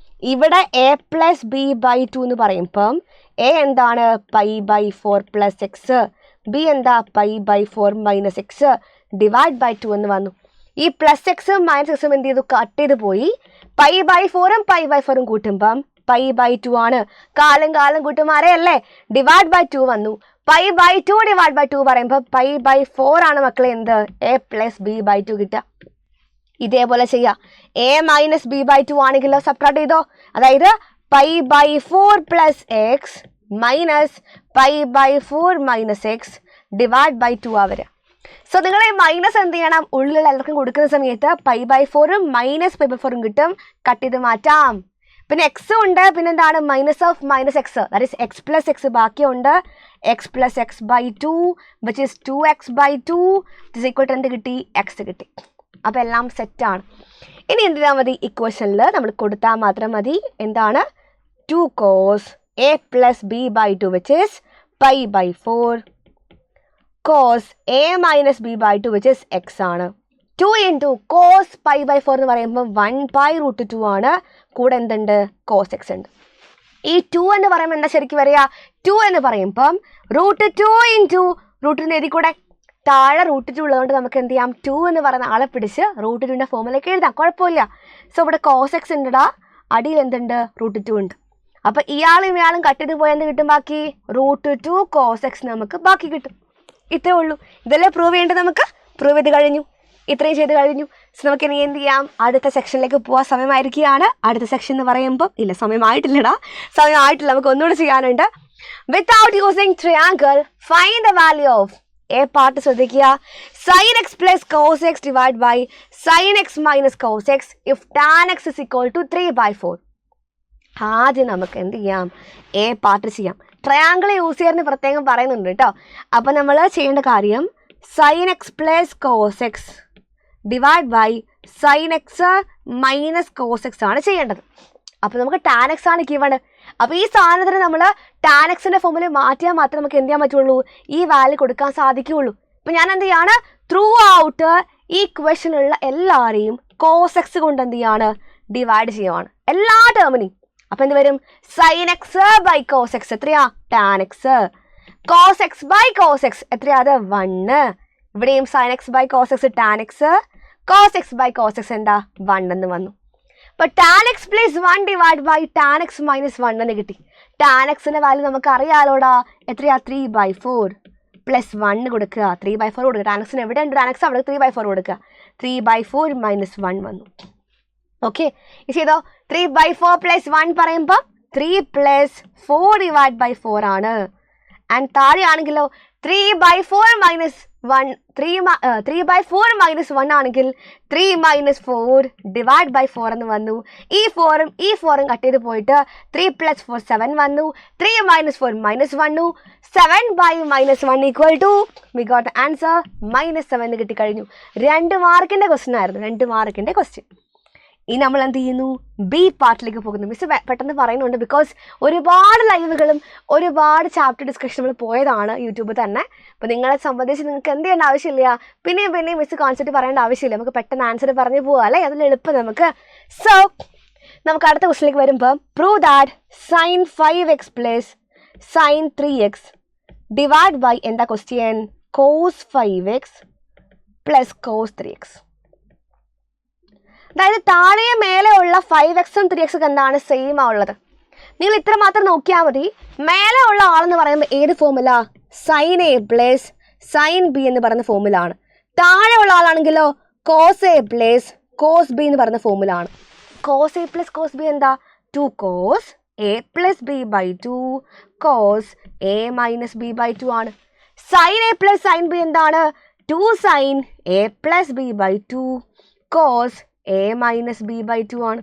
ഇവിടെ a plus b by 2 എന്ന് പറയുമ്പം a എന്താണ്, pi by 4 plus x, b എന്താ, pi by 4 minus x divide by 2 എന്ന് വന്നു. ഈ പ്ലസ് എക്സും മൈനസ് എക്സും എന്ത് ചെയ്തു, കട്ട് ചെയ്ത് പോയി. പൈ ബൈ 4ഉം പൈ ബൈ 4ഉം കൂട്ടുമ്പം പൈ ബൈ 2 ആണ്. കാലം കൂട്ടുമാരെ അല്ലേ, ഡിവൈഡ് ബൈ 2 വന്നു. പൈ ബൈ 2 ഡിവൈഡ് ബൈ 2 പറയുമ്പോൾ പൈ ബൈ 4 ആണ് മക്കളെ എന്ത്, a plus b by 2 കിട്ടുക. ഇതേപോലെ ചെയ്യുക. a minus b by 2 ആണെങ്കിലോ സബ്ട്രാക്ട് ചെയ്തോ, അതായത് pi by 4 plus X minus pi by 4 minus X divide by 2 ആവര്. സോ നിങ്ങൾ ഈ മൈനസ് എന്ത് ചെയ്യണം, ഉള്ളിലുള്ള എല്ലാവർക്കും കൊടുക്കുന്ന സമയത്ത് പൈ ബൈ 4ഉം മൈനസ് പൈ ബൈ 4ഉം കിട്ടും, കട്ട് ചെയ്ത് മാറ്റാം. പിന്നെ എക്സ് ഉണ്ട്, പിന്നെ എന്താണ് minus of minus X, that is X plus X ബാക്കിയുണ്ട്, X plus X by 2 which is 2x by 2 this equal to എന്ത് കിട്ടി, എക്സ് കിട്ടി. അപ്പോൾ എല്ലാം സെറ്റാണ്. ഇനി എന്ത് ചെയ്താൽ മതി, ഇക്വേഷനിൽ നമ്മൾ കൊടുത്താൽ മാത്രം മതി. എന്താണ് 2 cos a plus B by 2 which is pi by 4 cos a minus B by 2 which is X ആണ്. 2 ഇൻറ്റു കോസ് പൈ ബൈ 4 എന്ന് പറയുമ്പോൾ 1/√2 ആണ്, കൂടെ എന്തുണ്ട് കോസ് എക്സ് ഉണ്ട്. ഈ 2 എന്ന് പറയുമ്പോൾ എന്താ ശരിക്കും വരിക, 2 എന്ന് പറയുമ്പം √2 ഇൻറ്റു √2 എഴുതി കൂടെ, താഴെ √2 ഉള്ളതുകൊണ്ട് നമുക്ക് എന്ത് ചെയ്യാം, 2 എന്ന് പറയുന്ന ആളെ പിടിച്ച് √2ൻ്റെ ഫോമിലേക്ക് എഴുതാം, കുഴപ്പമില്ല. സോ ഇവിടെ കോസ് എക്സ് ഉണ്ടടാ, അടിയിൽ എന്തുണ്ട് √2 ഉണ്ട്. അപ്പം ഇയാളും കട്ട് ചെയ്ത് പോയാൽ എന്ത് കിട്ടും, ബാക്കി √2 കോസ് എക്സ് നമുക്ക് ബാക്കി കിട്ടും. ഇത്രേ ഉള്ളൂ. ഇതല്ലേ പ്രൂവ് ചെയ്യേണ്ടത്, നമുക്ക് പ്രൂവ് ചെയ്ത് കഴിഞ്ഞു, ഇത്രയും ചെയ്ത് കഴിഞ്ഞു. സോ നമുക്ക് ഇനി എന്ത് ചെയ്യാം, അടുത്ത സെക്ഷനിലേക്ക് പോകാൻ സമയമായിരിക്കുകയാണ്. അടുത്ത സെക്ഷൻ എന്ന് പറയുമ്പോൾ ഇല്ല, സമയമായിട്ടില്ലടാ, സമയമായിട്ടില്ല, നമുക്ക് ഒന്നുകൂടെ ചെയ്യാനുണ്ട്. Without using triangle find the value of A part ശ്രദ്ധിക്കുക. Sine X plus cos X divide by sine X minus cos X if tan X is equal to 3/4. ആദ്യം നമുക്ക് എന്ത് ചെയ്യാം, എ പാർട്ട് ചെയ്യാം. ട്രയാങ്കിൾ യൂസ് ചെയ്യാൻ പ്രത്യേകം പറയുന്നുണ്ട് കേട്ടോ. അപ്പം നമ്മൾ ചെയ്യേണ്ട കാര്യം sine X plus cos X divide by sine X minus cos X ആണ് ചെയ്യേണ്ടത്. അപ്പോൾ നമുക്ക് ടാൻ എക്സ് ആണ് ഗിവൺ. അപ്പോൾ ഈ സാധനത്തിന് നമ്മൾ ടാൻ എക്സിൻ്റെ ഫോമിൽ മാറ്റിയാൽ മാത്രമേ നമുക്ക് എന്ത് ചെയ്യാൻ പറ്റുള്ളൂ, ഈ വാല്യൂ കൊടുക്കാൻ സാധിക്കുകയുള്ളൂ. ഇപ്പം ഞാൻ എന്ത് ചെയ്യാണ്, ത്രൂ ഔട്ട് ഈ ക്വസ്റ്റനുള്ള എല്ലാവരെയും കോസ് എക്സ് കൊണ്ട് എന്ത് ചെയ്യാണ്, ഡിവൈഡ് ചെയ്യുവാണ് എല്ലാ ടേമിനെയും. അപ്പം എന്ത് വരും, sine X by cos X എത്രയാ, tan X. Cos X by cos X എത്രയാ, അത് 1. ഇവിടെയും sine X by cos X tan X, cos X by cos X എന്താ 1 എന്ന് വന്നു. അപ്പോൾ tan X plus 1 divide by tan X minus 1 എന്ന് കിട്ടി. ടാൻ എക്സിൻ്റെ വാല്യൂ നമുക്ക് അറിയാലോടാ, എത്രയാ 3/4 പ്ലസ് 1 കൊടുക്കുക, 3/4 കൊടുക്കുക. ടാൻ എക്സിന് എവിടെ ഉണ്ട്, ടാൻ എക്സ് അവിടെ 3/4 കൊടുക്കുക, 3/4 മൈനസ് 1 വന്നു. ഓക്കെ, ഇത് ചെയ്തോ. 3/4 പ്ലസ് 1 പറയുമ്പോൾ 3 പ്ലസ് 4 ഡിവൈഡ് ബൈ 4 ആണ്. ആൻഡ് താഴെയാണെങ്കിലോ 3/4 മൈനസ് 1 3/4 മൈനസ് 1 ആണെങ്കിൽ 3 മൈനസ് 4 ഡിവൈഡ് ബൈ 4 എന്ന് വന്നു. ഈ 4ഉം കട്ട് ചെയ്ത് പോയിട്ട് 3 പ്ലസ് 4 7 വന്നു. 3 minus 4 minus 1 7/-1 equal to we got answer -7 കിട്ടിക്കഴിഞ്ഞു. 2 മാർക്കിൻ്റെ ക്വസ്റ്റ്യൻ ആയിരുന്നു, 2 മാർക്കിൻ്റെ ക്വസ്റ്റ്യൻ. ഇനി നമ്മൾ എന്ത് ചെയ്യുന്നു, ബി പാർട്ടിലേക്ക് പോകുന്നു. മിസ് പെട്ടെന്ന് പറയുന്നുണ്ട്, ബിക്കോസ് ഒരുപാട് ലൈവുകളും ഒരുപാട് ചാപ്റ്റർ ഡിസ്കഷൻ നമ്മൾ പോയതാണ് യൂട്യൂബിൽ തന്നെ. അപ്പോൾ നിങ്ങളെ സംബന്ധിച്ച് നിങ്ങൾക്ക് എന്ത് ചെയ്യേണ്ട ആവശ്യമില്ല, പിന്നെയും മിസ് കോൺസെപ്റ്റ് പറയേണ്ട ആവശ്യമില്ല, നമുക്ക് പെട്ടെന്ന് ആൻസർ പറഞ്ഞു പോകാം അല്ലേ, അതിൽ എളുപ്പം നമുക്ക്. സോ നമുക്ക് അടുത്ത ക്വസ്റ്റിലേക്ക് വരുമ്പോൾ prove that sine 5x plus sine 3x divide by എന്താ question, cos 5x plus cos 3x. അതായത് താഴെ മേലെ ഉള്ള 5xും 3xും എന്താണ് സെയിം ആണുള്ളത്. നിങ്ങൾ ഇത്ര മാത്രം നോക്കിയാൽ മതി. മേലെ ഉള്ള ആളെന്ന് പറയുമ്പോൾ ഏത് ഫോമുല, sine A plus sine B എന്ന് പറയുന്ന ഫോമിലാണ്. താഴെ ഉള്ള ആളാണെങ്കിലോ cos A plus cos B എന്ന് പറയുന്ന ഫോമിലാണ്. Cos A plus cos B എന്താ, 2 cos A plus B by 2 cos A minus B by 2 ആണ്. Sine A plus sine B എന്താണ്, 2 sine A plus B by 2 cos A minus B by 2 ആണ്.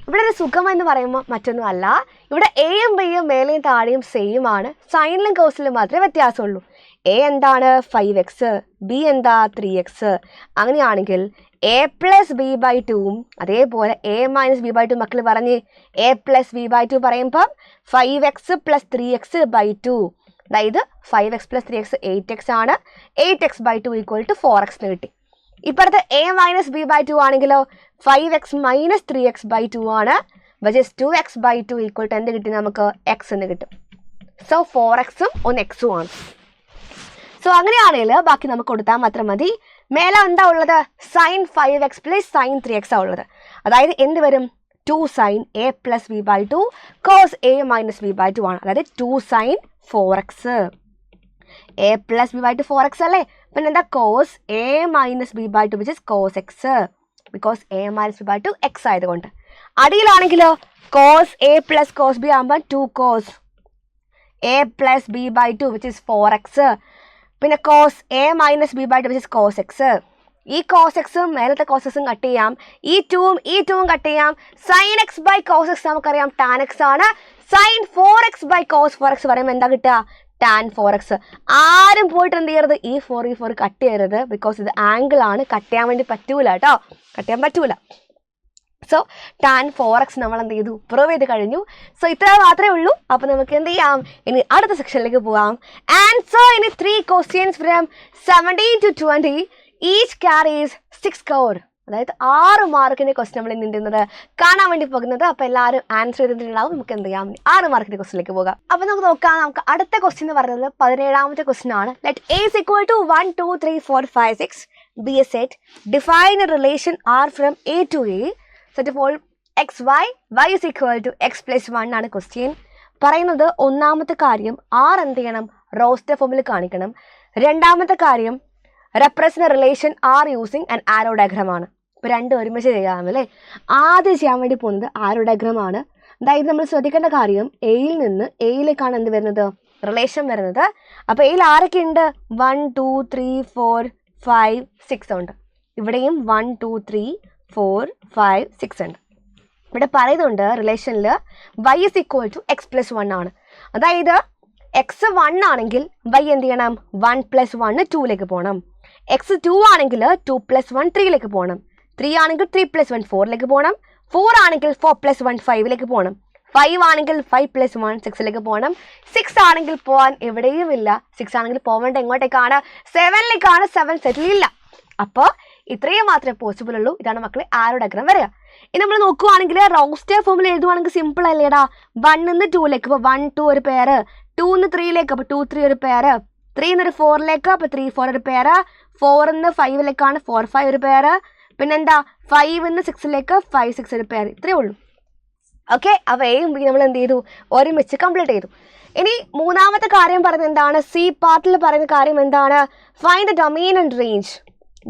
ഇവിടെ ഒരു സുഖം എന്ന് പറയുമ്പോൾ മറ്റൊന്നും അല്ല, ഇവിടെ എയും ബിയും മേലെയും താഴെയും സെയിം ആണ്, സൈനിലും കോസിലും മാത്രമേ വ്യത്യാസമുള്ളൂ. എ എന്താണ് 5x, ബി എന്താ 3x. അങ്ങനെയാണെങ്കിൽ എ പ്ലസ് ബി ബൈ 2ഉം അതേപോലെ എ മൈനസ് ബി ബൈ 2 മക്കൾ പറഞ്ഞ് എ പ്ലസ് ബി ബൈ 2 പറയുമ്പോൾ 5x പ്ലസ് 3x ബൈ 2, അതായത് 5x പ്ലസ് 3x 8x ആണ്. 8x by 2 equal to 4x എന്ന് കിട്ടി. ഇപ്പോഴത്തെ എ മൈനസ് ബി ബൈ 2 ആണെങ്കിലോ 5x മൈനസ് 3x ബൈ 2 ആണ്, which is 2x by 2 equal to എന്ത് കിട്ടി നമുക്ക്, എക്സ് എന്ന് കിട്ടും. സോ 4xും 1xും ആണ്. സോ അങ്ങനെയാണെങ്കിൽ ബാക്കി നമുക്ക് കൊടുത്താൽ മാത്രം മതി. മേലെ എന്താ ഉള്ളത്, sign 5x plus sine 3x ആണ് ഉള്ളത്. അതായത് എന്ത് വരും, 2 sine A plus B by 2 cos A minus B by 2 ആണ്. അതായത് 2 sine 4x, A plus B by 2 4x അല്ലേ, പിന്നെ എന്താ cos A minus B by 2 which is cos X, because A minus B by 2 X ആയതുകൊണ്ട്. അടിയിലാണെങ്കിലോ cos A plus cos B ആകുമ്പോൾ 2 cos A plus B by 2 which is 4x. പിന്നെ cos A minus B by 2 which is cos X. ഈ cos എക്സും മേലത്തെ cos എക്സും cut ചെയ്യാം, ഈ ടൂവും കട്ട് ചെയ്യാം. Sine X by cos X നമുക്കറിയാം ടാൻ എക്സ് ആണ്. Sine 4x by cos 4x പറയുമ്പോൾ എന്താ കിട്ടുക? Tan 4x. ആരും പോയിട്ട് എന്ത് ചെയ്യരുത്? ഈ 4 കട്ട് ചെയ്യരുത്, ബിക്കോസ് ഇത് ആംഗിൾ ആണ്, കട്ട് ചെയ്യാൻ വേണ്ടി പറ്റൂല കേട്ടോ, കട്ട് ചെയ്യാൻ പറ്റൂല. സോ ടാൻ 4x നമ്മൾ എന്ത് ചെയ്തു? പ്രൂവ് ചെയ്ത് കഴിഞ്ഞു. സോ ഇത്ര മാത്രമേ ഉള്ളൂ. അപ്പോൾ നമുക്ക് എന്ത് ചെയ്യാം? ഇനി അടുത്ത സെക്ഷനിലേക്ക് പോവാം. ആൻസർ ഇനി 3 questions from 17 to 20. Each carries 6 crore. അതായത് 6 മാർക്കിന്റെ ക്വസ്റ്റ്യൻ നമ്മൾ ഇന്ന് കാണാൻ വേണ്ടി പോകുന്നത്. അപ്പോൾ എല്ലാവരും ആൻസർ ചെയ്തിട്ടുണ്ടാവും. നമുക്ക് എന്ത് ചെയ്യാം? 6 മാർക്കിന്റെ ക്വസ്റ്റ്യനിലേക്ക് പോകാം. അപ്പോൾ നമുക്ക് നോക്കാം. നമുക്ക് അടുത്ത ക്വസ്റ്റ്യൻ എന്ന് പറയുന്നത് 17ാമത്തെ ക്വസ്റ്റ്യൻ ആണ്. Let A is equal to 1 2 3 4 5 6 be a set. Define a relation R from A to A. Set for x y is equal to x plus 1 ആണ് ക്വസ്റ്റ്യൻ. പറയുന്നത് ഒന്നാമത്തെ കാര്യം R എന്ത് ചെയ്യണം? റോസ്റ്റർ ഫോമിൽ കാണിക്കണം. രണ്ടാമത്തെ കാര്യം represent relation R using an arrow diagram ആണ്. ഇപ്പോൾ രണ്ടും ഒരുമിച്ച് ചെയ്യാമല്ലേ. ആദ്യം ചെയ്യാൻ വേണ്ടി പോകുന്നത് ആരോ ഡയഗ്രാം ആണ്. അതായത് നമ്മൾ ശ്രദ്ധിക്കേണ്ട കാര്യം എയിൽ നിന്ന് എയിലേക്കാണ് എന്ത് വരുന്നത്? റിലേഷൻ വരുന്നത്. അപ്പോൾ എയിൽ ആരൊക്കെ ഉണ്ട്? 1 2 3 4 5 6 ഉണ്ട്. ഇവിടെയും 1 2 3 4 5 6 ഉണ്ട്. ഇവിടെ പറയുന്നുണ്ട് റിലേഷനിൽ y is equal to x plus 1 ആണ്. അതായത് x 1 ആണെങ്കിൽ y എന്ത് ചെയ്യണം? 1 plus 1 2ലേക്ക് പോകണം. x 2 ആണെങ്കിൽ 2 plus 1 3ലേക്ക് പോകണം. 3 ആണെങ്കിൽ 3 plus 1 4ലേക്ക് പോകണം. 4 ആണെങ്കിൽ 4 plus 1 5ലേക്ക് പോകണം. 5 ആണെങ്കിൽ 5 plus 1 6ലേക്ക് പോകണം. 6 ആണെങ്കിൽ പോകാൻ എവിടെയും ഇല്ല. 6 ആണെങ്കിൽ പോവേണ്ട എങ്ങോട്ടേക്കാണ്? 7ലേക്കാണ്. 7 സെറ്റിലില്ല. അപ്പോൾ ഇത്രയും മാത്രമേ പോസിബിൾ ഉള്ളൂ. ഇതാണ് മക്കളെ ആരോ ഡയഗ്രാം വരിക. ഇനി നമ്മൾ നോക്കുവാണെങ്കിൽ റോസ്റ്റർ ഫോമിൽ എഴുതുവാണെങ്കിൽ സിമ്പിൾ അല്ലേടാ. 1 നിന്ന് 2ലേക്ക്, അപ്പോൾ 1 2 ഒരു പേര്, 2 നിന്ന് 3ലേക്ക്, അപ്പോൾ 2 3 ഒരു പേര്, 3 നിന്ന് 4ലേക്ക്, അപ്പോൾ 3 4 ഒരു പേര്, 4 നിന്ന് 5ലേക്കാണ് 4 5 ഒരു പേര്, പിന്നെന്താ 5 നിന്ന് 6ലേക്ക് 5 6 ഒരു പേര്. ഇത്രയേ ഉള്ളൂ. ഓക്കെ, അപ്പോൾ എയും ബി നമ്മൾ എന്ത് ചെയ്തു? ഒരുമിച്ച് കംപ്ലീറ്റ് ചെയ്തു. ഇനി മൂന്നാമത്തെ കാര്യം പറയുന്നത് എന്താണ്? സി പാർട്ടിൽ പറയുന്ന കാര്യം എന്താണ്? Find the domain and range.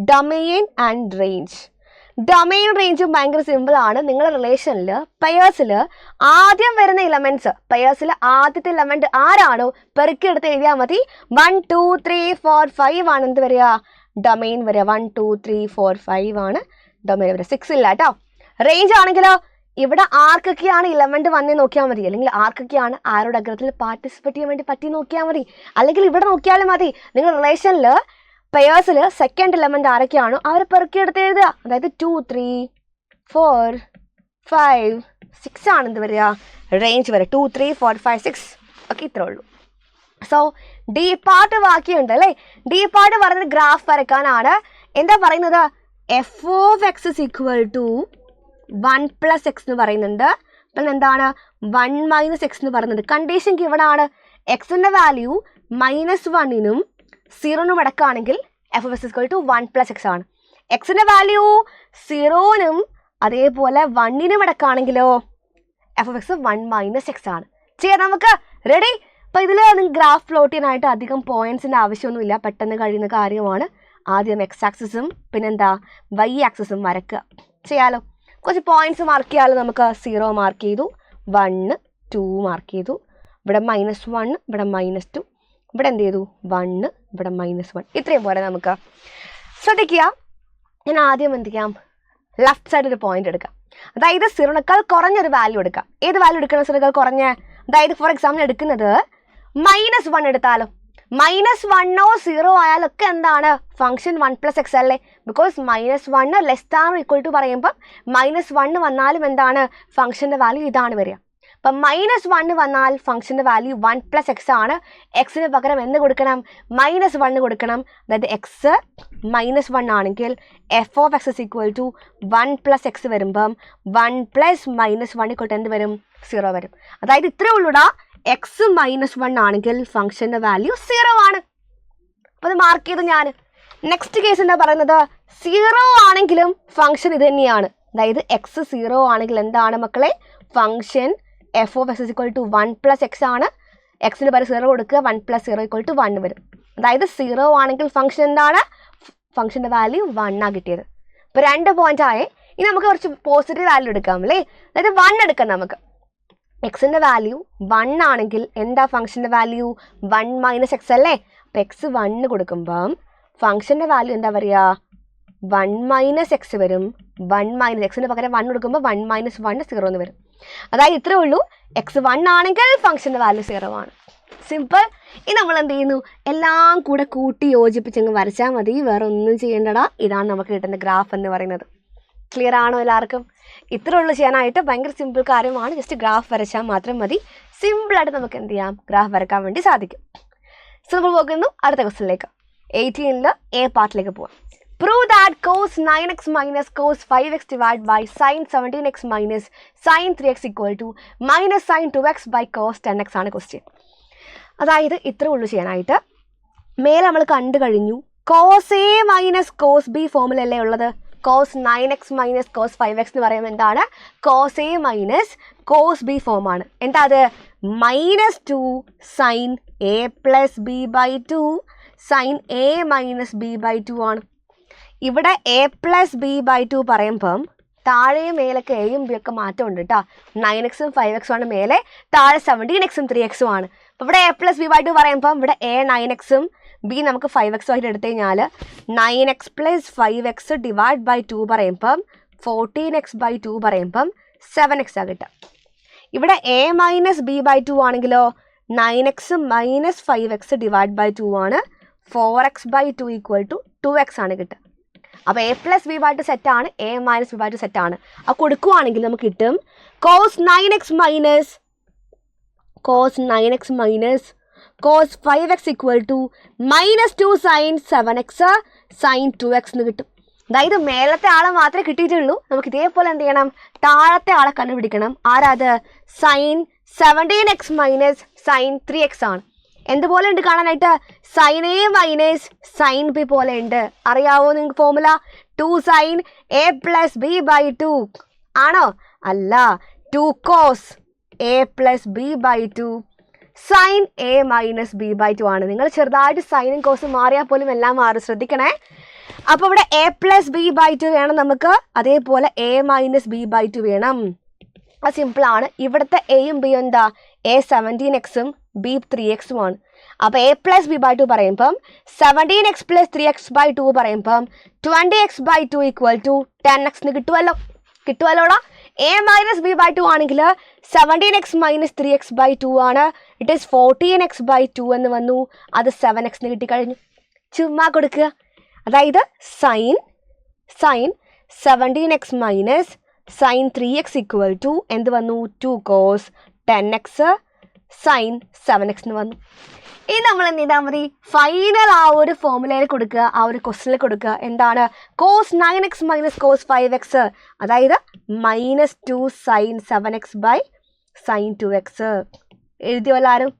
Domain and range. Domain റേഞ്ചും ഭയങ്കര സിമ്പിൾ ആണ്. നിങ്ങളുടെ റിലേഷനിൽ പെയേഴ്സിൽ ആദ്യം വരുന്ന ഇലമെന്റ്സ്, പെയേഴ്സിൽ ആദ്യത്തെ ഇലമെന്റ് ആരാണോ പെറുക്കിയെടുത്ത് എഴുതിയാൽ മതി. 1 2 3 4 5 ആണ് എന്ത് വരിക? ഡൊമെയിൻ വരിക. 1 2 3 4 5 ആണ് ഡൊമെയിൻ വരിക. 6 ഇല്ല കേട്ടോ. റേഞ്ച് ആണെങ്കിലോ ഇവിടെ ആർക്കൊക്കെയാണ് ഇലമെന്റ് വന്നേ നോക്കിയാൽ മതി, അല്ലെങ്കിൽ ആർക്കൊക്കെയാണ് ആരോ ഡയഗ്രത്തിൽ പാർട്ടിസിപ്പേറ്റ് ചെയ്യാൻ വേണ്ടി പറ്റി നോക്കിയാൽ മതി, അല്ലെങ്കിൽ ഇവിടെ നോക്കിയാലും മതി. നിങ്ങൾ റിലേഷനിൽ പെയേഴ്സിൽ സെക്കൻഡ് ഇലമെന്റ് ആരൊക്കെയാണോ അവരെ പെറുക്കിയെടുത്ത് എഴുതുക. അതായത് 2 3 4 5 6 ആണ് എന്ത് വരിക? റേഞ്ച് വരിക. 2 3 4 5 6. ഓക്കെ, ഇത്രേ ഉള്ളൂ. സോ ഡി പാർട്ട് ബാക്കിയുണ്ട് അല്ലേ. ഡി പാർട്ട് പറയുന്നത് ഗ്രാഫ് വരയ്ക്കാനാണ്. എന്താ പറയുന്നത്? F of X is equal to 1 plus X എന്ന് പറയുന്നുണ്ട്. പിന്നെ എന്താണ്? 1 മൈനസ് എക്സ് എന്ന് പറയുന്നുണ്ട്. കണ്ടീഷൻ ഇവിടെ ആണ്. എക്സിന്റെ വാല്യൂ -1നും 0നും ഇടക്കാണെങ്കിൽ F of X is equal to 1 plus X ആണ്. എക്സിന്റെ വാല്യൂ 0നും അതേപോലെ 1നും ഇടക്കാണെങ്കിലോ F of X 1 minus X ആണ്. ചെയ്യാം നമുക്ക്. റെഡി? അപ്പോൾ ഇതിൽ നിങ്ങൾക്ക് ഗ്രാഫ് പ്ലോട്ട് ചെയ്യാനായിട്ട് അധികം പോയിന്റ്സിൻ്റെ ആവശ്യമൊന്നുമില്ല, പെട്ടെന്ന് കഴിയുന്ന കാര്യമാണ്. ആദ്യം എക്സ് ആക്സിസും പിന്നെന്താ വൈ ആക്സിസും വരയ്ക്കുക. ചെയ്യാലോ. കുറച്ച് പോയിന്റ്സ് മാർക്ക് ചെയ്യാമല്ലോ നമുക്ക്. 0 മാർക്ക് ചെയ്തു, 1 2 മാർക്ക് ചെയ്തു, ഇവിടെ -1, ഇവിടെ -2, ഇവിടെ എന്ത് ചെയ്തു? 1, ഇവിടെ -1. ഇത്രയും പോലെ നമുക്ക്. ശ്രദ്ധിക്കുക, ഞാൻ ആദ്യം എന്ത് ചെയ്യാം? ലെഫ്റ്റ് സൈഡ് ഒരു പോയിന്റ് എടുക്കാം. അതായത് 0നേക്കാൾ കുറഞ്ഞൊരു വാല്യൂ എടുക്കാം. ഏത് വാല്യൂ എടുക്കണം? 0നേക്കാൾ കുറഞ്ഞ. അതായത് ഫോർ എക്സാമ്പിൾ എടുക്കുന്നത് -1 എടുത്താലോ. -1 0 ആയാലൊക്കെ എന്താണ്? ഫംഗ്ഷൻ 1 പ്ലസ് എക്സ് അല്ലേ. Because -1 less than equal to പറയുമ്പം -1 വന്നാലും എന്താണ്? ഫംഗ്ഷൻ്റെ വാല്യൂ ഇതാണ് വരിക. അപ്പം -1 വന്നാൽ ഫംഗ്ഷൻ്റെ വാല്യൂ 1 പ്ലസ് എക്സ് ആണ്. എക്സിന് പകരം എന്ത് കൊടുക്കണം? -1 കൊടുക്കണം. അതായത് എക്സ് -1 ആണെങ്കിൽ F of X is equal to 1 plus X വരുമ്പം 1 പ്ലസ് -1 ഇക്വൽ ടു എന്ത് വരും? 0 വരും. അതായത് ഇത്രയേ ഉള്ളൂടാ. എക്സ് -1 ആണെങ്കിൽ ഫംഗ്ഷൻ്റെ വാല്യൂ 0 ആണ്. അപ്പോൾ അത് മാർക്ക് ചെയ്തു ഞാൻ. നെക്സ്റ്റ് കേസ് എന്താ പറയുന്നത്? 0 ആണെങ്കിലും ഫംഗ്ഷൻ ഇത് തന്നെയാണ്. അതായത് എക്സ് 0 ആണെങ്കിൽ എന്താണ് മക്കളെ? Function F of X is equal to 1 plus X ആണ്. എക്സിന് പകരം 0 കൊടുക്കുക. 1 പ്ലസ് 0 ഈക്വൽ ടു 1 വരും. അതായത് 0 ആണെങ്കിൽ ഫംഗ്ഷൻ എന്താണ്? ഫംഗ്ഷൻ്റെ വാല്യൂ 1 ആണ് കിട്ടിയത്. ഇപ്പോൾ 2 പോയിന്റ് ആയേ. ഇനി നമുക്ക് കുറച്ച് പോസിറ്റീവ് വാല്യൂ എടുക്കാം അല്ലേ. അതായത് 1 എടുക്കാം നമുക്ക്. എക്സിൻ്റെ വാല്യൂ 1 ആണെങ്കിൽ എന്താ ഫംഗ്ഷൻ്റെ വാല്യൂ 1 മൈനസ് എക്സ് അല്ലേ. അപ്പോൾ എക്സ് 1 കൊടുക്കുമ്പം ഫംഗ്ഷൻ്റെ വാല്യൂ എന്താ പറയുക 1 മൈനസ് എക്സ് വരും. 1 മൈനസ് എക്സിന് പകരം 1 കൊടുക്കുമ്പോൾ 1 മൈനസ് 1 0 എന്ന് വരും. അതായത് ഇത്രേ ഉള്ളൂ. എക്സ് 1 ആണെങ്കിൽ ഫംഗ്ഷൻ്റെ വാല്യൂ 0 ആണ്. സിമ്പിൾ. ഇനി നമ്മൾ എന്ത് ചെയ്യുന്നു, എല്ലാം കൂടെ കൂട്ടി യോജിപ്പിച്ചങ്ങ് വരച്ചാൽ മതി, വേറെ ഒന്നും ചെയ്യേണ്ടടാ. ഇതാണ് നമുക്ക് കിട്ടുന്ന ഗ്രാഫ് എന്ന് പറയുന്നത്. ക്ലിയർ ആണോ എല്ലാവർക്കും? ഇത്ര ഉള്ളു ചെയ്യാനായിട്ട്. ഭയങ്കര സിമ്പിൾ കാര്യമാണ്. ജസ്റ്റ് ഗ്രാഫ് വരച്ചാൽ മാത്രം മതി. സിമ്പിളായിട്ട് നമുക്ക് എന്ത് ചെയ്യാം, ഗ്രാഫ് വരക്കാൻ വേണ്ടി സാധിക്കും. സോ നമ്മൾ പോകുന്നു അടുത്ത ക്വസ്റ്റ്യനിലേക്ക്. 18 എ പാർട്ടിലേക്ക് പോവാം. Prove that cos 9x minus cos 5x divided by sin 17x minus sin 3x equal to minus sin 2x by cos 10x ആണ് ക്വസ്റ്റ്യൻ. അതായത് ഇത്ര ഉള്ളു ചെയ്യാനായിട്ട്. മേലെ നമ്മൾ കണ്ടു കഴിഞ്ഞു cos a minus cos b ഫോമിലല്ലേ ഉള്ളത്. cos 9x minus cos 5x എന്ന് പറയുമ്പോൾ എന്താണ്, cos a minus cos b ഫോമാണ്. എന്താ അത്, -2 sin a plus b by 2 sin a minus b by 2 ആണ്. ഇവിടെ a പ്ലസ് ബി ബൈ 2 പറയുമ്പം താഴെയും മേലൊക്കെ എയും ബി ഒക്കെ മാറ്റമുണ്ട് കേട്ടോ. 9x 5x ആണ് മേലെ, താഴെ 17x 3x ആണ്. അപ്പോൾ ഇവിടെ a പ്ലസ് ബി ബൈ 2 പറയുമ്പം ഇവിടെ a 9x b നമുക്ക് 5x ആയിട്ട് എടുത്തു കഴിഞ്ഞാൽ 9x plus 5x divide by 2 പറയുമ്പം 14x ബൈ 2 പറയുമ്പം 7x ആ കിട്ടുക. ഇവിടെ a മൈനസ് ബി ബൈ 2 ആണെങ്കിലോ 9x minus 5x divide by 2 ആണ്. 4x by 2 equal to 2x ആണ് കിട്ടുക. അപ്പോൾ a പ്ലസ് ബി ബൈ 2 സെറ്റാണ്, a മൈനസ് ബി ബൈ 2 സെറ്റാണ്. അത് കൊടുക്കുവാണെങ്കിൽ നമുക്ക് കിട്ടും cos 9x minus cos 5x equal to -2 sin 7x sin 2x എന്ന് കിട്ടും. അതായത് മേലത്തെ ആളെ മാത്രമേ കിട്ടിയിട്ടുള്ളൂ. നമുക്ക് ഇതേപോലെ എന്ത് ചെയ്യണം, താഴത്തെ ആളെ കണ്ടുപിടിക്കണം. ആരാത്, sin 17x minus sin 3x ആണ്. എന്തുപോലെ ഉണ്ട് കാണാനായിട്ട്, sin a minus sin b പോലെ ഉണ്ട്. അറിയാവോ നിങ്ങൾക്ക് formula? 2 sin a plus b by 2 ആണോ? അല്ല, 2 cos a plus b by 2 sin a minus b by 2 ആണ്. നിങ്ങൾ ചെറുതായിട്ട് സൈനും കോസും മാറിയാൽ പോലും എല്ലാം മാറും, ശ്രദ്ധിക്കണേ. അപ്പോൾ ഇവിടെ a പ്ലസ് b ബൈ 2 വേണം നമുക്ക്, അതേപോലെ a മൈനസ് b ബൈ 2 വേണം. അത് സിമ്പിളാണ്. ഇവിടുത്തെ എയും ബിയും എന്താ, a 17x b 3x ആണ്. അപ്പോൾ a പ്ലസ് ബി ബൈ 2 പറയുമ്പം 17x പ്ലസ് 3x ബൈ 2 പറയുമ്പം 20x by 2 equal to 10x കിട്ടുമല്ലോടാ. a മൈനസ് ബി ബൈ 2 ആണെങ്കിൽ 17x മൈനസ് 3x ബൈ 2 ആണ്. ഇറ്റ് ഈസ് 14x ബൈ 2 എന്ന് വന്നു. അത് 7x കിട്ടിക്കഴിഞ്ഞു. ചുമ്മാ കൊടുക്കുക. അതായത് sine 17x minus sin 3x equal to എന്ത് വന്നു, 2 cos 10x sin 7x എന്ന് വന്നു. ഇനി നമ്മൾ എന്ത് ചെയ്താൽ മതി, ഫൈനൽ ആ ഒരു ഫോർമുലയിൽ കൊടുക്കുക, ആ ഒരു ക്വസ്റ്റനിൽ കൊടുക്കുക. എന്താണ്, cos 9x minus cos 5x, അതായത് -2 sin 7x by sin 2x. എഴുതിയോ എല്ലാവരും?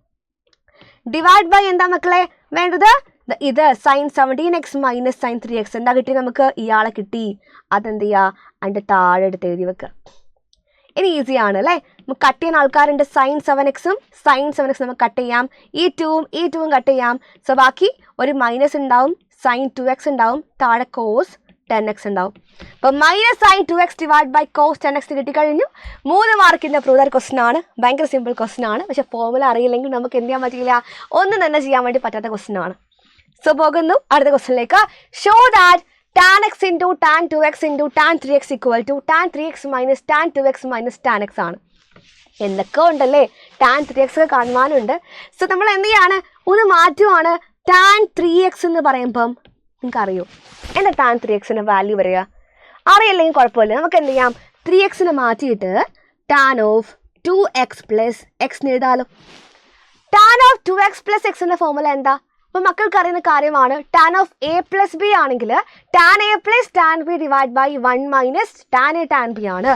ഡിവൈഡ് ബൈ എന്താ മക്കളെ വേണ്ടത്, ഇത് sin 17x minus sin 3x. എന്താ കിട്ടി നമുക്ക്, ഇയാളെ കിട്ടി. അതെന്ത് ചെയ്യുക, അതിൻ്റെ താഴെ എടുത്ത് എഴുതി വെക്കുക. ഇനി ഈസിയാണ് അല്ലേ. നമുക്ക് കട്ട് ചെയ്യുന്ന ആൾക്കാരുണ്ട്. sin 7x നമുക്ക് കട്ട് ചെയ്യാം. ഈ 2ഉം കട്ട് ചെയ്യാം. സോ ബാക്കി ഒരു മൈനസ് ഉണ്ടാവും, sin 2x ഉണ്ടാവും, താഴെ cos 10x ഉണ്ടാവും. അപ്പോൾ -sin 2x divide by cos 10x കിട്ടിക്കഴിഞ്ഞു. 3 മാർക്കിൻ്റെ പ്രൂവ് ദാറ്റ് ക്വസ്റ്റൻ ആണ്. ഭയങ്കര സിമ്പിൾ ക്വസ്റ്റൻ ആണ്. പക്ഷേ ഫോർമുല അറിയില്ലെങ്കിൽ നമുക്ക് എന്ത് ചെയ്യാൻ പറ്റില്ല, ഒന്നും തന്നെ ചെയ്യാൻ വേണ്ടി പറ്റാത്ത ക്വസ്റ്റൻ ആണ്. സോ പോകുന്നു അടുത്ത ക്വസ്റ്റനിലേക്ക്. Show that tan x into tan 2x into tan 3x equal to tan 3x minus tan 2x minus tan x ആണ്. എന്തൊക്കെ ഉണ്ടല്ലേ, tan 3x ഒക്കെ കാണുവാനുണ്ട്. സോ നമ്മൾ എന്ത് ചെയ്യാണ്, ഒന്ന് മാറ്റുവാണ്. tan 3x എന്ന് പറയുമ്പം നിങ്ങൾക്ക് അറിയോ എന്താ tan 3xൻ്റെ വാല്യൂ വരിക? അറിയില്ലെങ്കിൽ കുഴപ്പമില്ല. നമുക്ക് എന്ത് ചെയ്യാം, 3xനെ മാറ്റിയിട്ട് tan of 2x plus x എഴുതാലോ. tan of 2x plus x ൻ്റെ ഫോർമുല എന്താ? അപ്പോൾ മക്കൾക്ക് അറിയുന്ന കാര്യമാണ്. tan of a plus B ആണെങ്കിൽ tan a പ്ലസ് tan b divide by 1 minus tan a tan b ആണ്.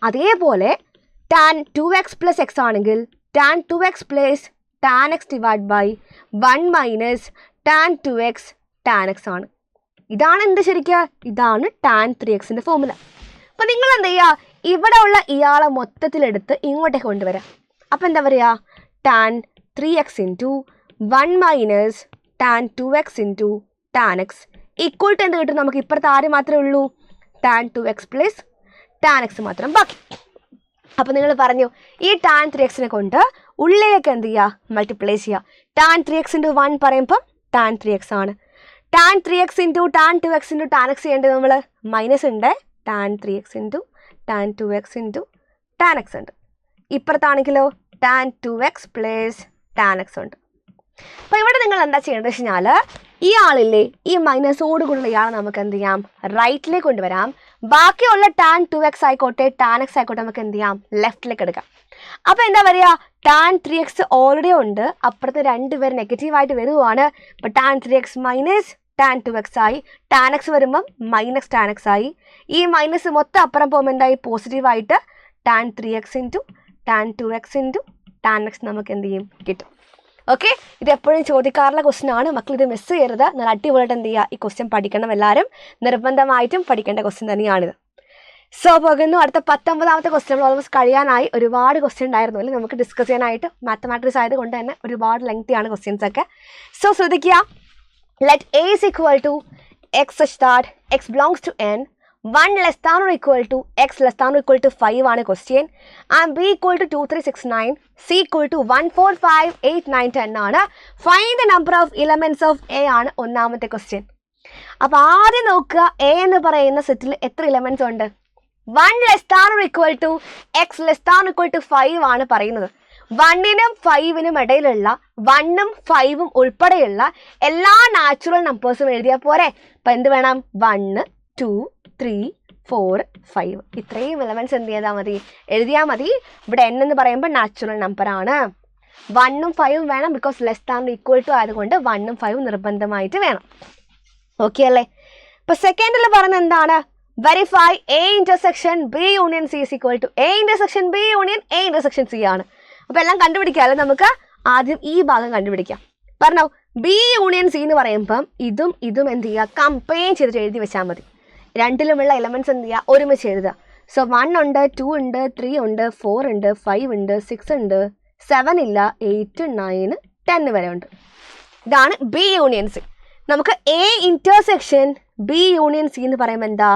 അതേപോലെ tan 2x പ്ലസ് x ആണെങ്കിൽ tan 2x പ്ലസ് tan x divide by 1 minus tan 2x tan x ആണ്. ഇതാണ് എന്ത് ശരിക്കും, ഇതാണ് tan 3xൻ്റെ ഫോർമുല. അപ്പോൾ നിങ്ങൾ എന്ത് ചെയ്യുക, ഇവിടെ ഉള്ള ഇയാളെ മൊത്തത്തിലെടുത്ത് ഇങ്ങോട്ടേക്ക് കൊണ്ടുവരാം. അപ്പോൾ എന്താ പറയുക, tan 3x into 1 minus tan 2x into tan x equal to എന്ത് കിട്ടും നമുക്ക്? ഇപ്പുറത്ത് ആര് മാത്രമേ ഉള്ളൂ, tan 2x plus tan X മാത്രം ബാക്കി. അപ്പോൾ നിങ്ങൾ പറഞ്ഞു ഈ ടാൻ 3x കൊണ്ട് ഉള്ളിലേക്ക് എന്ത് ചെയ്യുക, മൾട്ടിപ്ലൈ ചെയ്യുക. ടാൻ 3x × 1 പറയുമ്പം ടാൻ 3x ആണ്. Tan 3x × tan 2x × tan X ചെയ്യേണ്ടത് നമ്മൾ മൈനസ് ഉണ്ട്. Tan 3x × tan 2x × tan X ഉണ്ട്. ഇപ്പുറത്താണെങ്കിലോ ടാൻ 2x + ടാൻ എക്സ് ഉണ്ട്. അപ്പോൾ ഇവിടെ നിങ്ങൾ എന്താ ചെയ്യേണ്ടത് വെച്ച് കഴിഞ്ഞാൽ ഈ ആളില്ലേ, ഈ മൈനസോട് കൂടിയുള്ള ഇയാളെ നമുക്ക് എന്ത് ചെയ്യാം, റൈറ്റിലേക്ക് കൊണ്ടുവരാം. ബാക്കിയുള്ള ടാൻ 2x ആയിക്കോട്ടെ ടാൻ എക്സ് ആയിക്കോട്ടെ നമുക്ക് എന്ത് ചെയ്യാം, ലെഫ്റ്റിലേക്ക് എടുക്കാം. അപ്പോൾ എന്താ പറയുക, ടാൻ 3x ഓൾറെഡി ഉണ്ട്, അപ്പുറത്ത് രണ്ടുപേർ നെഗറ്റീവായിട്ട് വരുവാണ്. അപ്പോൾ tan 3x minus tan 2x ആയി. ടാൻ എക്സ് വരുമ്പം മൈനസ് ടാൻ എക്സ് ആയി. ഈ മൈനസ് മൊത്തം അപ്പുറം പോകുമ്പോൾ എന്തായി, പോസിറ്റീവായിട്ട് tan 3x × tan 2x × tan X നമുക്ക് എന്ത് ചെയ്യും, കിട്ടും. ഓക്കെ, ഇത് എപ്പോഴും ചോദിക്കാറുള്ള ക്വസ്റ്റ്യൻ ആണ്. മക്കൾ ഇത് മിസ് ചെയ്യരുത്. നല്ല അടിപൊളിയായിട്ട് എന്ത് ചെയ്യുക, ഈ ക്വസ്റ്റ്യൻ പഠിക്കണം. എല്ലാവരും നിർബന്ധമായിട്ടും പഠിക്കേണ്ട ക്വസ്റ്റ്യൻ തന്നെയാണിത്. സോ പോകുന്നു അടുത്ത 19ാമത്തെ ക്വസ്റ്റ്യൻ. നമ്മൾ ഓൾമോസ്റ്റ് കഴിയാനായി. ഒരുപാട് ക്വസ്റ്റ്യൻ ഉണ്ടായിരുന്നു അല്ലേ നമുക്ക് ഡിസ്കസ് ചെയ്യാനായിട്ട്. മാത്തമാറ്റിക്സ് ആയതുകൊണ്ട് തന്നെ ഒരുപാട് ലെങ്തിയാണ് ക്വസ്റ്റ്യൻസ് ഒക്കെ. സോ ശ്രദ്ധിക്കുക. Let a is equal to x such that x belongs to n, 1 less than or equal to x less than or equal to 5 ആണ് question. And b equal to 2 3 6 9, c equal to 1 4 5 8 9 10 ആണ്. Find the number of elements of a ആണ് ഒന്നാമത്തെ question. അപ്പോൾ ആദ്യം നോക്കുക, a എന്ന് പറയുന്ന സെറ്റിൽ എത്ര എലമെന്റ്സ് ഉണ്ട്. 1 less than or equal to x less than or equal to 5 ആണ് പറയുന്നത്. 1നും 5നും ഇടയിലുള്ള 1ഉം 5ഉം ഉൾപ്പെടെയുള്ള എല്ലാ നാച്ചുറൽ നമ്പേഴ്സും എഴുതിയാൽ പോരെ. അപ്പം എന്ത് വേണം, 1 2 3 4 5 ഇത്രയും എലമെന്റ്സ് എന്ത് ചെയ്താൽ മതി, എഴുതിയാൽ മതി. ഇവിടെ n എന്ന് പറയുമ്പോൾ നാച്ചുറൽ നമ്പറാണ്. 1ഉം 5ഉം വേണം, because less than equal to ആയതുകൊണ്ട് 1ഉം 5ഉം നിർബന്ധമായിട്ട് വേണം. ഓക്കെ അല്ലേ. ഇപ്പം സെക്കൻഡിൽ പറയുന്നത് എന്താണ്, verify a intersection b union c is equal to a intersection b union a intersection c ആണ്. അപ്പോൾ എല്ലാം കണ്ടുപിടിക്കാമല്ലോ. നമുക്ക് ആദ്യം ഈ ഭാഗം കണ്ടുപിടിക്കാം. പറഞ്ഞോ, ബി യൂണിയൻ സി എന്ന് പറയുമ്പം ഇതും ഇതും എന്ത് ചെയ്യുക, കമ്പൈൻ ചെയ്തിട്ട് എഴുതി വെച്ചാൽ മതി. രണ്ടിലുമുള്ള എലമെന്റ്സ് എന്ത് ചെയ്യുക, ഒരുമിച്ച് എഴുതുക. സോ 1 ഉണ്ട്, 2 ഉണ്ട്, 3 ഉണ്ട്, 4 ഉണ്ട്, 5 ഉണ്ട്, 6 ഉണ്ട്, 7 ഇല്ല, 8 9 10 വരെ ഉണ്ട്. ഇതാണ് ബി യൂണിയൻ സി. നമുക്ക് A intersection B union C എന്ന് പറയുമ്പോൾ എന്താ,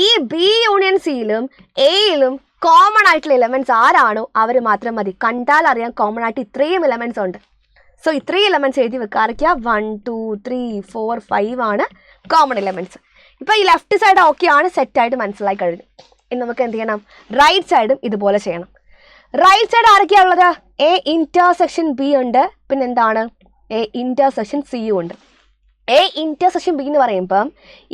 ഈ ബി യൂണിയൻ സിയിലും എയിലും കോമൺ ആയിട്ടുള്ള എലമെന്റ്സ് ആരാണോ അവർ മാത്രം മതി. കണ്ടാൽ അറിയാം കോമൺ ആയിട്ട് ഇത്രയും എലമെന്റ്സ് ഉണ്ട്. സോ ഇത്രയും എലമെന്റ്സ് എഴുതി വെക്കാറിക്കുക. 1 2 3 4 5 ആണ് കോമൺ എലമെന്റ്സ്. ഇപ്പോൾ ഈ ലെഫ്റ്റ് സൈഡ് ഓക്കെ ആണ്, സെറ്റായിട്ട് മനസ്സിലായി കഴിഞ്ഞു. ഇനി നമുക്ക് എന്ത് ചെയ്യണം, റൈറ്റ് സൈഡും ഇതുപോലെ ചെയ്യണം. റൈറ്റ് സൈഡ് ആരൊക്കെയാണ് ഉള്ളത്, എ ഇന്റർസെക്ഷൻ ബി ഉണ്ട്, പിന്നെ എന്താണ് എ ഇന്റർസെക്ഷൻ സിയും ഉണ്ട്. എ ഇന്റർസെക്ഷൻ ബി എന്ന് പറയുമ്പം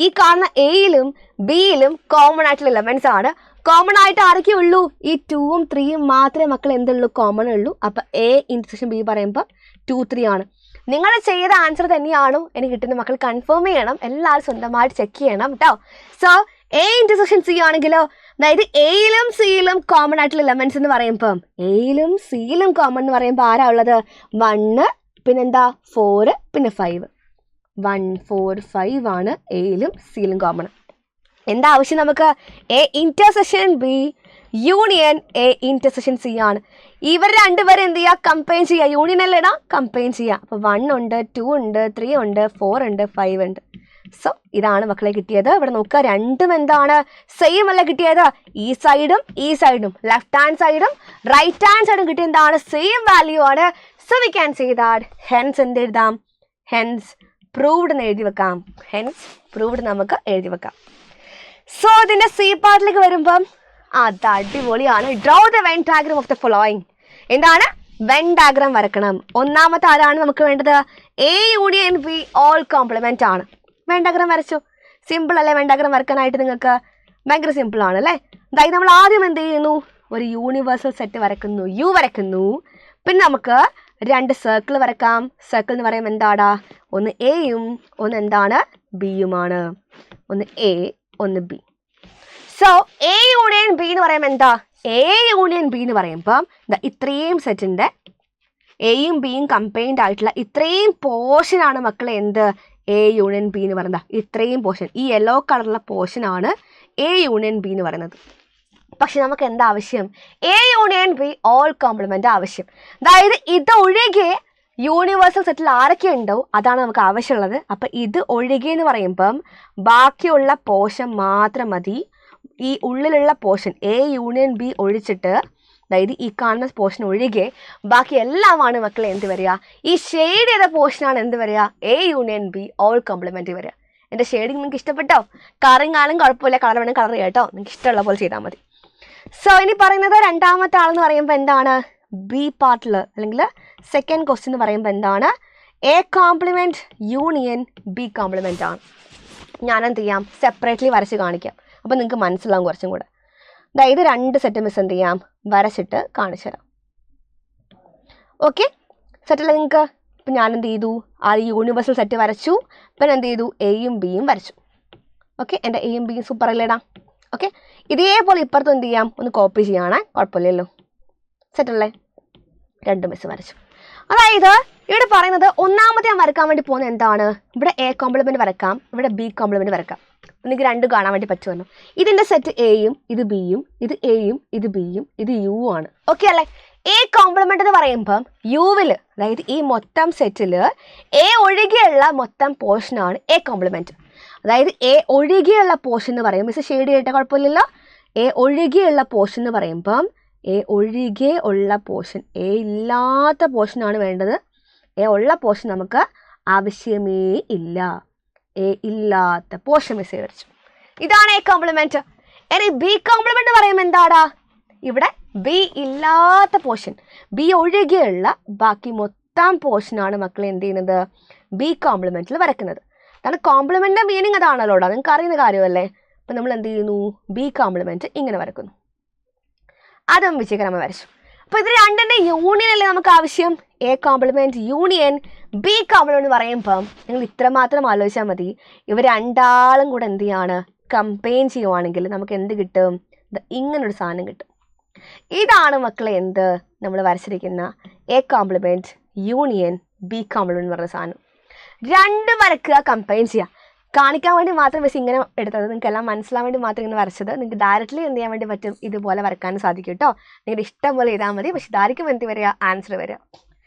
ഈ കാണുന്ന എയിലും ബിയിലും കോമൺ ആയിട്ടുള്ള എലമെന്റ്സ് ആണ്. കോമൺ ആയിട്ട് ആരൊക്കെ ഉള്ളൂ, ഈ 2ഉം 3ഉം മാത്രമേ മക്കൾ എന്തുള്ളൂ, കോമൺ ഉള്ളൂ. അപ്പം എ ഇന്റർസെക്ഷൻ ബി പറയുമ്പോൾ 2 3 ആണ്. നിങ്ങൾ ചെയ്ത ആൻസർ തന്നെയാണോ എനിക്ക് കിട്ടുന്ന മക്കൾ കൺഫേം ചെയ്യണം. എല്ലാവരും സ്വന്തമായിട്ട് ചെക്ക് ചെയ്യണം കേട്ടോ. സോ എ ഇന്റർസെക്ഷൻ സി ആണെങ്കിലോ, അതായത് എയിലും സിയിലും കോമൺ ആയിട്ടുള്ള എലമെന്റ്സ് എന്ന് പറയുമ്പം എയിലും സിയിലും കോമൺ എന്ന് പറയുമ്പോൾ ആരാ ഉള്ളത്, 1 പിന്നെന്താ 4 പിന്നെ 5. 1 4 5 ആണ് എയിലും സിയിലും കോമൺ. എന്താ ആവശ്യം നമുക്ക്, A intersection B union A intersection C ആണ്. ഇവർ രണ്ടുപേരും എന്ത് ചെയ്യുക, കമ്പൈൻ ചെയ്യുക. യൂണിയൻ അല്ല ഇടാം, കമ്പൈൻ ചെയ്യുക. അപ്പോൾ 1 ഉണ്ട്, 2 ഉണ്ട്, 3 ഉണ്ട്, 4 ഉണ്ട്, 5 ഉണ്ട്. സോ ഇതാണ് മക്കളെ കിട്ടിയത്. ഇവിടെ നോക്കുക, രണ്ടും എന്താണ്, സെയിം അല്ല കിട്ടിയത്. ഈ സൈഡും ലെഫ്റ്റ് ഹാൻഡ് സൈഡും റൈറ്റ് ഹാൻഡ് സൈഡും കിട്ടിയ എന്താണ്, സെയിം വാല്യൂ ആണ്. So we can say that hence എന്ത് എഴുതാം, ഹെൻസ് പ്രൂവ്ഡ് എന്ന് എഴുതി വെക്കാം. ഹെൻസ് പ്രൂവ്ഡ് നമുക്ക് എഴുതി വെക്കാം. സോ ഇതിൻ്റെ സി പാർട്ടിലേക്ക് വരുമ്പം അത് അടിപൊളിയാണ്. Draw the Venn diagram of the following. എന്താണ്, വെൻ ഡയഗ്രാം വരക്കണം. ഒന്നാമത്തെ ആരാണ് നമുക്ക് വേണ്ടത്, A union B whole complement ആണ്. വെൻ ഡയഗ്രാം വരച്ചു. സിമ്പിൾ അല്ലേ വെൻ ഡയഗ്രാം വരക്കാനായിട്ട്, നിങ്ങൾക്ക് ഭയങ്കര സിമ്പിൾ ആണ് അല്ലേ. അതായത് നമ്മൾ ആദ്യം എന്ത് ചെയ്യുന്നു, ഒരു യൂണിവേഴ്സൽ സെറ്റ് വരക്കുന്നു, യു വരക്കുന്നു. പിന്നെ നമുക്ക് 2 സർക്കിൾ വരക്കാം. സർക്കിൾ എന്ന് പറയുമ്പോൾ എന്താടാ, ഒന്ന് എയും ഒന്ന് എന്താണ് ബിയുമാണ്. ഒന്ന് എ ഒന്ന് B. So A union B എന്ന് പറയുമ്പോൾ എന്താ, എ യൂണിയൻ ബി എന്ന് പറയുമ്പം ഇത്രയും സെറ്റിൻ്റെ എയും ബിയും കമ്പൈൻഡ് ആയിട്ടുള്ള ഇത്രയും പോർഷനാണ് മക്കളെ എന്ത്, എ യൂണിയൻ ബി എന്ന് പറയുന്നത്. ഇത്രയും പോർഷൻ, ഈ യെല്ലോ കളറുള്ള പോർഷനാണ് എ യൂണിയൻ ബി എന്ന് പറയുന്നത്. പക്ഷെ നമുക്ക് എന്താ ആവശ്യം, A union B whole complement ആവശ്യം. അതായത് ഇത് ഒഴികെ യൂണിവേഴ്സൽ സെറ്റിൽ ആരൊക്കെ ഉണ്ടോ അതാണ് നമുക്ക് ആവശ്യമുള്ളത്. അപ്പം ഇത് ഒഴികെ എന്ന് പറയുമ്പം ബാക്കിയുള്ള പോർഷൻ മാത്രം മതി. ഈ ഉള്ളിലുള്ള പോർഷൻ എ യൂണിയൻ ബി ഒഴിച്ചിട്ട്, അതായത് ഈ കാണുന്ന പോർഷൻ ഒഴികെ ബാക്കി എല്ലാമാണ് മക്കളെ എന്ത് വരിക, ഈ ഷെയ്ഡ് ചെയ്ത പോർഷനാണ് എന്ത് വരിക, A union B whole complement വരിക. എൻ്റെ ഷെയ്ഡിങ് നിങ്ങൾക്ക് ഇഷ്ടപ്പെട്ടോ? കളറിങ് ആണെങ്കിലും കുഴപ്പമില്ല, കളർ വേണമെങ്കിൽ കളർ ചെയ്യാം കേട്ടോ, നിങ്ങൾക്ക് ഇഷ്ടമുള്ള പോലെ ചെയ്താൽ മതി. സോ ഇനി പറയുന്നത് രണ്ടാമത്തെ ആളെന്ന് പറയുമ്പോൾ എന്താണ്, ബി പാർട്ടിൽ അല്ലെങ്കിൽ സെക്കൻഡ് ക്വസ്റ്റ്യൻ എന്ന് പറയുമ്പോൾ എന്താണ്, A complement union B complement ആണ്. ഞാൻ എന്ത് ചെയ്യാം, സെപ്പറേറ്റ്ലി വരച്ച് കാണിക്കാം, അപ്പോൾ നിങ്ങൾക്ക് മനസ്സിലാവും കുറച്ചും കൂടെ. അതായത് 2 സെറ്റ് മിസ് എന്ത് ചെയ്യാം, വരച്ചിട്ട് കാണിച്ചു തരാം. ഓക്കെ, സെറ്റല്ലേ നിങ്ങൾക്ക്? ഇപ്പം ഞാൻ എന്ത് ചെയ്തു, ആ യൂണിവേഴ്സൽ സെറ്റ് വരച്ചു, പിന്നെ എന്ത് ചെയ്തു, എയും ബിയും വരച്ചു. ഓക്കെ, എൻ്റെ എയും ബിയും സൂപ്പർ അല്ലേടാ. ഓക്കെ, ഇതേപോലെ ഇപ്പുറത്തും എന്ത് ചെയ്യാം, ഒന്ന് കോപ്പി ചെയ്യാണേ, കുഴപ്പമില്ലല്ലോ. സെറ്റല്ലേ? 2 മിസ് വരച്ചു. അതായത് ഇവിടെ പറയുന്നത് ഒന്നാമത്തെ ഞാൻ വരക്കാൻ വേണ്ടി പോകുന്നത് എന്താണ്, ഇവിടെ എ കോംപ്ലിമെന്റ് വരക്കാം, ഇവിടെ ബി കോംപ്ലിമെന്റ് വരക്കാം. നിങ്ങൾക്ക് 2 കാണാൻ വേണ്ടി പറ്റുമല്ലോ. ഇതിൻ്റെ സെറ്റ് എയും ഇത് ബിയും, ഇത് എയും ഇത് ബിയും, ഇത് യു ആണ്. ഓക്കെ അല്ലേ? എ കോംപ്ലിമെന്റ് എന്ന് പറയുമ്പം യുവിൽ, അതായത് ഈ മൊത്തം സെറ്റിൽ എ ഒഴികെയുള്ള മൊത്തം പോർഷനാണ് എ കോംപ്ലിമെന്റ്. അതായത് എ ഒഴികെയുള്ള പോർഷൻ എന്ന് പറയുമ്പോൾ മിസ് ഷെയ്ഡ് ചെയ്തിട്ട് കുഴപ്പമില്ലല്ലോ. എ ഒഴികെയുള്ള പോർഷൻ എന്ന് പറയുമ്പം എ ഒഴികെ ഉള്ള പോർഷൻ, എ ഇല്ലാത്ത പോർഷനാണ് വേണ്ടത്. എ ഉള്ള പോർഷൻ നമുക്ക് ആവശ്യമേ ഇല്ല. എ ഇല്ലാത്ത പോർഷൻ മിസ് ചെയ്ത് വരച്ചു. ഇതാണ് എ കോംപ്ലിമെന്റ്. ഇനി ബി കോംപ്ലിമെന്റ് പറയുമ്പോൾ എന്താടാ, ഇവിടെ ബി ഇല്ലാത്ത പോർഷൻ, ബി ഒഴികെയുള്ള ബാക്കി മൊത്തം പോർഷനാണ് മക്കളെ എന്ത് ചെയ്യുന്നത്, ബി കോംപ്ലിമെന്റിൽ വരയ്ക്കുന്നത്. അതാണ് കോംപ്ലിമെന്റിന്റെ മീനിങ്, അതാണല്ലോടാ, നിങ്ങൾക്ക് അറിയുന്ന കാര്യമല്ലേ. അപ്പം നമ്മൾ എന്ത് ചെയ്യുന്നു, ബി കോംപ്ലിമെന്റ് ഇങ്ങനെ വരക്കുന്നു. അതും വിജയകരമായി വരച്ചു. അപ്പോൾ ഇത് രണ്ടിൻ്റെ യൂണിയൻ അല്ലേ നമുക്ക് ആവശ്യം, A complement union B complement പറയുമ്പം നിങ്ങൾ ഇത്രമാത്രം ആലോചിച്ചാൽ മതി. ഇവർ രണ്ടാളും കൂടെ എന്ത് ചെയ്യാണ്, കമ്പൈൻ ചെയ്യുവാണെങ്കിൽ നമുക്ക് എന്ത് കിട്ടും, ഇങ്ങനൊരു സാധനം കിട്ടും. ഇതാണ് മക്കളെ എന്ത് നമ്മൾ വരച്ചിരിക്കുന്ന A complement union B complement എന്ന് പറയുന്ന സാധനം. 2 വരക്കുക, കമ്പൈൻ ചെയ്യുക. കാണിക്കാൻ വേണ്ടി മാത്രം വെച്ച് ഇങ്ങനെ എടുത്തത്, നിങ്ങൾക്ക് എല്ലാം മനസ്സിലാൻ വേണ്ടി മാത്രം ഇങ്ങനെ വരച്ചത്. നിങ്ങൾക്ക് ഡയറക്റ്റ്ലി എന്ത് ചെയ്യാൻ വേണ്ടി പറ്റും, ഇതുപോലെ വരക്കാനും സാധിക്കും കേട്ടോ. നിങ്ങളുടെ ഇഷ്ടം പോലെ ചെയ്താൽ മതി, പക്ഷെ ഇതായിരിക്കും എന്ത് വരിക, ആൻസർ വരിക.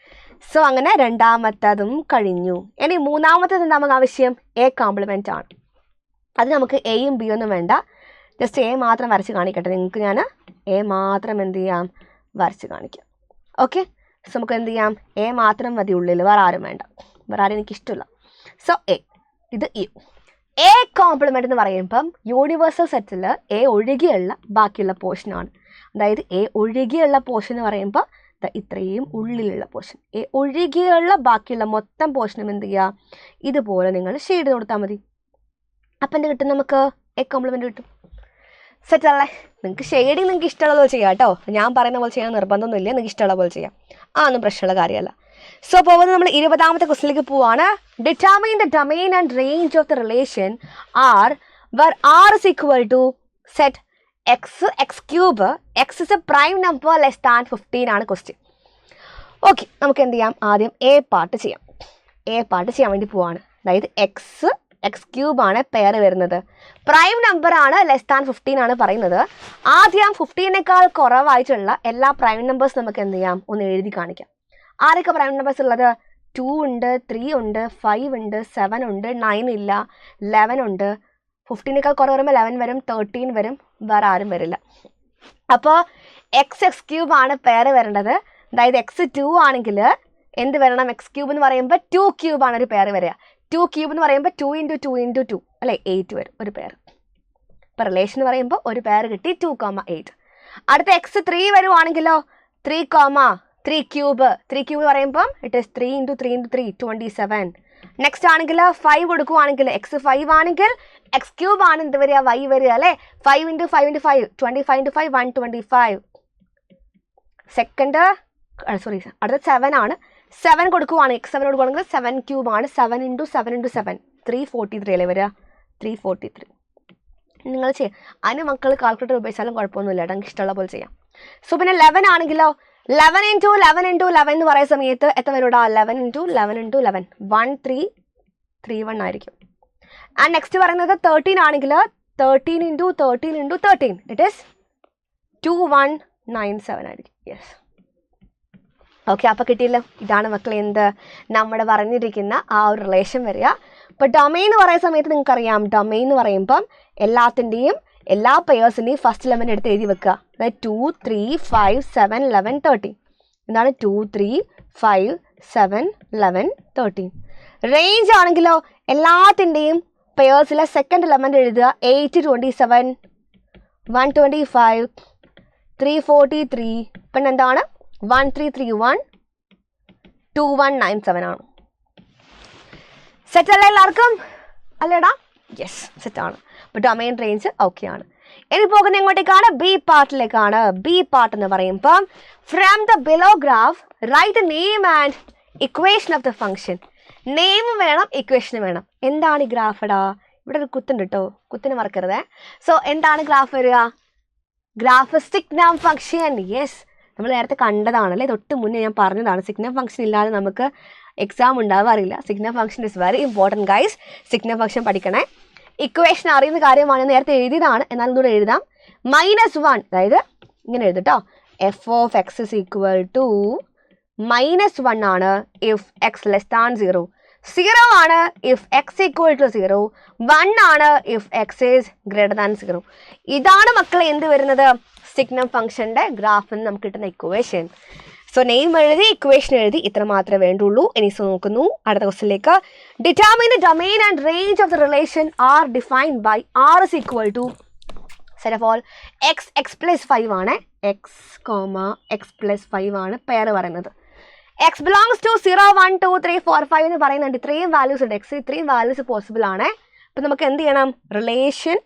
സോ അങ്ങനെ രണ്ടാമത്തതും കഴിഞ്ഞു. ഇനി മൂന്നാമത്തത് നമുക്ക് ആവശ്യം എ കോംപ്ലിമെന്റ് ആണ്. അത് നമുക്ക് എയും ബി ഒന്നും വേണ്ട, ജസ്റ്റ് എ മാത്രം വരച്ച് കാണിക്കട്ടെ. നിങ്ങൾക്ക് ഞാൻ എ മാത്രം എന്ത് ചെയ്യാം, വരച്ച് കാണിക്കാം. ഓക്കെ, സോ നമുക്ക് എന്ത് ചെയ്യാം, എ മാത്രം മതി ഉള്ളിൽ, വേറെ ആരും വേണ്ട, വേറെ ആരും എനിക്കിഷ്ടമില്ല. സോ എ, ഇത് യു. എ കോംപ്ലിമെന്റ് എന്ന് പറയുമ്പം യൂണിവേഴ്സൽ സെറ്റിൽ എ ഒഴികെയുള്ള ബാക്കിയുള്ള പോർഷനാണ്. അതായത് എ ഒഴികെയുള്ള പോർഷൻ എന്ന് പറയുമ്പോൾ ഇത്രയും ഉള്ളിലുള്ള പോർഷൻ, എ ഒഴികെയുള്ള ബാക്കിയുള്ള മൊത്തം പോർഷനും എന്ത് ചെയ്യുക, ഇതുപോലെ നിങ്ങൾ ഷെയ്ഡ് കൊടുത്താൽ മതി. അപ്പം എന്ത് കിട്ടും, നമുക്ക് എ കോംപ്ലിമെന്റ് കിട്ടും. സെറ്റല്ലേ? നിങ്ങൾക്ക് ഷെയ്ഡിങ് നിങ്ങൾക്ക് ഇഷ്ടമുള്ള പോലെ ചെയ്യാം കേട്ടോ. ഞാൻ പറയുന്ന പോലെ ചെയ്യാൻ നിർബന്ധമൊന്നുമില്ല, നിങ്ങൾക്ക് ഇഷ്ടമുള്ള പോലെ ചെയ്യാം, ഒന്നും പ്രശ്നമുള്ള കാര്യമല്ല. സോ പോകുന്നത് നമ്മൾ 20ാമത്തെ ക്വസ്റ്റിലേക്ക് പോവാണ്. Determine the domain and range of the relation R where r is equal to set x cube, x is a prime number less than 15 ആണ് ക്വസ്റ്റ്യൻ. ഓക്കെ, നമുക്ക് എന്ത് ചെയ്യാം, ആദ്യം എ പാർട്ട് ചെയ്യാം. എ പാർട്ട് ചെയ്യാൻ വേണ്ടി പോവാണ്. അതായത് എക്സ് ക്യൂബാണ് പെയർ വരുന്നത്, പ്രൈം നമ്പർ ആണ്, ലെസ് ദാൻ 15 ആണ് പറയുന്നത്. ആദ്യം 15നേക്കാൾ കുറവായിട്ടുള്ള എല്ലാ പ്രൈം നമ്പേഴ്സ് നമുക്ക് എന്ത് ചെയ്യാം, ഒന്ന് എഴുതി കാണിക്കാം. ആരൊക്കെ പ്രൈം നമ്പേഴ്സ് ഉള്ളത്, 2 ഉണ്ട്, 3 ഉണ്ട്, 5 ഉണ്ട്, 7 ഉണ്ട്, 9 ഇല്ല, 11 ഉണ്ട്. 15നേക്കാൾ കുറവ് വരുമ്പോൾ 11 വരും, 13 വരും, വേറെ ആരും വരില്ല. അപ്പോൾ എക്സ് ക്യൂബ് ആണ് പെയർ വരേണ്ടത്. അതായത് x2 ആണെങ്കിൽ എന്ത് വരണം, എക്സ് ക്യൂബ് എന്ന് പറയുമ്പോൾ 2 ക്യൂബ് ആണ് ഒരു പെയർ വരിക. 2 ക്യൂബ് എന്ന് പറയുമ്പോൾ 2 × 2 × 2 അല്ലേ, 8 വരും ഒരു പെയർ. ഇപ്പോൾ റിലേഷൻ എന്ന് പറയുമ്പോൾ ഒരു പെയർ കിട്ടി, 2,8. അടുത്ത x3 വരുവാണെങ്കിലോ 3,3 ക്യൂബ്. 3 ക്യൂബ് പറയുമ്പം ഇറ്റ് ഈസ് 3 × 3 × 3 27. നെക്സ്റ്റ് ആണെങ്കിൽ 5 കൊടുക്കുവാണെങ്കിൽ x5 ആണെങ്കിൽ എക്സ് ക്യൂബ് ആണ് എന്ത് വരിക, y വരിക അല്ലേ. 5 × 5 × 5 25 × 5 125. സെക്കൻഡ് അടുത്ത 7 ആണ്. 7 കൊടുക്കുവാണ്, x7 കൊടുക്കുവാണെങ്കിൽ 7 ക്യൂബ് ആണ്. 7 × 7 × 7 343 അല്ലേ വരിക, 343. നിങ്ങൾ ചെയ്യാം, അതിന് മക്കൾ കാൽക്കുലേറ്റർ ഉപയോഗിച്ചാലും കുഴപ്പമൊന്നുമില്ല, നിങ്ങൾക്ക് ഇഷ്ടമുള്ള പോലെ ചെയ്യാം. സോ പിന്നെ 11 ആണെങ്കിലോ 11 × 11 × 11 എന്ന് പറയുന്ന സമയത്ത് എത്ര വരും, 11 × 11 × 11 1331 ആയിരിക്കും. ആൻഡ് നെക്സ്റ്റ് പറയുന്നത് 13 ആണെങ്കിൽ 13 × 13 × 13 ഇറ്റ് ഈസ് 2197 ആയിരിക്കും. യെസ്, ഓക്കെ, അപ്പോൾ കിട്ടിയില്ല. ഇതാണ് മക്കളെ എന്ത് നമ്മുടെ പറഞ്ഞിരിക്കുന്ന ആ ഒരു റിലേഷൻ വരിക. ഇപ്പോൾ ഡൊമെയിൻ എന്ന് പറയുന്ന സമയത്ത് നിങ്ങൾക്കറിയാം, ഡൊമെയിൻ എന്ന് പറയുമ്പം എല്ലാത്തിൻ്റെയും എല്ലാ പെയേഴ്സിൻ്റെയും ഫസ്റ്റ് എലമെൻറ്റ് എടുത്ത് എഴുതി വെക്കുക. അതായത് 2, 3, 5, 7, 11, 13. എന്താണ് 2, 3, 5, 7, 11, 13. റേഞ്ച് ആണെങ്കിലോ എല്ലാത്തിൻ്റെയും പെയേഴ്സിലെ സെക്കൻഡ് എലമെൻറ്റ് എഴുതുക. 8, 27, 125, 343, പിന്നെ എന്താണ് 1331, 2197 ആണ്. സെറ്റ് അല്ലേ എല്ലാവർക്കും? അല്ലേടാ? യെസ്, സെറ്റാണ്. അപ്പോൾ ഡൊമൈൻ റേഞ്ച് ഓക്കെ ആണ്. ഇനി പോകുന്ന എങ്ങോട്ടേക്കാണ്? ബി പാർട്ടിലേക്കാണ്. ബി പാർട്ട് എന്ന് പറയുമ്പം from the below graph write the name and equation of the function. നെയിമും വേണം, ഇക്വേഷനും വേണം. എന്താണ് ഈ ഗ്രാഫടാ? ഇവിടെ ഒരു കുത്തുണ്ട് കേട്ടോ, കുത്തിന് മറക്കരുതേ. സോ എന്താണ് ഗ്രാഫ് വരിക? Graph signum function. യെസ്, നമ്മൾ നേരത്തെ കണ്ടതാണ് അല്ലേ, തൊട്ട് മുന്നേ ഞാൻ പറഞ്ഞതാണ്. സിഗ്നം ഫംഗ്ഷൻ ഇല്ലാതെ നമുക്ക് എക്സാം ഉണ്ടാവാറില്ല. Signum function is very important guys. Signum function പഠിക്കണേ. ഇക്വേഷൻ അറിയുന്ന കാര്യമാണ്, നേരത്തെ എഴുതിയതാണ്, എന്നാലും കൂടെ എഴുതാം. -1, അതായത് ഇങ്ങനെ എഴുതിട്ടോ, f(x) = -1 ആണ് ഇഫ് x less than 0. 0 ആണ് ഇഫ് x = 0. 1 ആണ് if x is greater than 0. ഇതാണ് മക്കളെ എന്ത് വരുന്നത്? സിഗ്നം ഫംഗ്ഷൻ്റെ ഗ്രാഫിൽ നിന്ന് നമുക്ക് കിട്ടുന്ന ഇക്വേഷൻ. സോ നെയിം എഴുതി, ഇക്വേഷൻ എഴുതി, ഇത്ര മാത്രമേ വേണ്ടുള്ളൂ. ഇനി നോക്കുന്നു അടുത്ത ക്വസ്റ്റിലേക്ക്. Determine the domain and range of the relation R defined by r is equal to set of all x + 5 ആണ്. x, x + 5 ആണ് പെയർ പറയുന്നത്. x belongs to 0, 1, 2, 3, 4, 5 എന്ന് പറയുന്നുണ്ട്. ഇത്രയും വാല്യൂസ് ഉണ്ട്. x ഇത്രയും വാല്യൂസ് പോസിബിൾ ആണ്. അപ്പം നമുക്ക് എന്ത് ചെയ്യണം? റിലേഷൻ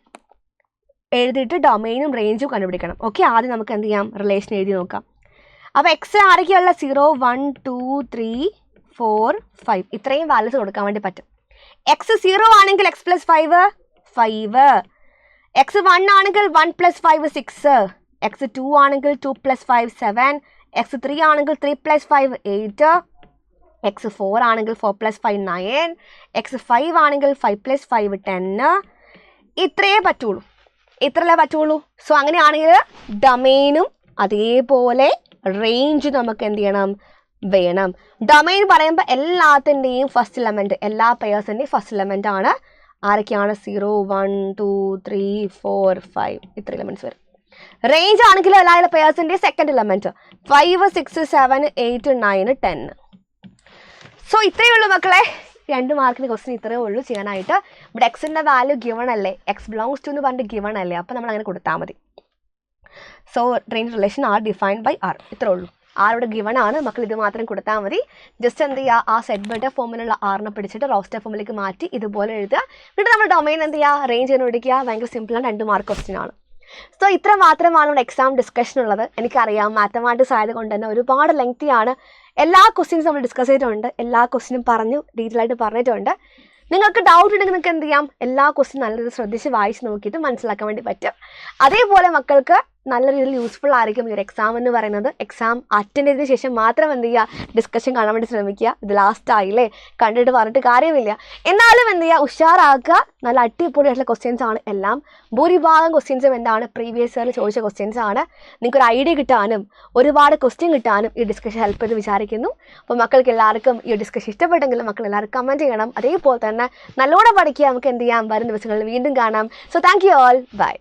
എഴുതിയിട്ട് ഡൊമൈനും റേഞ്ചും കണ്ടുപിടിക്കണം. ഓക്കെ, ആദ്യം നമുക്ക് എന്ത് ചെയ്യാം? റിലേഷൻ എഴുതി നോക്കാം. അപ്പോൾ എക്സ് ആരൊക്കെയുള്ള? 0, 1, 2, 3, 4, 5 ഇത്രയും വാല്യൂസ് കൊടുക്കാൻ വേണ്ടി പറ്റും. എക്സ് 0 ആണെങ്കിൽ x + 5 5, എക്സ് 1 ആണെങ്കിൽ 1 + 5 6, എക്സ് 2 ആണെങ്കിൽ 2 + 5 7, എക്സ് 3 ആണെങ്കിൽ 3 + 5 8, എക്സ് 4 ആണെങ്കിൽ 4 + 5 9, എക്സ് 5 ആണെങ്കിൽ 5 + 5 10. ഇത്രയേ പറ്റുള്ളൂ, ഇത്രയല്ലേ പറ്റുള്ളൂ. സോ അങ്ങനെയാണെങ്കിൽ ഡൊമൈനും അതേപോലെ റേഞ്ച് നമുക്ക് എന്ത് ചെയ്യണം? വേണം. ഡൊമൈൻ പറയുമ്പോൾ എല്ലാത്തിൻ്റെയും ഫസ്റ്റ് എലമെൻറ്റ്, എല്ലാ പെയേഴ്സിൻ്റെയും ഫസ്റ്റ് എലമെൻ്റ് ആണ്. ആരൊക്കെയാണ്? 0, 1, 2, 3, 4, 5 ഇത്ര എലമെൻറ്റ്സ് വരും. റേഞ്ച് ആണെങ്കിലും എല്ലാ പെയേഴ്സിൻ്റെയും സെക്കൻഡ് എലമെൻറ്റ് 5, 6, 7, 8, 9, 10. സോ ഇത്രയേ ഉള്ളൂ മക്കളെ. 2 മാർക്കിന് ക്വസ്റ്റ്യൻ ഇത്രയേ ഉള്ളൂ ചെയ്യാനായിട്ട്. ഇവിടെ എക്സിൻ്റെ വാല്യൂ ഗിവൺ അല്ലേ, എക്സ് ബിലോങ്സ് ടു എന്ന് പറഞ്ഞിട്ട് ഗിവൺ അല്ലേ, അപ്പോൾ നമ്മൾ അങ്ങനെ കൊടുത്താൽ മതി. So range relation R defined by R, ഇത്രേ ഉള്ളൂ. ആരുടെ ഗിവൺ ആണ് മക്കൾ, ഇത് മാത്രം കൊടുത്താൽ മതി. ജസ്റ്റ് എന്ത് ചെയ്യുക? ആ സെറ്റ് ബെറ്റർ ഫോമിലുള്ള ആറിനെ പിടിച്ചിട്ട് റോസ്റ്റർ ഫോമിലേക്ക് മാറ്റി ഇതുപോലെ എഴുതുക. എന്നിട്ട് നമ്മൾ ഡൊമൈൻ എന്ത് ചെയ്യുക? റേഞ്ച് കണ്ടുപിടിക്കുക. ഭയങ്കര സിമ്പിളാണ്, 2 മാർക്ക് ക്വസ്റ്റ്യൻ ആണ്. സോ ഇത്ര മാത്രമാണ് നമ്മുടെ എക്സാം ഡിസ്കഷൻ ഉള്ളത്. എനിക്കറിയാം മാത്തമാറ്റിക്സ് ആയതുകൊണ്ട് തന്നെ ഒരുപാട് ലെങ്തിയാണ്. എല്ലാ ക്വസ്റ്റ്യൻസും നമ്മൾ ഡിസ്കസ് ചെയ്തിട്ടുണ്ട്, എല്ലാ ക്വസ്റ്റ്യനും പറഞ്ഞു, ഡീറ്റെയിൽ ആയിട്ട് പറഞ്ഞിട്ടുണ്ട്. നിങ്ങൾക്ക് ഡൗട്ട് ഉണ്ടെങ്കിൽ നിങ്ങൾക്ക് എന്ത് ചെയ്യാം? എല്ലാ ക്വസ്റ്റ്യൻ നല്ല രീതിയിൽ ശ്രദ്ധിച്ച് വായിച്ച് നോക്കിയിട്ട് മനസ്സിലാക്കാൻ വേണ്ടി പറ്റും. അതേപോലെ മക്കൾക്ക് നല്ല രീതിയിൽ യൂസ്ഫുൾ ആയിരിക്കും ഈ ഒരു എക്സാം എന്ന് പറയുന്നത്. എക്സാം അറ്റൻഡ് ചെയ്തതിന് ശേഷം മാത്രം എന്ത് ചെയ്യുക? ഡിസ്കഷൻ കാണാൻ വേണ്ടി ശ്രമിക്കുക. ഇത് ലാസ്റ്റ് ആയില്ലേ, കണ്ടിട്ട് പറഞ്ഞിട്ട് കാര്യമില്ല. എന്നാലും എന്ത് ചെയ്യുക? ഉഷാറാക്കുക. നല്ല അടിപൊളിയായിട്ടുള്ള ക്വസ്റ്റ്യൻസ് ആണ് എല്ലാം. ഭൂരിഭാഗം ക്വസ്റ്റ്യൻസും എന്താണ്? പ്രീവിയസ് ഇയറിൽ ചോദിച്ച ക്വസ്റ്റ്യൻസ് ആണ്. നിങ്ങൾക്കൊരു ഐഡിയ കിട്ടാനും ഒരുപാട് ക്വസ്റ്റ്യൻ കിട്ടാനും ഈ ഡിസ്കഷൻ ഹെൽപ്പ് ചെയ്ത് വിചാരിക്കുന്നു. അപ്പോൾ മക്കൾക്ക് എല്ലാവർക്കും ഈ ഡിസ്കഷൻ ഇഷ്ടപ്പെട്ടെങ്കിൽ മക്കൾ എല്ലാവരും കമൻറ്റ് ചെയ്യണം. അതേപോലെ തന്നെ നല്ലോണം പഠിക്കുക. നമുക്ക് എന്ത് ചെയ്യാം? വരും ദിവസങ്ങളിൽ വീണ്ടും കാണാം. So thank you all. By.